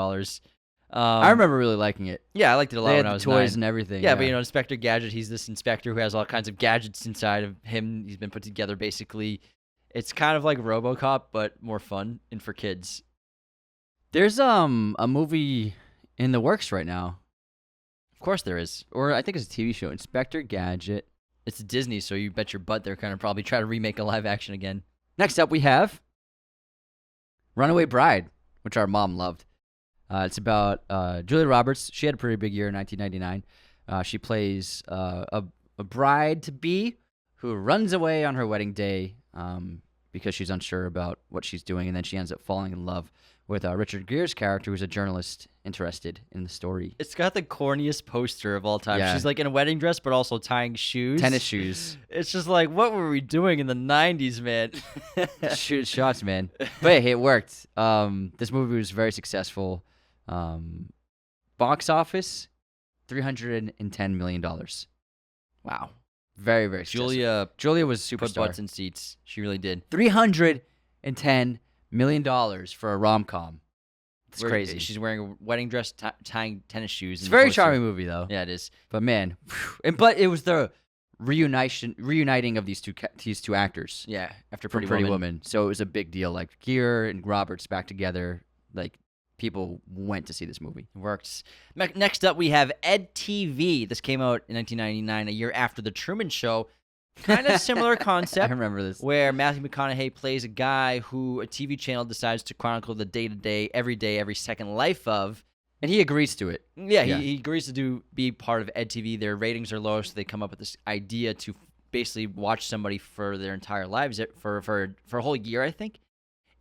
S2: I remember really liking it.
S1: Yeah, I liked it a lot
S2: They
S1: when
S2: had
S1: I
S2: the
S1: was
S2: toys
S1: 9.
S2: and everything.
S1: Yeah, but Inspector Gadget, he's this inspector who has all kinds of gadgets inside of him. He's been put together basically. It's kind of like RoboCop, but more fun and for kids.
S2: There's a movie in the works right now.
S1: Of course there is.
S2: Or I think it's a TV show, Inspector Gadget.
S1: It's Disney, so you bet your butt they're going to probably try to remake a live action again.
S2: Next up, we have Runaway Bride, which our mom loved. It's about Julia Roberts. She had a pretty big year in 1999. She plays a bride-to-be who runs away on her wedding day because she's unsure about what she's doing, and then she ends up falling in love with Richard Gere's character, who's a journalist interested in the story.
S1: It's got the corniest poster of all time.
S2: Yeah.
S1: She's like in a wedding dress, but also tying shoes.
S2: Tennis shoes.
S1: It's just like, what were we doing in the 90s, man?
S2: Shoot shots, man. But hey, it worked. This movie was very successful. Box office, $310 million.
S1: Wow.
S2: Very, very successful.
S1: Julia
S2: was
S1: put
S2: superstar.
S1: butts in seats. She really did.
S2: $310 million for a rom-com. It's crazy.
S1: She's wearing a wedding dress, tying tennis shoes.
S2: It's a very charming movie, though.
S1: Yeah, it is.
S2: But man, but it was the reuniting of these two actors.
S1: Yeah, after
S2: From
S1: Pretty, Woman.
S2: Woman. So it was a big deal. Like Gere and Roberts back together. Like people went to see this movie.
S1: It works. Next up, we have Ed TV. This came out in 1999, a year after The Truman Show. Kind of similar concept.
S2: I remember this.
S1: Where Matthew McConaughey plays a guy who a TV channel decides to chronicle the day-to-day, every second life of.
S2: And he agrees to it.
S1: Yeah, he agrees to be part of Ed TV. Their ratings are low, so they come up with this idea to basically watch somebody for their entire lives, for a whole year, I think.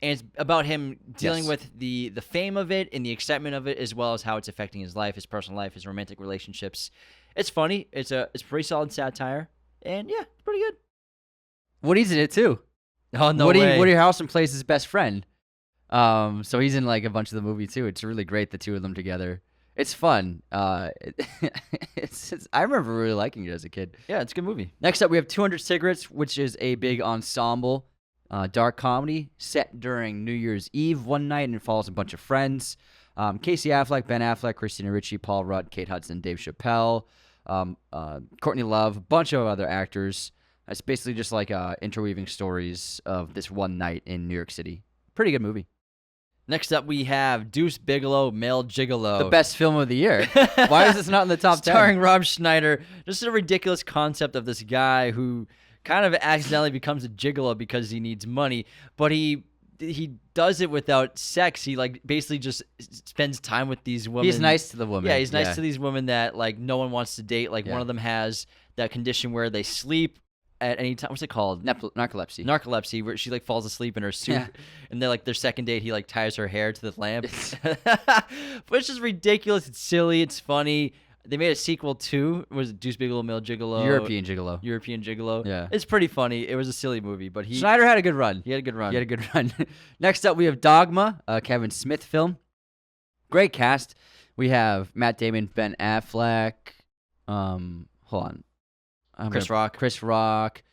S1: And it's about him dealing with the fame of it and the excitement of it, as well as how it's affecting his life, his personal life, his romantic relationships. It's funny. It's pretty solid satire. And yeah, it's pretty good.
S2: Woody's in it too.
S1: Oh, no way.
S2: Woody Harrelson plays his best friend. So he's in like a bunch of the movie too. It's really great, the two of them together. It's fun. I remember really liking it as a kid.
S1: Yeah, it's a good movie.
S2: Next up, we have 200 Cigarettes, which is a big ensemble dark comedy set during New Year's Eve one night, and it follows a bunch of friends. Casey Affleck, Ben Affleck, Christina Ricci, Paul Rudd, Kate Hudson, Dave Chappelle, Courtney Love, a bunch of other actors. It's basically just like interweaving stories of this one night in New York City. Pretty good movie.
S1: Next up, we have Deuce Bigalow, Male Gigolo.
S2: The best film of the year. Why is this not in the top 10?
S1: Starring Rob Schneider. Just a ridiculous concept of this guy who kind of accidentally becomes a gigolo because he needs money, but he does it without sex. He like basically just spends time with these women.
S2: He's nice to the women.
S1: Yeah, he's nice to these women that like no one wants to date. Like one of them has that condition where they sleep at any time. What's it called?
S2: Narcolepsy.
S1: Narcolepsy, where she like falls asleep in her suit, and then like their second date, he like ties her hair to the lamp. But it's just ridiculous. It's silly. It's funny. They made a sequel too. It was Deuce Bigalow, Male Gigolo.
S2: European Gigolo.
S1: Yeah. It's pretty funny. It was a silly movie, but
S2: Schneider had a good run.
S1: He had a good run.
S2: Next up, we have Dogma, a Kevin Smith film. Great cast. We have Matt Damon, Ben Affleck. Hold on. Chris Rock.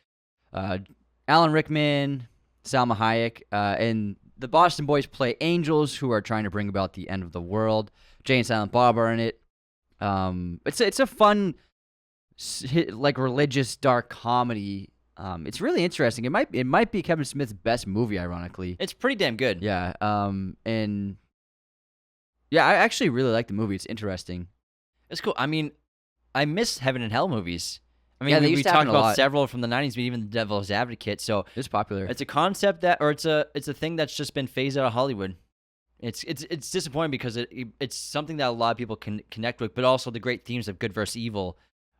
S2: Alan Rickman, Salma Hayek. And the Boston Boys play angels who are trying to bring about the end of the world. Jay and Silent Bob are in it. It's a fun, like religious dark comedy. It's really interesting. It might be Kevin Smith's best movie, ironically.
S1: It's pretty damn good.
S2: Yeah. And Yeah, I actually really like the movie. It's interesting.
S1: It's cool. I mean, I miss Heaven and Hell movies. I mean,
S2: Yeah, they
S1: we
S2: used to
S1: talked
S2: happen a
S1: about
S2: lot.
S1: several from the 90s, but even The Devil's Advocate. So
S2: It's popular.
S1: it's a concept it's a thing that's just been phased out of Hollywood. It's disappointing because it's something that a lot of people can connect with, but also the great themes of good versus evil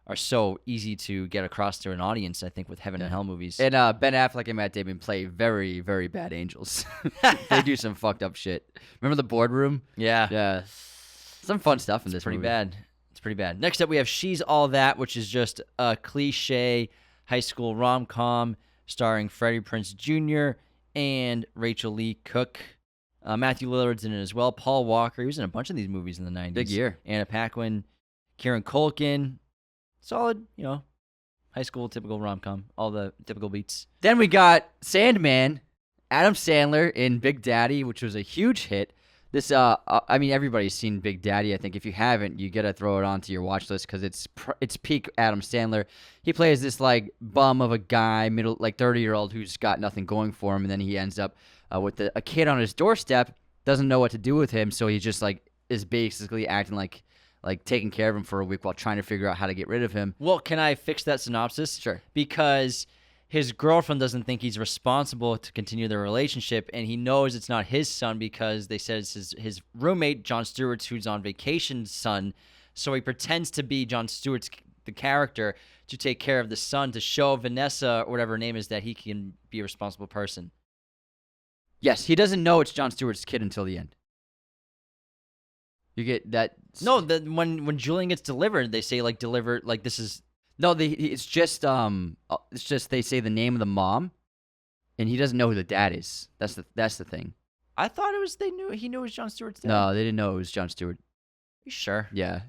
S1: are so easy to get across to an audience, I think, with Heaven and Hell movies.
S2: And Ben Affleck and Matt Damon play very, very bad angels. They do some fucked up shit. Remember The Boardroom?
S1: Yeah.
S2: Yeah. Some fun stuff in this
S1: Pretty
S2: movie.
S1: bad. It's pretty bad. Next up, we have She's All That, which is just a cliche high school rom-com starring Freddie Prinze Jr. and Rachel Lee Cook. Matthew Lillard's in it as well. Paul Walker. He was in a bunch of these movies in the 90s.
S2: Big year.
S1: Anna Paquin. Kieran Culkin. Solid, high school typical rom-com. All the typical beats.
S2: Then we got Sandman, Adam Sandler in Big Daddy, which was a huge hit. This, I mean, everybody's seen Big Daddy. I think if you haven't, you gotta throw it onto your watch list because it's peak Adam Sandler. He plays this like bum of a guy, 30-year-old who's got nothing going for him, and then he ends up with a kid on his doorstep, doesn't know what to do with him, so he just like is basically acting like taking care of him for a week while trying to figure out how to get rid of him.
S1: Well, can I fix that synopsis?
S2: Sure.
S1: Because his girlfriend doesn't think he's responsible to continue their relationship, and he knows it's not his son because they said it's his roommate, Jon Stewart's, who's on vacation, son. So he pretends to be Jon Stewart's, the character, to take care of the son, to show Vanessa, or whatever her name is, that he can be a responsible person.
S2: Yes, he doesn't know it's Jon Stewart's kid until the end. You get that?
S1: No, when Julian gets delivered, they say deliver this is.
S2: No, it's just they say the name of the mom, and he doesn't know who the dad is. That's the thing.
S1: I thought it was he knew it was Jon Stewart's dad.
S2: No, they didn't know it was Jon Stewart.
S1: You sure?
S2: Yeah,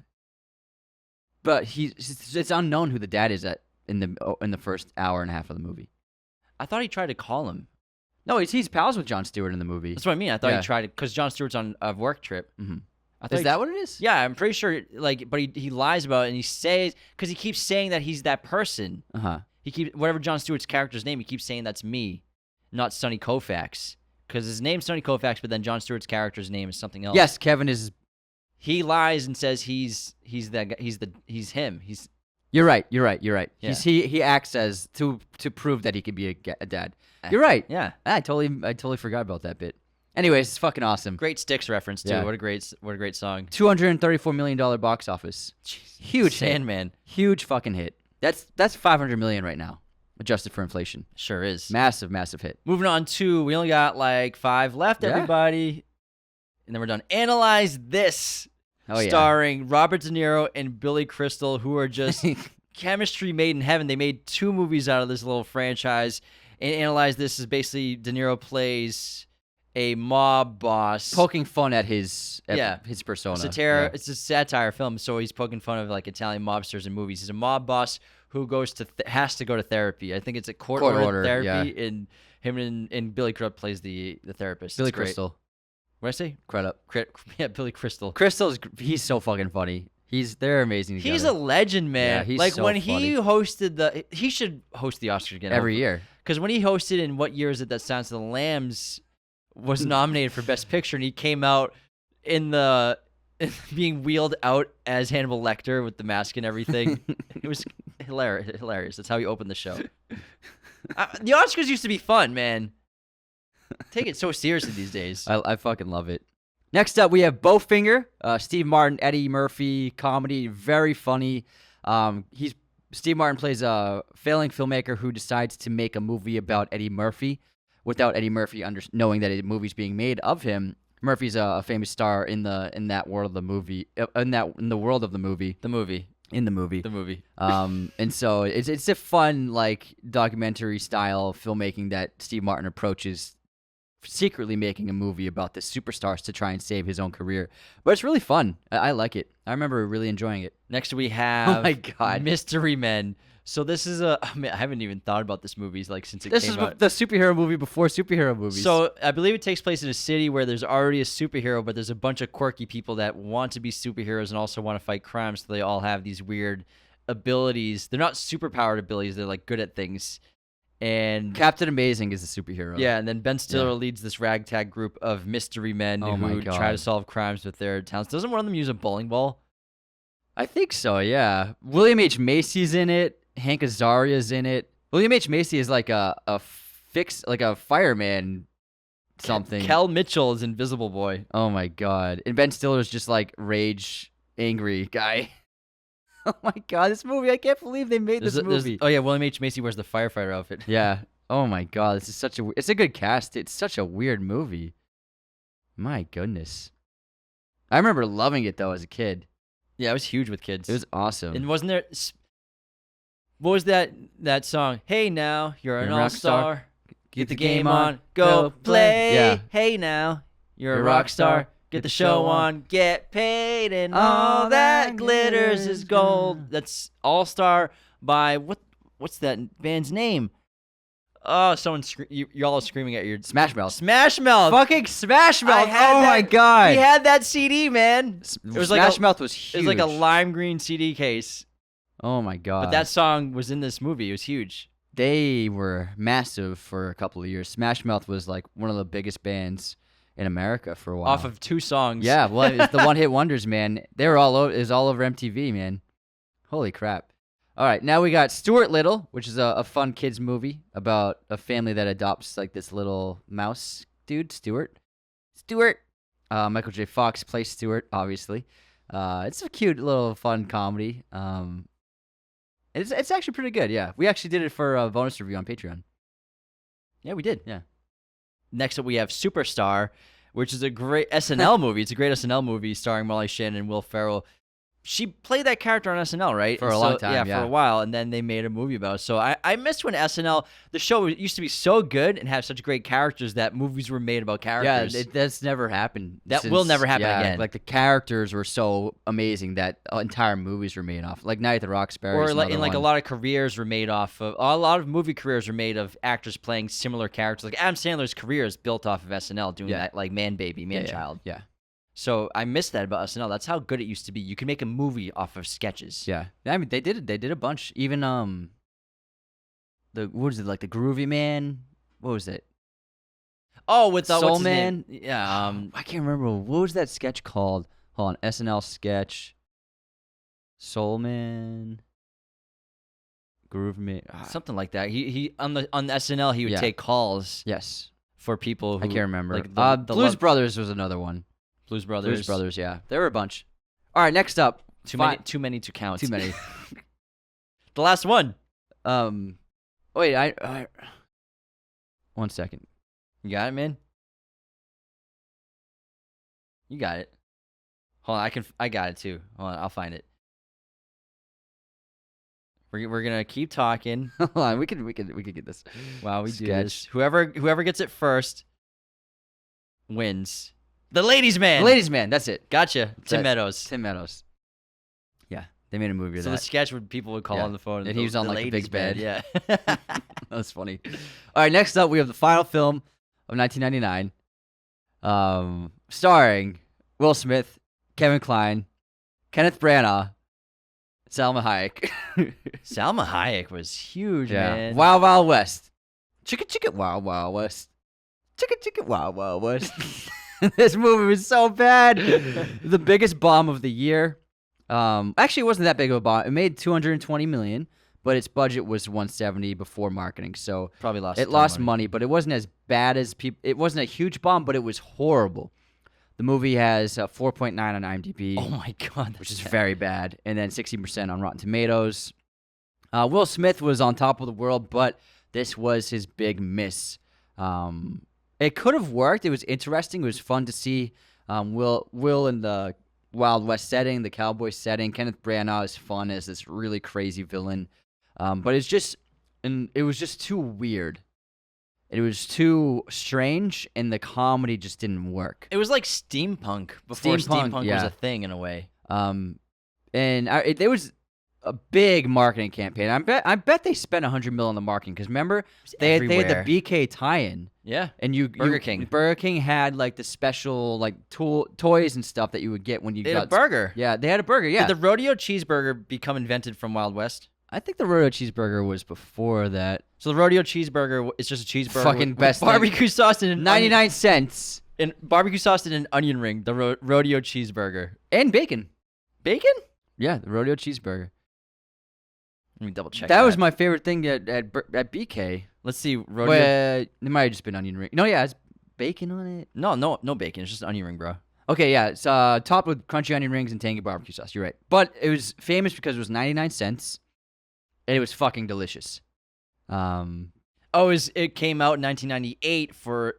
S2: but it's unknown who the dad is in the first hour and a half of the movie.
S1: I thought he tried to call him.
S2: No, he's pals with Jon Stewart in the movie.
S1: That's what I mean. I thought he tried to, because Jon Stewart's on a work trip.
S2: Mm-hmm.
S1: Is
S2: that what it is?
S1: Yeah, I'm pretty sure. But he lies about it, and he says, because he keeps saying that he's that person. He keeps, whatever Jon Stewart's character's name, he keeps saying that's me, not Sonny Koufax, because his name's Sonny Koufax, but then Jon Stewart's character's name is something else.
S2: Yes, Kevin is.
S1: He lies and says he's that guy. He's him.
S2: You're right. Yeah. He acts as to prove that he could be a dad. You're right.
S1: Yeah.
S2: I totally forgot about that bit. Anyways, it's fucking awesome.
S1: Great Styx reference too.
S2: Yeah.
S1: What a great song.
S2: $234 million box office. Huge
S1: Sandman.
S2: Hit. Huge fucking hit. That's $500 million right now, adjusted for inflation.
S1: Sure is.
S2: Massive hit.
S1: Moving on to, we only got 5 left, everybody. And then we're done. Analyze This. Starring Robert De Niro and Billy Crystal, who are just chemistry made in heaven. They made 2 movies out of this little franchise. And Analyze This is basically De Niro plays a mob boss,
S2: poking fun at his persona.
S1: It's a satire film, so he's poking fun of Italian mobsters in movies. He's a mob boss who has to go to therapy. I think it's a court order therapy, and him and Billy Crudup plays the therapist.
S2: Billy Crystal.
S1: What did I say?
S2: Crudup.
S1: Yeah, Billy Crystal.
S2: He's so fucking funny. They're amazing together.
S1: He's a legend, man.
S2: Yeah, he's so
S1: when
S2: funny.
S1: he hosted he should host the Oscars again
S2: every year.
S1: Because when he hosted, in what year is it that Silence of the Lambs was nominated for Best Picture, and he came out being wheeled out as Hannibal Lecter with the mask and everything. It was hilarious. That's how he opened the show. The Oscars used to be fun, man. Take it so seriously these days.
S2: I fucking love it. Next up, we have Bowfinger, Steve Martin, Eddie Murphy comedy, very funny. Steve Martin plays a failing filmmaker who decides to make a movie about Eddie Murphy without Eddie Murphy knowing that a movie's being made of him. Murphy's a famous star in that world of the movie, in the world of the movie.
S1: The movie.
S2: And so it's a fun documentary style filmmaking that Steve Martin approaches, secretly making a movie about the superstars to try and save his own career. But it's really fun. I like it. I remember really enjoying it.
S1: Next we have
S2: Oh my God.
S1: Mystery Men. So this is I haven't even thought about this movie since it came out.
S2: This is the superhero movie before superhero movies.
S1: So I believe it takes place in a city where there's already a superhero, but there's a bunch of quirky people that want to be superheroes and also want to fight crime. So they all have these weird abilities. They're not superpowered abilities. They're good at things. And
S2: Captain Amazing is the superhero.
S1: yeah, and then Ben Stiller leads this ragtag group of mystery men
S2: Oh my
S1: who
S2: God.
S1: try to solve crimes with their talents. Doesn't one of them use a bowling ball?
S2: I think so, yeah. William H. Macy's in it. Hank Azaria's in it. William H. Macy is like a fireman something.
S1: Kel Mitchell is Invisible Boy.
S2: Oh my God. And Ben Stiller's just like rage, angry guy. Oh my God, this movie, I can't believe they made this movie.
S1: Oh yeah, William H. Macy wears the firefighter outfit.
S2: Yeah. Oh my God, this is it's a good cast. It's such a weird movie. My goodness. I remember loving it though as a kid.
S1: Yeah, it was huge with kids.
S2: It was awesome.
S1: And wasn't there? What was that song? Hey now, you're an
S2: You're a rock star.
S1: all-star. Get the game on, go play.
S2: Yeah.
S1: Hey now, you're a rock star. Get the show on, get paid, and all that glitters is gold. That's All Star by what's that band's name? Oh, y'all are screaming at your
S2: Smash Mouth.
S1: Smash Mouth.
S2: Fucking Smash Mouth.
S1: had
S2: My
S1: that-
S2: God.
S1: We had that CD, man. It was like
S2: Smash Mouth was huge.
S1: It was like a lime green CD case.
S2: Oh my God.
S1: But that song was in this movie. It was huge.
S2: They were massive for a couple of years. Smash Mouth was like one of the biggest bands in America for a while.
S1: Off of 2 songs.
S2: Yeah, well, it's the one-hit wonders, man. They were all over. It was all over MTV, man. Holy crap! All right, now we got Stuart Little, which is a fun kids movie about a family that adopts like this little mouse dude, Stuart. Michael J. Fox plays Stuart, obviously. It's a cute little fun comedy. It's actually pretty good. Yeah, we actually did it for a bonus review on Patreon.
S1: Yeah, we did.
S2: Yeah.
S1: Next up, we have Superstar, which is a great SNL movie. It's a great SNL movie starring Molly Shannon and Will Ferrell. She played that character on SNL, right?
S2: For a long time, yeah.
S1: For a while, and then they made a movie about it. So I missed when SNL, the show used to be so good and have such great characters that movies were made about characters.
S2: Yeah, that's never happened.
S1: That will never happen again.
S2: Like the characters were so amazing that entire movies were made off. Like Night at the Roxbury.
S1: Or like, and like a lot of careers were made off of, a lot of movie careers were made of actors playing similar characters. Like Adam Sandler's career is built off of SNL doing that, like Man Baby, Man Child.
S2: Yeah.
S1: So I missed that about SNL. That's how good it used to be. You could make a movie off of sketches.
S2: Yeah. I mean, they did a bunch. Even what was it, like the Groovy Man? What was it?
S1: Oh, with
S2: Soul
S1: what's his
S2: Man.
S1: name? Yeah.
S2: I can't remember. What was that sketch called? Hold on, SNL sketch. Soul Man. Groove Man.
S1: Something like that. He on the SNL he would
S2: Yeah.
S1: take calls
S2: Yes.
S1: for people who
S2: I can't remember.
S1: like the
S2: Blues
S1: love-
S2: Brothers was another one.
S1: Blues Brothers.
S2: Blues Brothers, yeah. There were a bunch. All right, next up.
S1: Too many to count.
S2: Too many.
S1: The last one.
S2: Wait, I 1 second.
S1: You got it, man? You got it. Hold on, I got it too. Hold on, I'll find it. We're gonna keep talking.
S2: Hold on, we could get this.
S1: Wow, we do
S2: Sketch.
S1: this. Whoever gets it first wins. The Ladies Man.
S2: Ladies Man, that's it.
S1: Gotcha. Tim Meadows.
S2: Tim Meadows. Yeah, they made a movie of
S1: So the
S2: that.
S1: sketch would people would call
S2: Yeah.
S1: on the phone,
S2: And he was on, like, the
S1: Ladies
S2: big bed.
S1: Yeah.
S2: That was funny. All right, next up we have the final film of 1999, starring Will Smith, Kevin Kline, Kenneth Branagh, Salma Hayek.
S1: Salma Hayek was huge, man.
S2: Wild Wild West. Chicka Wild Wild West. Chicka Wild Wild West. This movie was so bad. The biggest bomb of the year. Actually, it wasn't that big of a bomb. It made $220 million, but its budget was $170 before marketing. So
S1: Probably lost.
S2: it lost money, but it wasn't as bad as people. It wasn't a huge bomb, but it was horrible. The movie has 4.9 on IMDb.
S1: Oh my god,
S2: Which is very bad, and then 60% on Rotten Tomatoes. Will Smith was on top of the world, but this was his big miss. It could have worked. It was interesting. It was fun to see Will in the Wild West setting, the cowboy setting. Kenneth Branagh is fun as this really crazy villain, but it was just too weird. It was too strange, and the comedy just didn't work.
S1: It was like steampunk before steampunk was
S2: yeah.
S1: a thing in a way.
S2: And there was a big marketing campaign. I bet they spent $100 million on the marketing because remember they had
S1: everywhere.
S2: the BK tie-in.
S1: Yeah,
S2: And
S1: Burger King.
S2: Burger King had like the special like toys and stuff that you would get when you
S1: they
S2: got
S1: had a burger.
S2: Yeah, they had a burger. Yeah,
S1: Did the rodeo cheeseburger become invented from Wild West?
S2: I think the rodeo cheeseburger was before that.
S1: So the rodeo cheeseburger is just a cheeseburger
S2: Fucking
S1: with
S2: best thing.
S1: barbecue sauce and
S2: 99 cents.
S1: and barbecue sauce and an onion ring. The rodeo cheeseburger.
S2: And bacon.
S1: Bacon?
S2: Yeah, the rodeo cheeseburger.
S1: Let me double check.
S2: That was my favorite thing at BK.
S1: Let's see. Rodeo.
S2: Well, it might have just been onion ring. No, yeah, it's bacon on it.
S1: No bacon. It's just an onion ring, bro.
S2: Okay, yeah, it's topped with crunchy onion rings and tangy barbecue sauce. You're right. But it was famous because it was 99 cents, and it was fucking delicious.
S1: It came out in 1998 for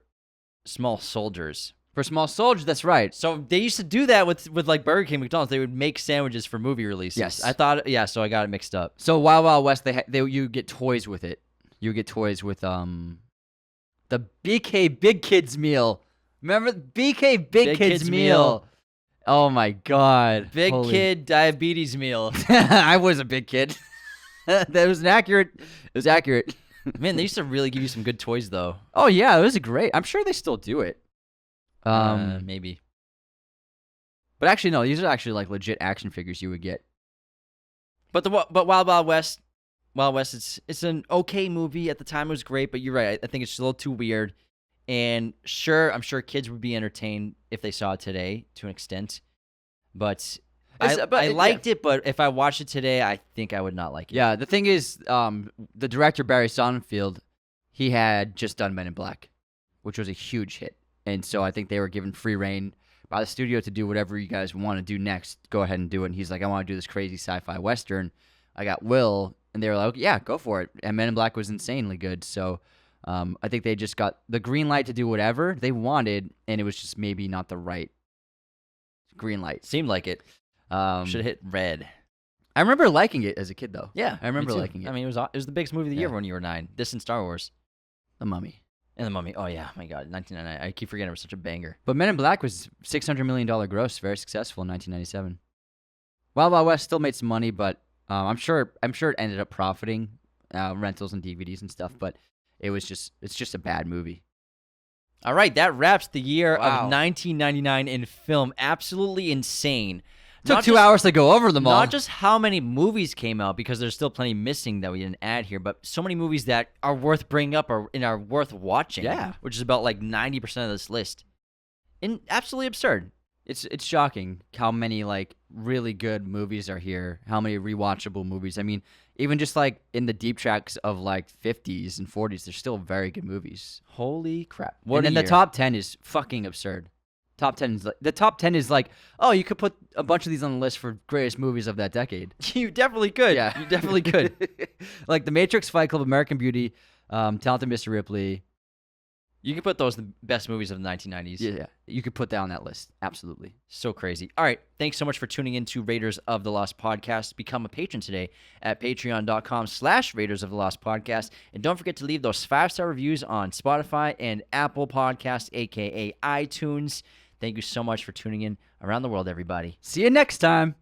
S1: small soldiers.
S2: For small soldiers, that's right.
S1: So they used to do that with like Burger King, McDonald's. They would make sandwiches for movie releases.
S2: Yes.
S1: I thought, yeah, so I got it mixed up.
S2: So Wild Wild West, you get toys with it. You get toys with the BK Big Kids meal. Remember BK Big Kids meal? Oh my god.
S1: Big kid diabetes meal.
S2: I was a big kid. That was accurate. It was accurate.
S1: Man, they used to really give you some good toys, though.
S2: Oh yeah, it was great. I'm sure they still do it.
S1: Maybe.
S2: But actually, no. These are actually like legit action figures you would get.
S1: But Wild Wild West, it's an okay movie. At the time, it was great. But you're right. I think it's a little too weird. And sure, I'm sure kids would be entertained if they saw it today to an extent. But I liked it. But if I watched it today, I think I would not like it.
S2: Yeah. The thing is, the director Barry Sonnenfeld, he had just done Men in Black, which was a huge hit. And so I think they were given free reign by the studio to do whatever you guys want to do next. Go ahead and do it. And he's like, I want to do this crazy sci-fi Western. I got Will. And they were like, okay, yeah, go for it. And Men in Black was insanely good. So I think they just got the green light to do whatever they wanted. And it was just maybe not the right green light.
S1: Seemed like it. Should have hit red.
S2: I remember liking it as a kid, though.
S1: Yeah,
S2: I remember
S1: me too.
S2: liking it.
S1: I mean, it was the biggest movie of the year when you were 9. This and Star Wars.
S2: The Mummy.
S1: And The Mummy. Oh, yeah. My God. 1999. I keep forgetting it was such a banger.
S2: But Men in Black was $600 million gross, very successful in 1997. Wild Wild West still made some money, but I'm sure it ended up profiting rentals and DVDs and stuff, but it's just a bad movie.
S1: All right. That wraps the year
S2: Wow.
S1: of 1999 in film. Absolutely insane.
S2: Took 2 hours to go over them all.
S1: Not just how many movies came out, because there's still plenty missing that we didn't add here, but so many movies that are worth bringing up and are worth watching.
S2: Yeah.
S1: Which is about like 90% of this list. And absolutely absurd.
S2: It's shocking how many like really good movies are here. How many rewatchable movies. I mean, even just like in the deep tracks of like 50s and 40s, there's still very good movies.
S1: Holy crap.
S2: And then the top 10 is fucking absurd. The top 10 is like, oh, you could put a bunch of these on the list for greatest movies of that decade.
S1: You definitely could.
S2: Yeah.
S1: You definitely could.
S2: Like The Matrix, Fight Club, American Beauty, Talented Mr. Ripley.
S1: You could put those the best movies of the 1990s.
S2: Yeah, you could put that on that list. Absolutely.
S1: So crazy. All right. Thanks so much for tuning in to Raiders of the Lost Podcast. Become a patron today at patreon.com/Raiders of the Lost Podcast. And don't forget to leave those 5-star reviews on Spotify and Apple Podcasts, a.k.a. iTunes. Thank you so much for tuning in around the world, everybody.
S2: See you next time.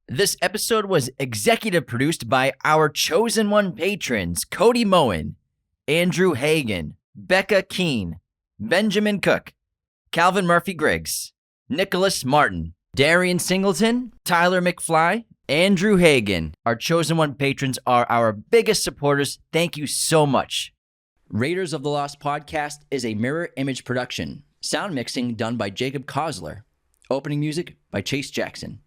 S1: This episode was executive produced by our chosen one patrons, Cody Moen, Andrew Hagan, Becca Keene, Benjamin Cook, Calvin Murphy Griggs, Nicholas Martin, Darian Singleton, Tyler McFly, Andrew Hagan. Our chosen one patrons are our biggest supporters. Thank you so much. Raiders of the Lost Podcast is a mirror image production. Sound mixing done by Jacob Kossler. Opening music by Chase Jackson.